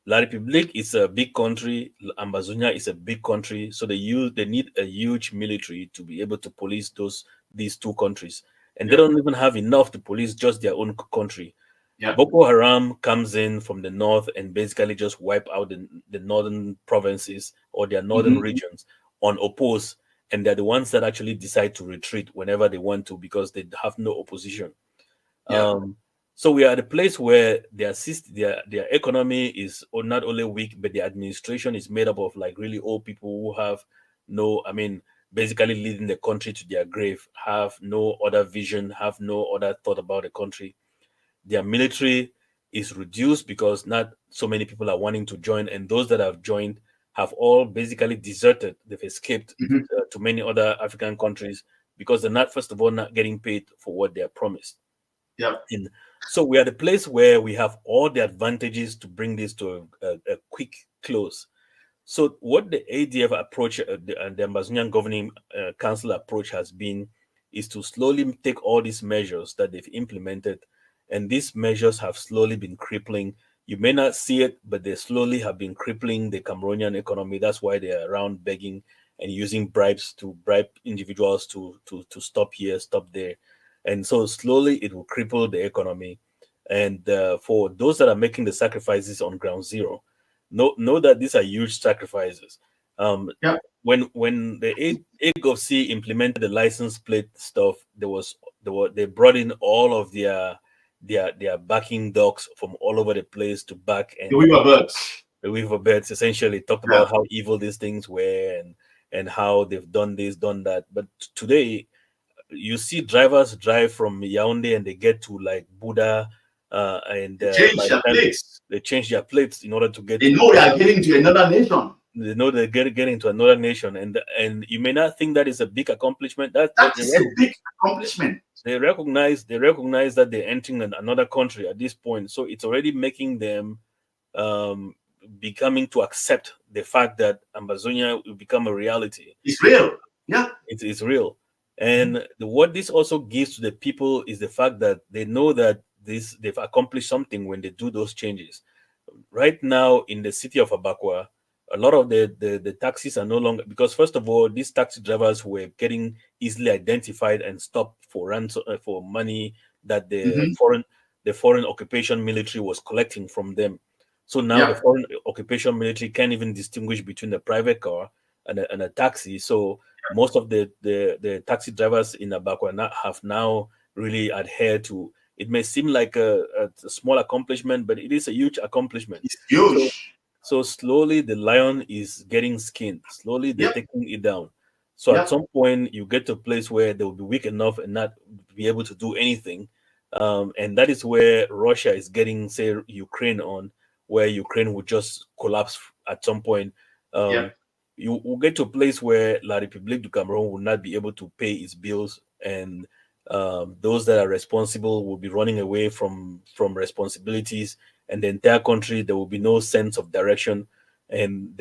La République is a big country. Ambazonia is a big country, so they need a huge military to be able to police these 2 countries, and they don't even have enough to police just their own country. Boko Haram comes in from the north and basically just wipe out the northern provinces or their northern regions unopposed, and they're the ones that actually decide to retreat whenever they want to, because they have no opposition. So we are at a place where their economy is not only weak, but the administration is made up of like really old people who have basically leading the country to their grave, have no other vision, have no other thought about the country. Their military is reduced because not so many people are wanting to join, and those that have joined have all basically deserted. They've escaped to many other African countries because they're not, first of all, not getting paid for what they are promised. Yeah. And so we are the place where we have all the advantages to bring this to a quick close. So what the ADF approach, the Ambazonian Governing Council approach has been, is to slowly take all these measures that they've implemented, and these measures have slowly been crippling. You may not see it, but they slowly have been crippling the Cameroonian economy. That's why they're around begging and using bribes to bribe individuals to stop here, stop there. And so slowly it will cripple the economy. And for those that are making the sacrifices on ground zero, know that these are huge sacrifices. Yeah. When the AGOC implemented the license plate stuff, they brought in all of their backing dogs from all over the place to back and The weaver birds. the weaver birds essentially talked about how evil these things were and how they've done this, done that. But today, you see drivers drive from Yaoundé and they get to like Buddha, and Change their plates. they change their plates in order to get. They know they are getting to another nation. They know they're getting to another nation, and you may not think that is a big accomplishment. That is a big accomplishment. They recognize that they're entering another country at this point, so it's already making them becoming to accept the fact that Ambazonia will become a reality. It's real. Yeah, it's real. And what this also gives to the people is the fact that they know that they've accomplished something when they do those changes. Right now in the city of Abakwa, a lot of the taxis are no longer, because first of all, these taxi drivers were getting easily identified and stopped for ransom, for money that the foreign occupation military was collecting from them. So now the foreign occupation military can't even distinguish between a private car and a taxi. So most of the taxi drivers in Abakwa have now really adhered to. It may seem like a small accomplishment, but it is a huge accomplishment. It's huge. So slowly the lion is getting skinned. Slowly they're taking it down. So at some point you get to a place where they will be weak enough and not be able to do anything. And that is where Russia is getting, say, Ukraine on, where Ukraine would just collapse at some point. You will get to a place where La République du Cameroon will not be able to pay its bills, and those that are responsible will be running away from responsibilities, and the entire country, there will be no sense of direction, and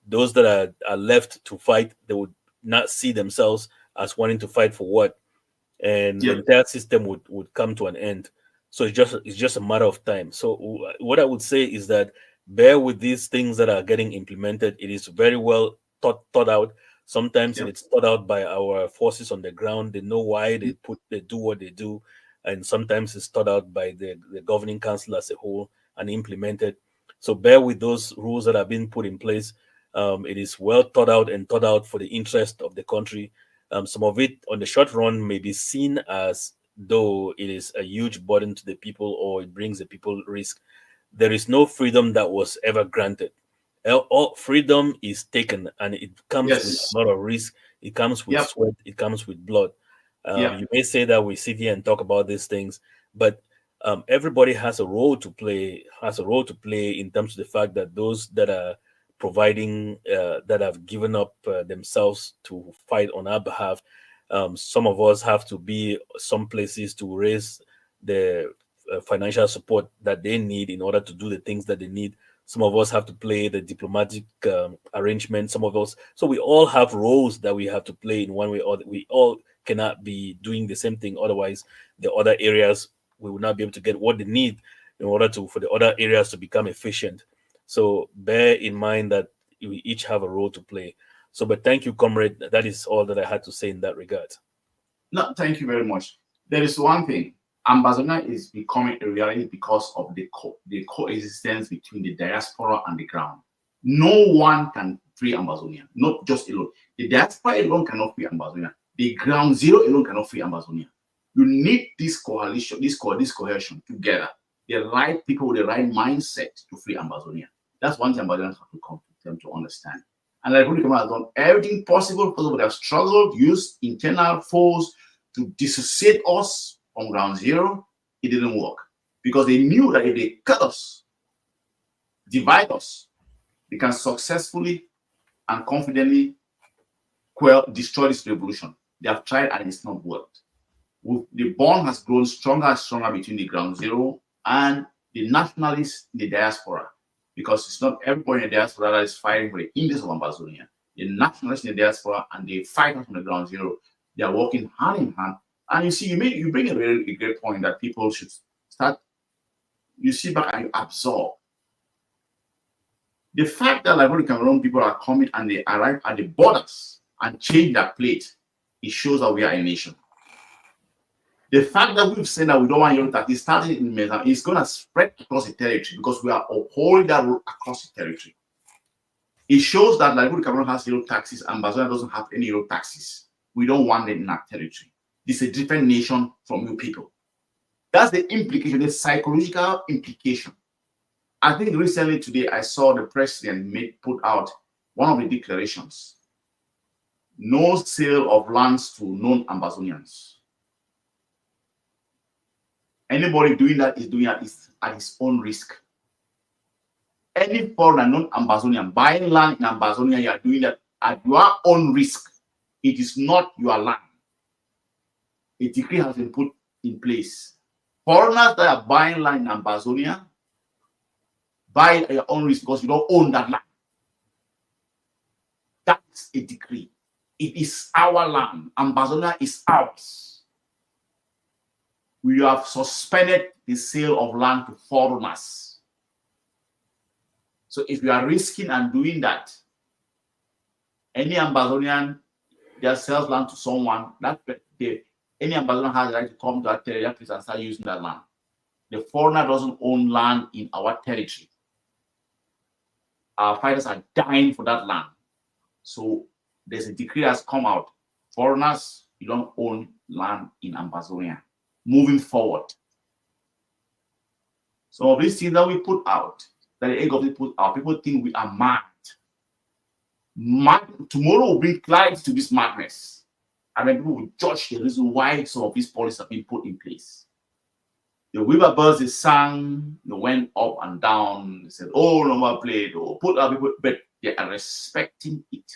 those that are left to fight, they would not see themselves as wanting to fight for what, and the entire system would come to an end. So it's just a matter of time. So what I would say is that bear with these things that are getting implemented. It is very well thought out. Sometimes it's thought out by our forces on the ground. They know why they do what they do, and sometimes it's thought out by the governing council as a whole and implemented. So bear with those rules that have been put in place. It is well thought out and thought out for the interest of the country. Some of it on the short run may be seen as though it is a huge burden to the people or it brings the people risk. There is no freedom that was ever granted. All freedom is taken, and it comes with a lot of risk. It comes with sweat. It comes with blood. You may say that we sit here and talk about these things, but everybody has a role to play. In terms of the fact that those that are providing, that have given up themselves to fight on our behalf, some of us have to be some places to raise the financial support that they need in order to do the things that they need. Some of us have to play the diplomatic arrangement. Some of us, so we all have roles that we have to play in one way or other. We all cannot be doing the same thing. Otherwise, the other areas, we will not be able to get what they need in order for the other areas to become efficient. So bear in mind that we each have a role to play. So, but thank you, comrade. That is all that I had to say in that regard. No, thank you very much. There is one thing. Ambazonia is becoming a reality because of the coexistence between the diaspora and the ground. No one can free Ambazonia, not just alone. The diaspora alone cannot free Ambazonia. The ground zero alone cannot free Ambazonia. You need this coalition, this cohesion together. The right people with the right mindset to free Ambazonia. That's one thing Ambazonians have to come to them to understand. And the Republic has done everything possible because they have struggled, used internal force to dissociate us from ground zero. It didn't work because they knew that if they cut us, divide us, they can successfully and confidently destroy this revolution. They have tried and it's not worked. The bond has grown stronger and stronger between the ground zero and the nationalists in the diaspora, because it's not everybody in the diaspora that is fighting for the interests of Ambazonia. The nationalists in the diaspora and the fighters from the ground zero, they are working hand in hand. And you see, you bring a very great point that people should start. You sit back and you absorb. The fact that Liberia Cameroon people are coming and they arrive at the borders and change their plate, it shows that we are a nation. The fact that we've said that we don't want Euro taxes starting in Mesa is going to spread across the territory because we are upholding that rule across the territory. It shows that Liberia Cameroon has Euro taxes and Ambazonia doesn't have any Euro taxes. We don't want them in our territory. This is a different nation from you people. That's the implication, the psychological implication. I think recently today I saw the president put out one of the declarations. No sale of lands to non-Ambazonians. Anybody doing that is doing that at his own risk. Any foreigner, non-Ambazonian, buying land in Ambazonia, you are doing that at your own risk. It is not your land. A decree has been put in place. Foreigners that are buying land in Ambazonia, buy at your own risk because you don't own that land. That's a decree. It is our land. Ambazonia is ours. We have suspended the sale of land to foreigners. So if you are risking and doing that, any Ambazonian that sells land to someone, any Ambazonian has the right to come to that territory and start using that land. The foreigner doesn't own land in our territory. Our fighters are dying for that land. So there's a decree that's come out. Foreigners, you don't own land in Ambazonia. Moving forward. Some of these things that we put out, that the egg of it put out, people think we are mad. Tomorrow will bring clarity to this madness. And then people will judge the reason why some of these policies have been put in place. The Weaver birds, they sang, they went up and down, they said, oh, number plate, or put other people, but they are respecting it.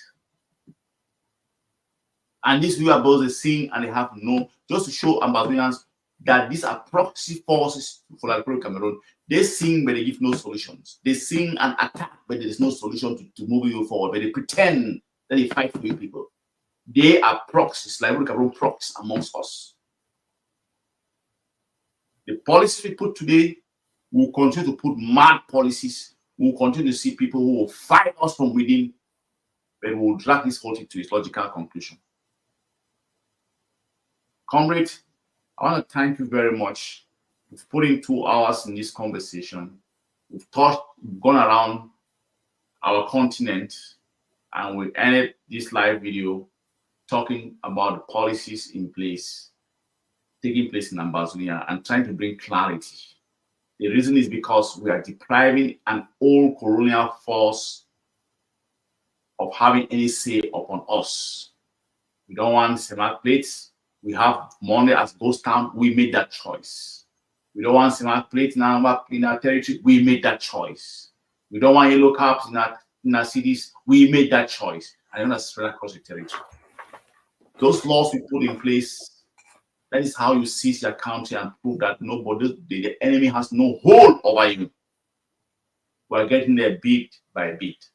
And these Weaver birds, they sing and they have no, just to show Ambazonians that these are proxy forces for the Republic of Cameroon. They sing, but they give no solutions. They sing and attack, but there is no solution to move you forward. But they pretend that they fight for you people. They are proxies, like Republic of Cameroon proxies amongst us. The policies we put today, we will continue to put mad policies. We will continue to see people who will fight us from within, but we will drag this whole thing to its logical conclusion. Comrade, I want to thank you very much. We've put in 2 hours in this conversation. We've gone around our continent, and we ended this live video talking about the policies in place, taking place in Ambazonia, and trying to bring clarity. The reason is because we are depriving an old colonial force of having any say upon us. We don't want cement plates. We have Monday as ghost town. We made that choice. We don't want cement plates in our territory. We made that choice. We don't want yellow caps in our cities. We made that choice. And then spread across the territory. Those laws we put in place, that is how you seize your country and prove that the enemy has no hold over you. We're getting there bit by bit.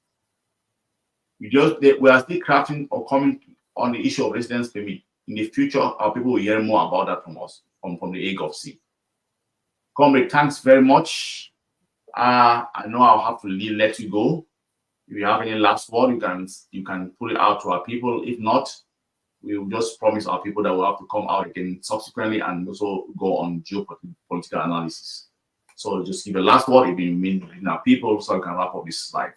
We are still crafting or coming on the issue of residence permit. In the future, our people will hear more about that from us, from the egg of sea. Comrade, thanks very much. I know I'll have to let you go. If you have any last word, you can put it out to our people. If not, we will just promise our people that we'll have to come out again subsequently and also go on geopolitical analysis. So just give a last word if you mean our people, so I can wrap up this live.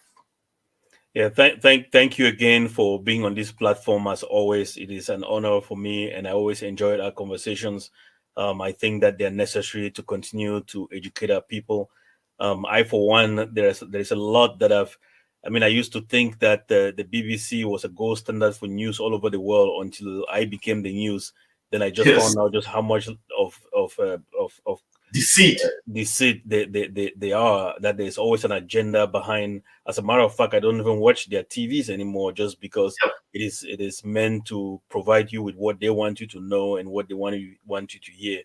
Yeah, thank you again for being on this platform. As always, it is an honor for me, and I always enjoyed our conversations. I think that they're necessary to continue to educate our people. I, for one, there's a lot that I've I mean, I used to think that the BBC was a gold standard for news all over the world until I became the news. Then I just Yes. found out just how much of Deceit. deceit they are, that there's always an agenda behind. As a matter of fact, I don't even watch their TVs anymore, just because Yep. it is meant to provide you with what they want you to know and what they want you to hear.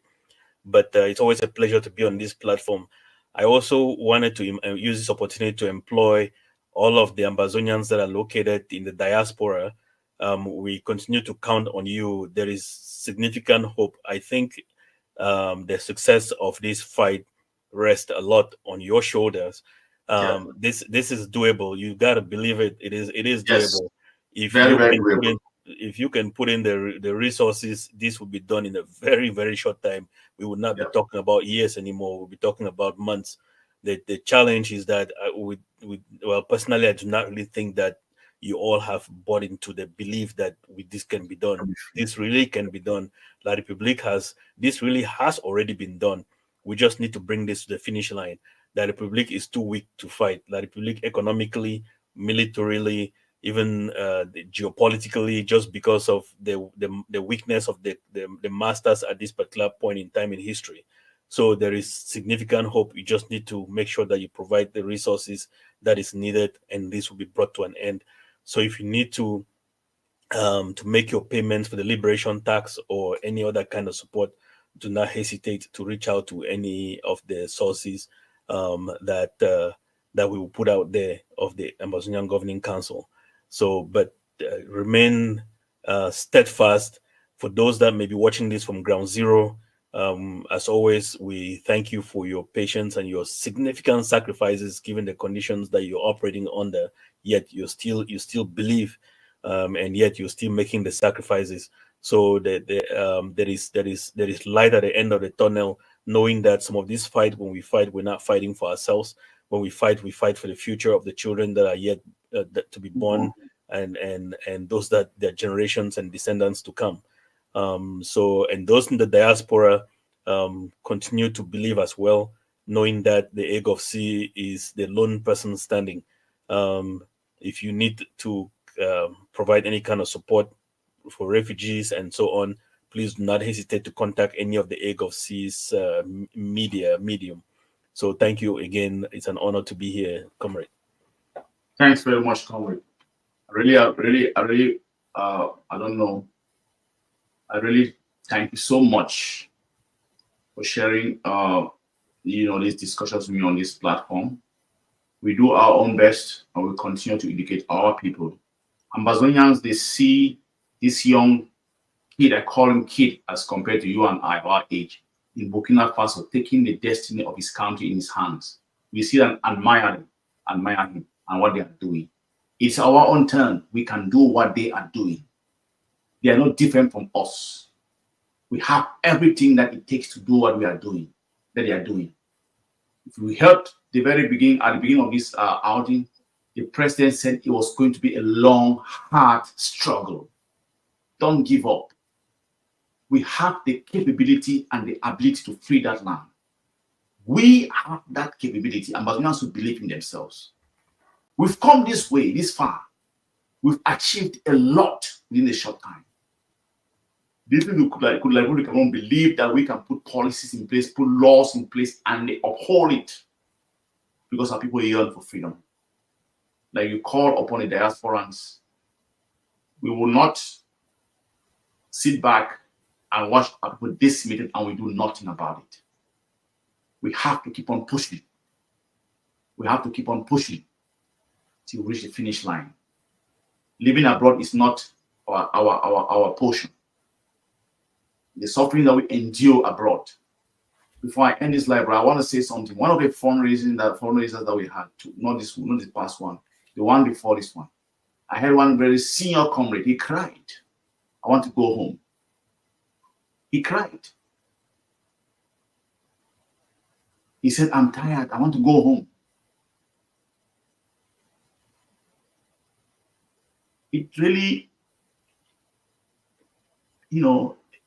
But it's always a pleasure to be on this platform. I also wanted to use this opportunity to employ all of the Ambazonians that are located in the diaspora. We continue to count on you. There is significant hope. I think the success of this fight rests a lot on your shoulders. Yeah. This is doable. You gotta believe it. It is Yes. doable. If Very, you very can put doable. in if you can put in the resources, this will be done in a very, very short time. We would not be Yeah. talking about years anymore. We'll be talking about months. The challenge is that well, personally, I do not really think that you all have bought into the belief that this can be done. This really can be done. La Republique has this really has already been done. We just need to bring this to the finish line. La Republique is too weak to fight. La Republique economically, militarily, even geopolitically, just because of the weakness of the masters at this particular point in time in history. So there is significant hope. You just need to make sure that you provide the resources that is needed, and this will be brought to an end. So if you need to make your payments for the liberation tax or any other kind of support, do not hesitate to reach out to any of the sources that we will put out there of the Amazonian Governing Council. So, but remain steadfast. For those that may be watching this from ground zero, as always, we thank you for your patience and your significant sacrifices, given the conditions that you're operating under. Yet you still believe, and yet you're still making the sacrifices. So there is light at the end of the tunnel, knowing that some of this fight, when we fight, we're not fighting for ourselves. When we fight for the future of the children that are yet to be born, and those that their generations and descendants to come. So, and those in the diaspora continue to believe as well, knowing that the egg of sea is the lone person standing. If you need to provide any kind of support for refugees and so on, please do not hesitate to contact any of the egg of seas medium. So thank you again. It's an honor to be here, comrade. Thanks very much, comrade. I don't know. I really thank you so much for sharing, these discussions with me on this platform. We do our own best, and we continue to educate our people. Ambazonians, they see this young kid, I call him kid as compared to you and I, our age, in Burkina Faso, taking the destiny of his country in his hands. We see and admire him and what they are doing. It's our own turn. We can do what they are doing. They are not different from us. We have everything that it takes to do what we are doing, that they are doing. If we helped the very beginning, at the beginning of this outing, the president said it was going to be a long, hard struggle. Don't give up. We have the capability and the ability to free that land. We have that capability, and Ambazonians who believe in themselves. We've come this way, this far. We've achieved a lot within a short time. These people could believe that we can put policies in place, put laws in place, and they uphold it because our people yearn for freedom. Like you call upon the diasporans, we will not sit back and watch our people decimated and we do nothing about it. We have to keep on pushing. We have to keep on pushing till we reach the finish line. Living abroad is not our portion. The suffering that we endure abroad. Before I end this live, I want to say something. One of the fundraisers that we had, not this past one, the one before this one, I had one very senior comrade. He cried. I want to go home. He cried. He said, I'm tired. I want to go home. It really,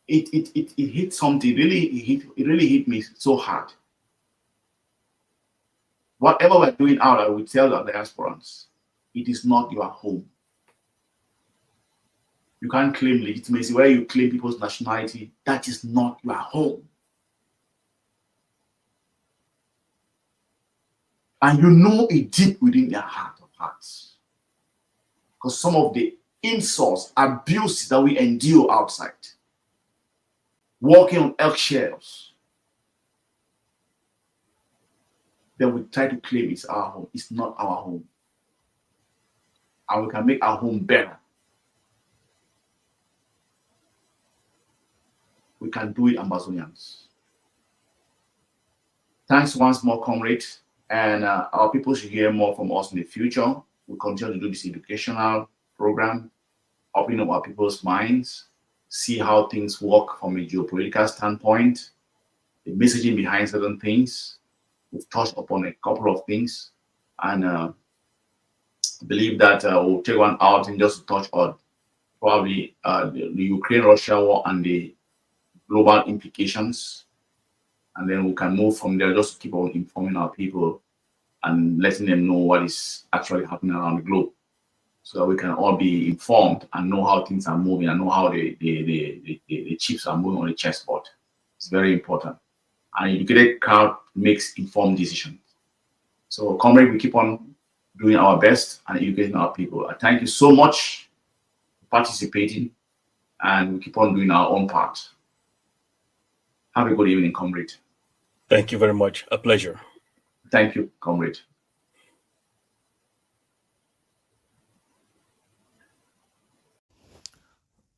it hit something. It really hit me so hard. Whatever we're doing out, I will tell the diasporans, it is not your home. You can't claim legitimacy where you claim people's nationality. That is not your home. And you know it deep within your heart of hearts. Because some of the insults, abuse that we endure outside, walking on eggshells, then we try to claim it's our home. It's not our home. And we can make our home better. We can do it, Ambazonians. Thanks once more, comrade. And our people should hear more from us in the future. We continue to do this educational program, opening up our people's minds, see how things work from a geopolitical standpoint, the messaging behind certain things. We've touched upon a couple of things, and believe that we'll take one out and just touch on probably the Ukraine-Russia war and the global implications. And then we can move from there, just to keep on informing our people and letting them know what is actually happening around the globe, so that we can all be informed and know how things are moving and know how the chips are moving on the chessboard. It's very important. An educated crowd makes informed decisions. So, comrade, we keep on doing our best and educating our people. I thank you so much for participating, and we keep on doing our own part. Have a good evening, comrade. Thank you very much. A pleasure. Thank you, comrade.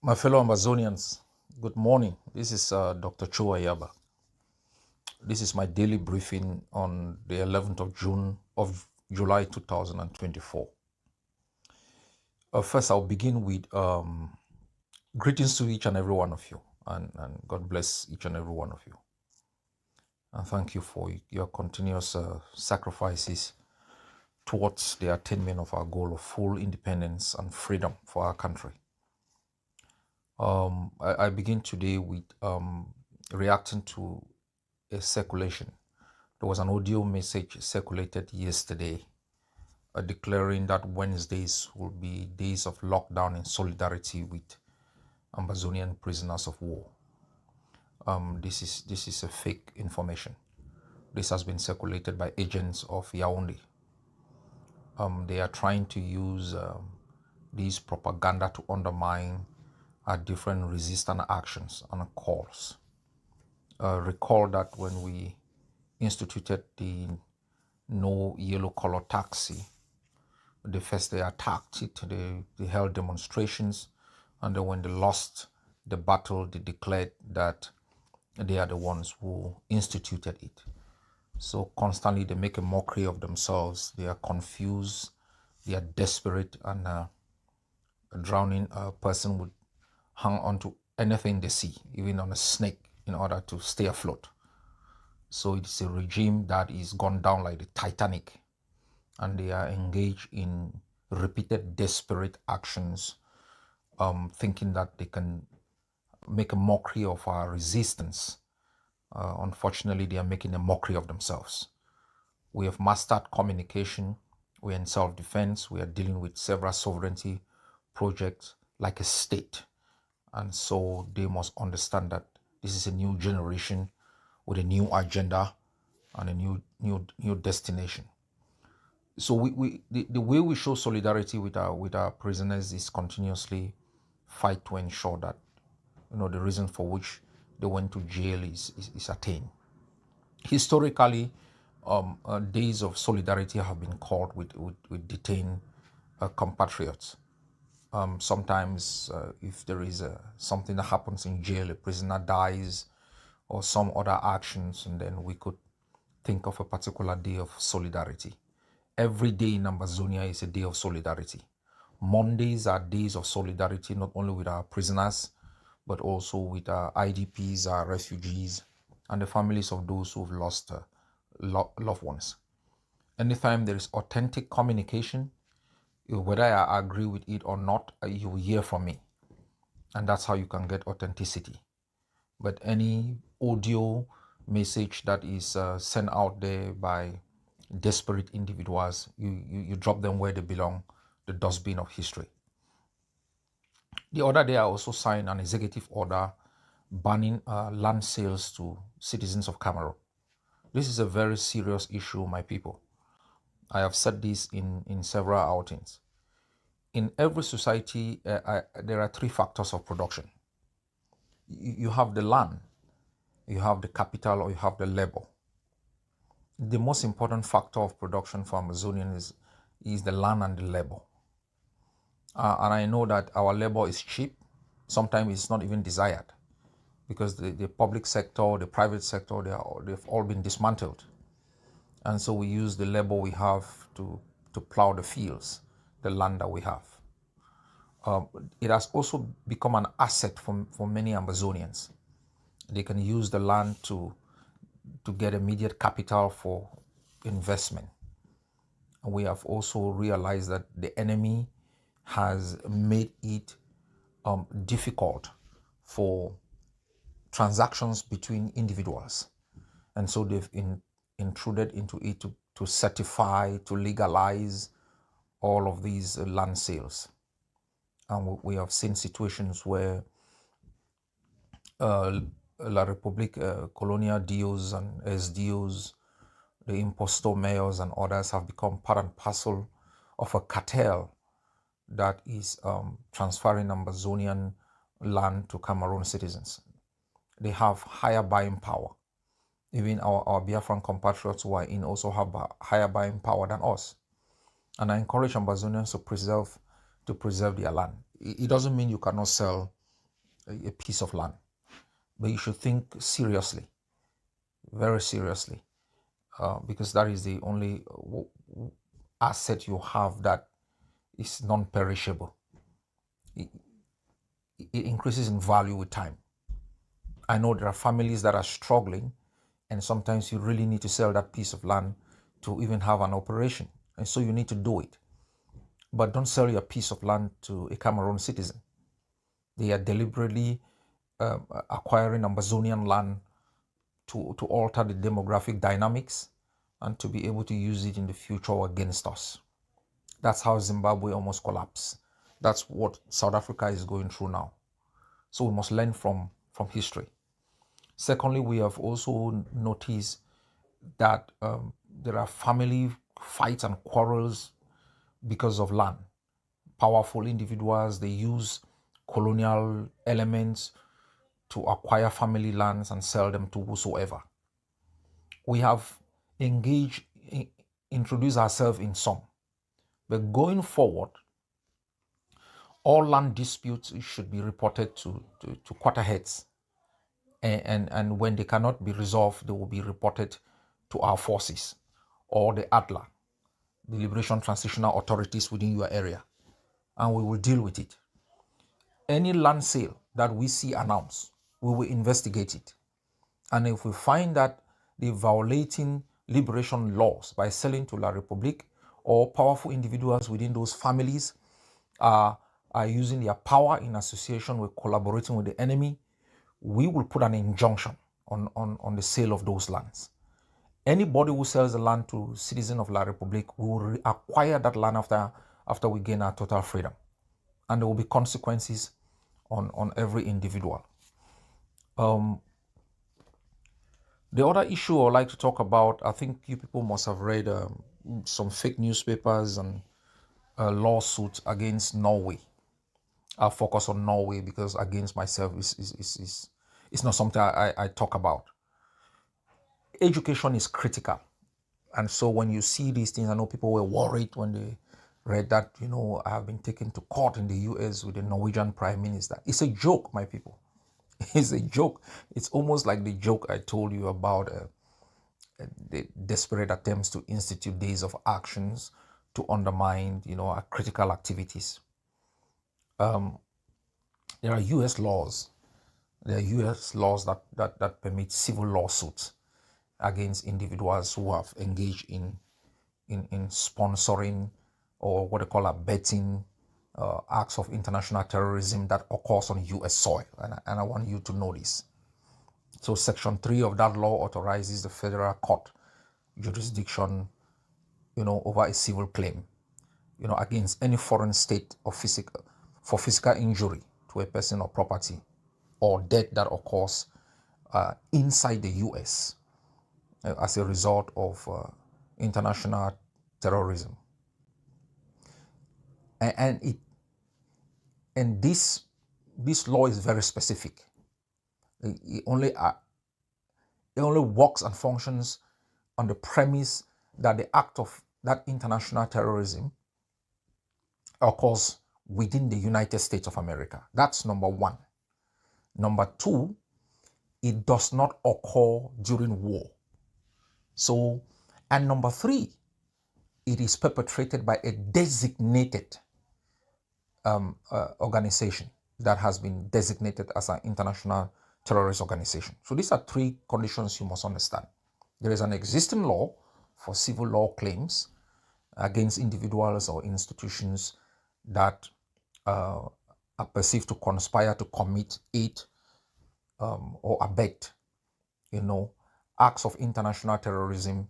My fellow Ambazonians, good morning. This is Dr. Chua Yaba. This is my daily briefing on the 11th of July 2024. First, I'll begin with greetings to each and every one of you, and God bless each and every one of you. And thank you for your continuous sacrifices towards the attainment of our goal of full independence and freedom for our country. I begin today with reacting to a circulation. There was an audio message circulated yesterday declaring that Wednesdays will be days of lockdown in solidarity with Ambazonian prisoners of war. This is a fake information. This has been circulated by agents of Yaoundé. They are trying to use this propaganda to undermine our different resistance actions and calls. Recall that when we instituted the no yellow color taxi, the first they attacked it, they held demonstrations, and then when they lost the battle, they declared that they are the ones who instituted it. So constantly they make a mockery of themselves. They are confused, they are desperate, and a drowning person would hang on to anything they see, even on a snake, in order to stay afloat. So it's a regime that is gone down like the Titanic, and they are engaged in repeated desperate actions, thinking that they can make a mockery of our resistance. Unfortunately, they are making a mockery of themselves. We have mastered communication. We are in self-defense. We are dealing with several sovereignty projects like a state. And so they must understand that this is a new generation with a new agenda and a new destination. So the way we show solidarity with our prisoners is continuously fight to ensure that the reason for which they went to jail is attained. Historically, days of solidarity have been called with detained compatriots. Sometimes if there is something that happens in jail, a prisoner dies or some other actions, and then we could think of a particular day of solidarity. Every day in Ambazonia is a day of solidarity. Mondays are days of solidarity, not only with our prisoners, but also with our IDPs, our refugees, and the families of those who've lost loved ones. Anytime there is authentic communication, whether I agree with it or not, you will hear from me. And that's how you can get authenticity. But any audio message that is sent out there by desperate individuals, you drop them where they belong the dustbin of history. The other day, I also signed an executive order banning land sales to citizens of Cameroon. This is a very serious issue, my people. I have said this in several outings. In every society, there are three factors of production. You have the land, you have the capital, or you have the labor. The most important factor of production for Amazonians is the land and the labor. And I know that our labor is cheap. Sometimes it's not even desired because the public sector, the private sector, they've all been dismantled. And so we use the labor we have to plow the fields, the land that we have. It has also become an asset for many Amazonians. They can use the land to get immediate capital for investment. And we have also realized that the enemy has made it difficult for transactions between individuals. And so they've intruded into it to certify, to legalize all of these land sales. And we have seen situations where La Republique colonial DOs and SDOs, the impostor mayors and others have become part and parcel of a cartel that is transferring Ambazonian land to Cameroon citizens. They have higher buying power. Even our Biafran compatriots who are in also have higher buying power than us. And I encourage Ambazonians to preserve their land. It doesn't mean you cannot sell a piece of land, but you should think seriously, very seriously, because that is the only asset you have that is non-perishable. It increases in value with time. I know there are families that are struggling, and sometimes you really need to sell that piece of land to even have an operation. And so you need to do it. But don't sell your piece of land to a Cameroon citizen. They are deliberately acquiring Ambazonian land to alter the demographic dynamics and to be able to use it in the future against us. That's how Zimbabwe almost collapsed. That's what South Africa is going through now. So we must learn from history. Secondly, we have also noticed that there are family fights and quarrels because of land. Powerful individuals, they use colonial elements to acquire family lands and sell them to whosoever. We have introduced ourselves in some. But going forward, all land disputes should be reported to quarterheads. And when they cannot be resolved, they will be reported to our forces or the ADLA, the Liberation Transitional Authorities within your area, and we will deal with it. Any land sale that we see announced, we will investigate it. And if we find that they're violating liberation laws by selling to La Republique, or powerful individuals within those families are using their power in association with collaborating with the enemy, we will put an injunction on the sale of those lands. Anybody who sells the land to citizen of La Republique will acquire that land after we gain our total freedom. And there will be consequences on every individual. The other issue I'd like to talk about, I think you people must have read some fake newspapers and lawsuits against Norway. I'll focus on Norway because against myself is not something I talk about. Education is critical. And so when you see these things, I know people were worried when they read that, I have been taken to court in the US with the Norwegian Prime Minister. It's a joke, my people. It's a joke. It's almost like the joke I told you about the desperate attempts to institute days of actions to undermine, our critical activities. There are US laws. There are US laws that permit civil lawsuits against individuals who have engaged in sponsoring or what they call abetting acts of international terrorism that occurs on US soil. And I want you to know this. So Section 3 of that law authorizes the federal court jurisdiction, over a civil claim. against any foreign state or physical injury to a person or property, or death that occurs inside the U.S. As a result of international terrorism. And this law is very specific. It only works and functions on the premise that the act of that international terrorism occurs within the United States of America. That's number one. Number two, it does not occur during war. So, and number three, it is perpetrated by a designated organization that has been designated as an international terrorist organization. So these are three conditions you must understand. There is an existing law for civil law claims against individuals or institutions that are perceived to conspire to commit, aid, or abet, acts of international terrorism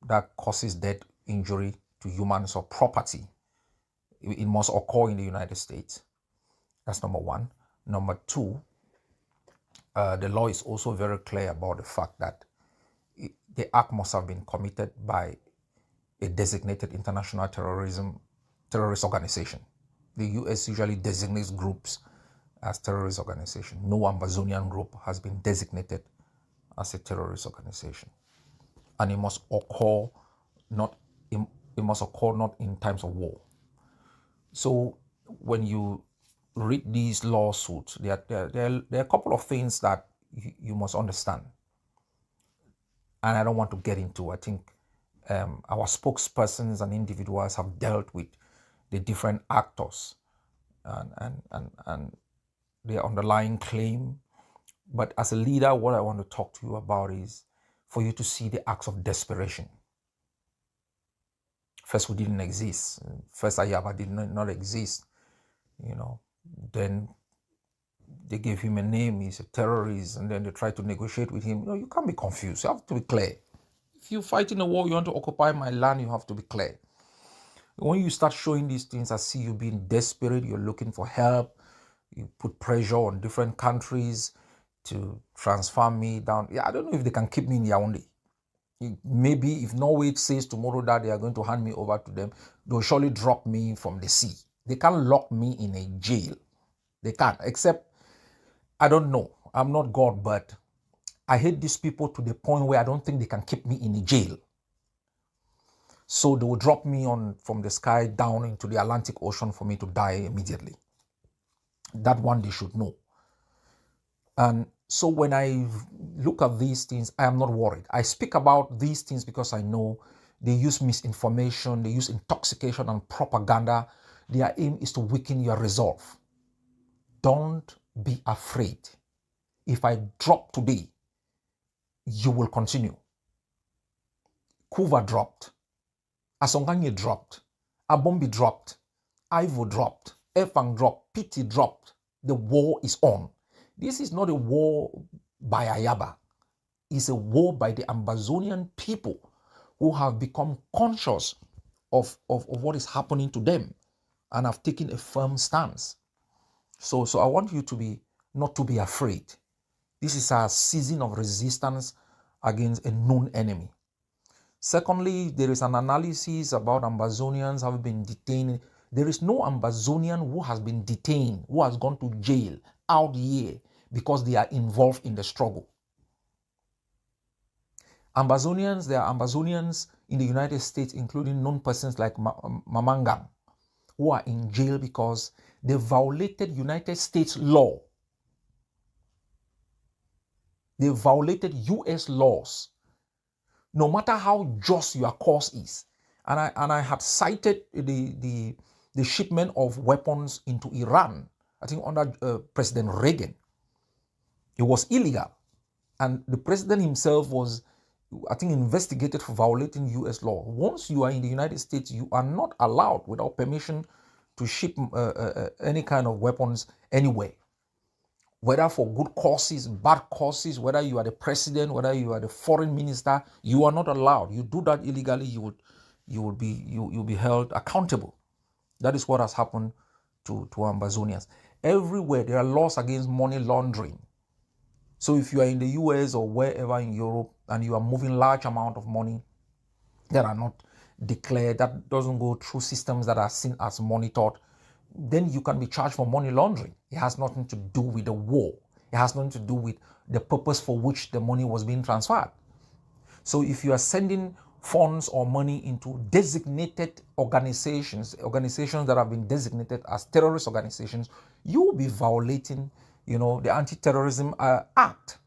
that causes death, injury to humans or property. It must occur in the United States. That's number one. Number two, the law is also very clear about the fact that the act must have been committed by a designated international terrorist organization. The U.S. usually designates groups as terrorist organization. No Ambazonian group has been designated as a terrorist organization, and it must occur not in times of war. So when you read these lawsuits, there are a couple of things that you must understand, and I don't want to get into. I think our spokespersons and individuals have dealt with the different actors and their underlying claim. But as a leader, what I want to talk to you about is for you to see the acts of desperation. First, we didn't exist. First, Ayaba did not exist. Then they gave him a name. He's a terrorist, and then they tried to negotiate with him. You can't be confused. You have to be clear. If you fight in a war, you want to occupy my land, you have to be clear. When you start showing these things, I see you being desperate. You're looking for help. You put pressure on different countries to transfer me down. I don't know if they can keep me in Yaoundé. Maybe if Norway says tomorrow that they are going to hand me over to them, they'll surely drop me from the sea. They can't lock me in a jail. They can't, except, I don't know. I'm not God, but I hate these people to the point where I don't think they can keep me in a jail. So they will drop me from the sky down into the Atlantic Ocean for me to die immediately. That one they should know. And so when I look at these things, I am not worried. I speak about these things because I know they use misinformation, they use intoxication and propaganda. Their aim is to weaken your resolve. Don't be afraid. If I drop today, you will continue. Kuva dropped. Asonganye dropped. Abombi dropped. Ivo dropped. Efang dropped. Piti dropped. The war is on. This is not a war by Ayaba. It's a war by the Ambazonian people who have become conscious of what is happening to them and have taken a firm stance. So I want you to not to be afraid. This is a season of resistance against a known enemy. Secondly, there is an analysis about Ambazonians having been detained. There is no Ambazonian who has been detained, who has gone to jail out here because they are involved in the struggle. There are Ambazonians in the United States, including known persons like Mamangam, who are in jail because they violated United States law. They violated US laws. No matter how just your cause is. And I had cited the shipment of weapons into Iran, I think under President Reagan. It was illegal. And the president himself was, I think, investigated for violating US law. Once you are in the United States, you are not allowed without permission to ship any kind of weapons anywhere. Whether for good causes, bad causes, whether you are the president, whether you are the foreign minister, you are not allowed. You do that illegally, you would you'll be held accountable. That is what has happened to Ambazonians. Everywhere there are laws against money laundering. So if you are in the US or wherever in Europe and you are moving large amount of money that are not declared, that doesn't go through systems that are seen as monitored, then you can be charged for money laundering. It has nothing to do with the war. It has nothing to do with the purpose for which the money was being transferred. So if you are sending funds or money into designated organizations that have been designated as terrorist organizations, you will be violating, the Anti-Terrorism Act.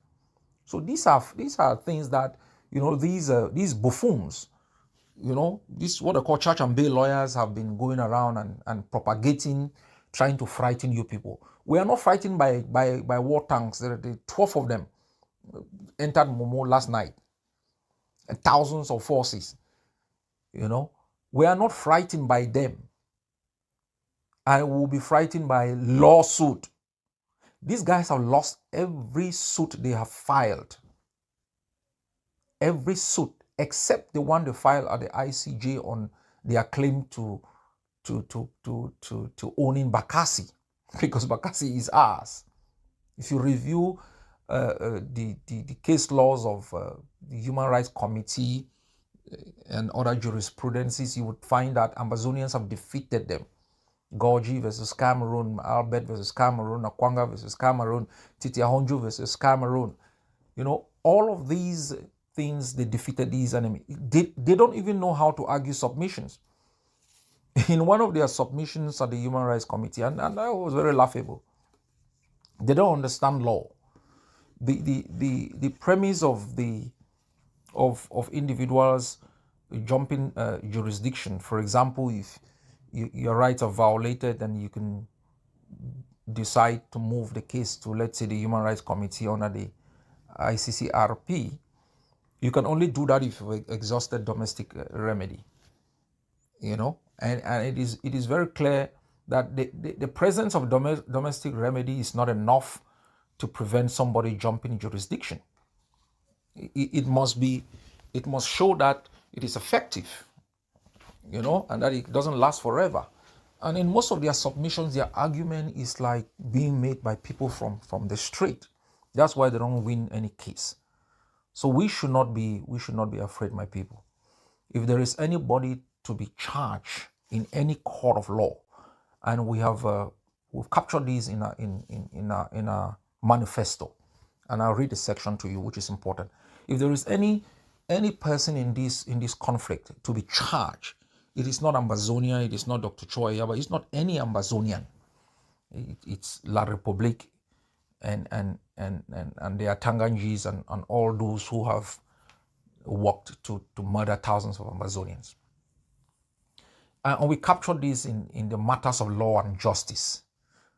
So these are things that, these buffoons, this what I call church and bail lawyers have been going around and propagating, trying to frighten you people. We are not frightened by war tanks. The 12 of them entered Momo last night, and thousands of forces. We are not frightened by them. I will be frightened by lawsuit. These guys have lost every suit they have filed. Every suit except the one they filed at the ICJ on their claim to owning Bakassi, because Bakassi is ours. If you review the case laws of the Human Rights Committee and other jurisprudences, you would find that Ambazonians have defeated them. Gorgie versus Cameroon, Albert versus Cameroon, Akwanga versus Cameroon, Titi Ahonjo versus Cameroon. All of these things, they defeated these enemies. They don't even know how to argue submissions. In one of their submissions at the Human Rights Committee, and that was very laughable. They don't understand law. The premise of individuals jumping jurisdiction, for example, if your rights are violated, then you can decide to move the case to, let's say, the Human Rights Committee under the ICCRP. You can only do that if you've exhausted domestic remedy. And it is very clear that the presence of domestic remedy is not enough to prevent somebody jumping jurisdiction. It must show that it is effective, and that it doesn't last forever. And in most of their submissions, their argument is like being made by people from the street. That's why they don't win any case. So we should not be afraid, my people. If there is anybody to be charged in any court of law, and we've captured these in a manifesto, and I'll read the section to you, which is important. If there is any person in this conflict to be charged, it is not Ambazonia, it is not Dr. Choi, but it's not any Ambazonian. It's La Republique and the Atangangis and all those who have worked to murder thousands of Ambazonians. And we captured this in the matters of law and justice.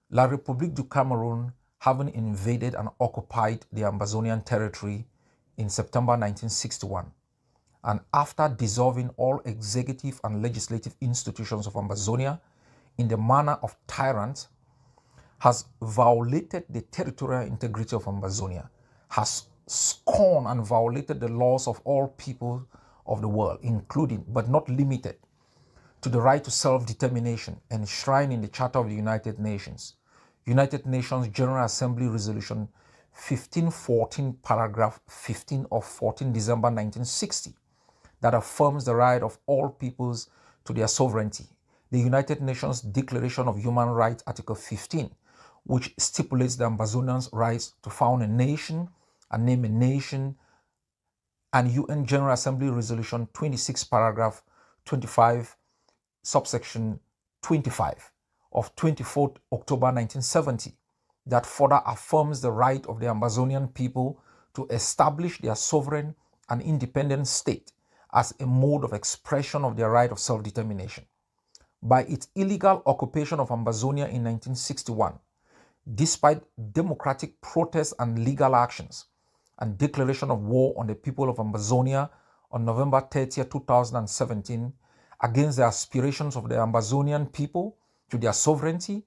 La République du Cameroon, having invaded and occupied the Ambazonian territory in September 1961, and after dissolving all executive and legislative institutions of Ambazonia in the manner of tyrants, has violated the territorial integrity of Ambazonia, has scorned and violated the laws of all people of the world, including but not limited to the right to self-determination enshrined in the Charter of the United Nations, United Nations General Assembly Resolution 1514, paragraph 15 of 14 December 1960, that affirms the right of all peoples to their sovereignty, the United Nations Declaration of Human Rights, Article 15, which stipulates the Ambazonians' rights to found a nation and name a nation, and UN General Assembly Resolution 26, paragraph 25, subsection 25 of 24th October 1970, that further affirms the right of the Ambazonian people to establish their sovereign and independent state as a mode of expression of their right of self-determination. By its illegal occupation of Ambazonia in 1961, despite democratic protests and legal actions, and declaration of war on the people of Ambazonia on November 30, 2017, against the aspirations of the Ambazonian people to their sovereignty,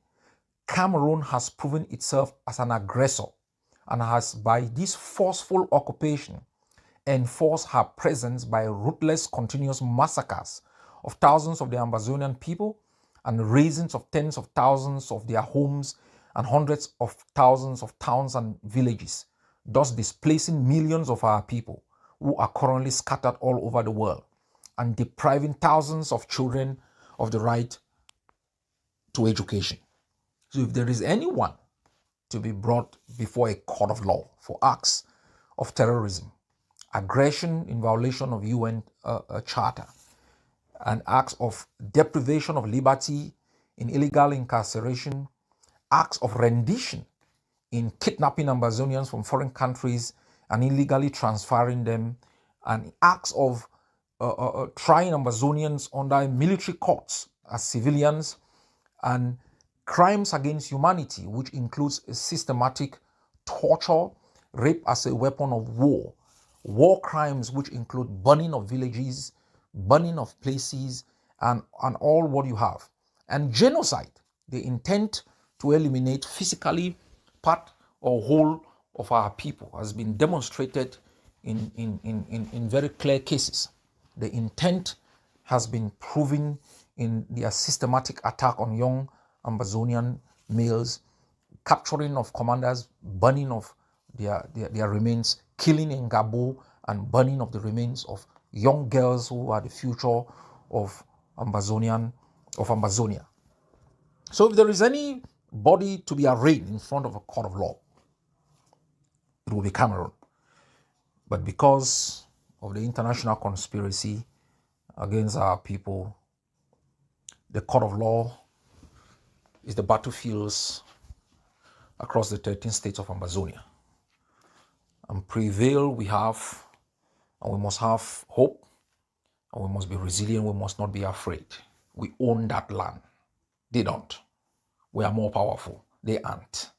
Cameroon has proven itself as an aggressor and has, by this forceful occupation, enforced her presence by ruthless continuous massacres of thousands of the Ambazonian people and razings of tens of thousands of their homes and hundreds of thousands of towns and villages, thus displacing millions of our people who are currently scattered all over the world and depriving thousands of children of the right to education. So if there is anyone to be brought before a court of law for acts of terrorism, aggression in violation of UN Charter, and acts of deprivation of liberty in illegal incarceration, acts of rendition in kidnapping Ambazonians from foreign countries and illegally transferring them, and acts of trying Ambazonians under military courts as civilians, and crimes against humanity, which includes systematic torture, rape as a weapon of war crimes, which include burning of villages, burning of places, and all what you have, and genocide, the intent to eliminate physically part or whole of our people, has been demonstrated in very clear cases. The intent has been proven in their systematic attack on young Ambazonian males, capturing of commanders, burning of their remains, killing in Gabo, and burning of the remains of young girls who are the future of Ambazonia. So if there is anybody to be arraigned in front of a court of law, it will be Cameroon. But because of the international conspiracy against our people, the court of law is the battlefields across the 13 states of Ambazonia. And prevail we have, and we must have hope, and we must be resilient, we must not be afraid. We own that land. They don't. We are more powerful. They aren't.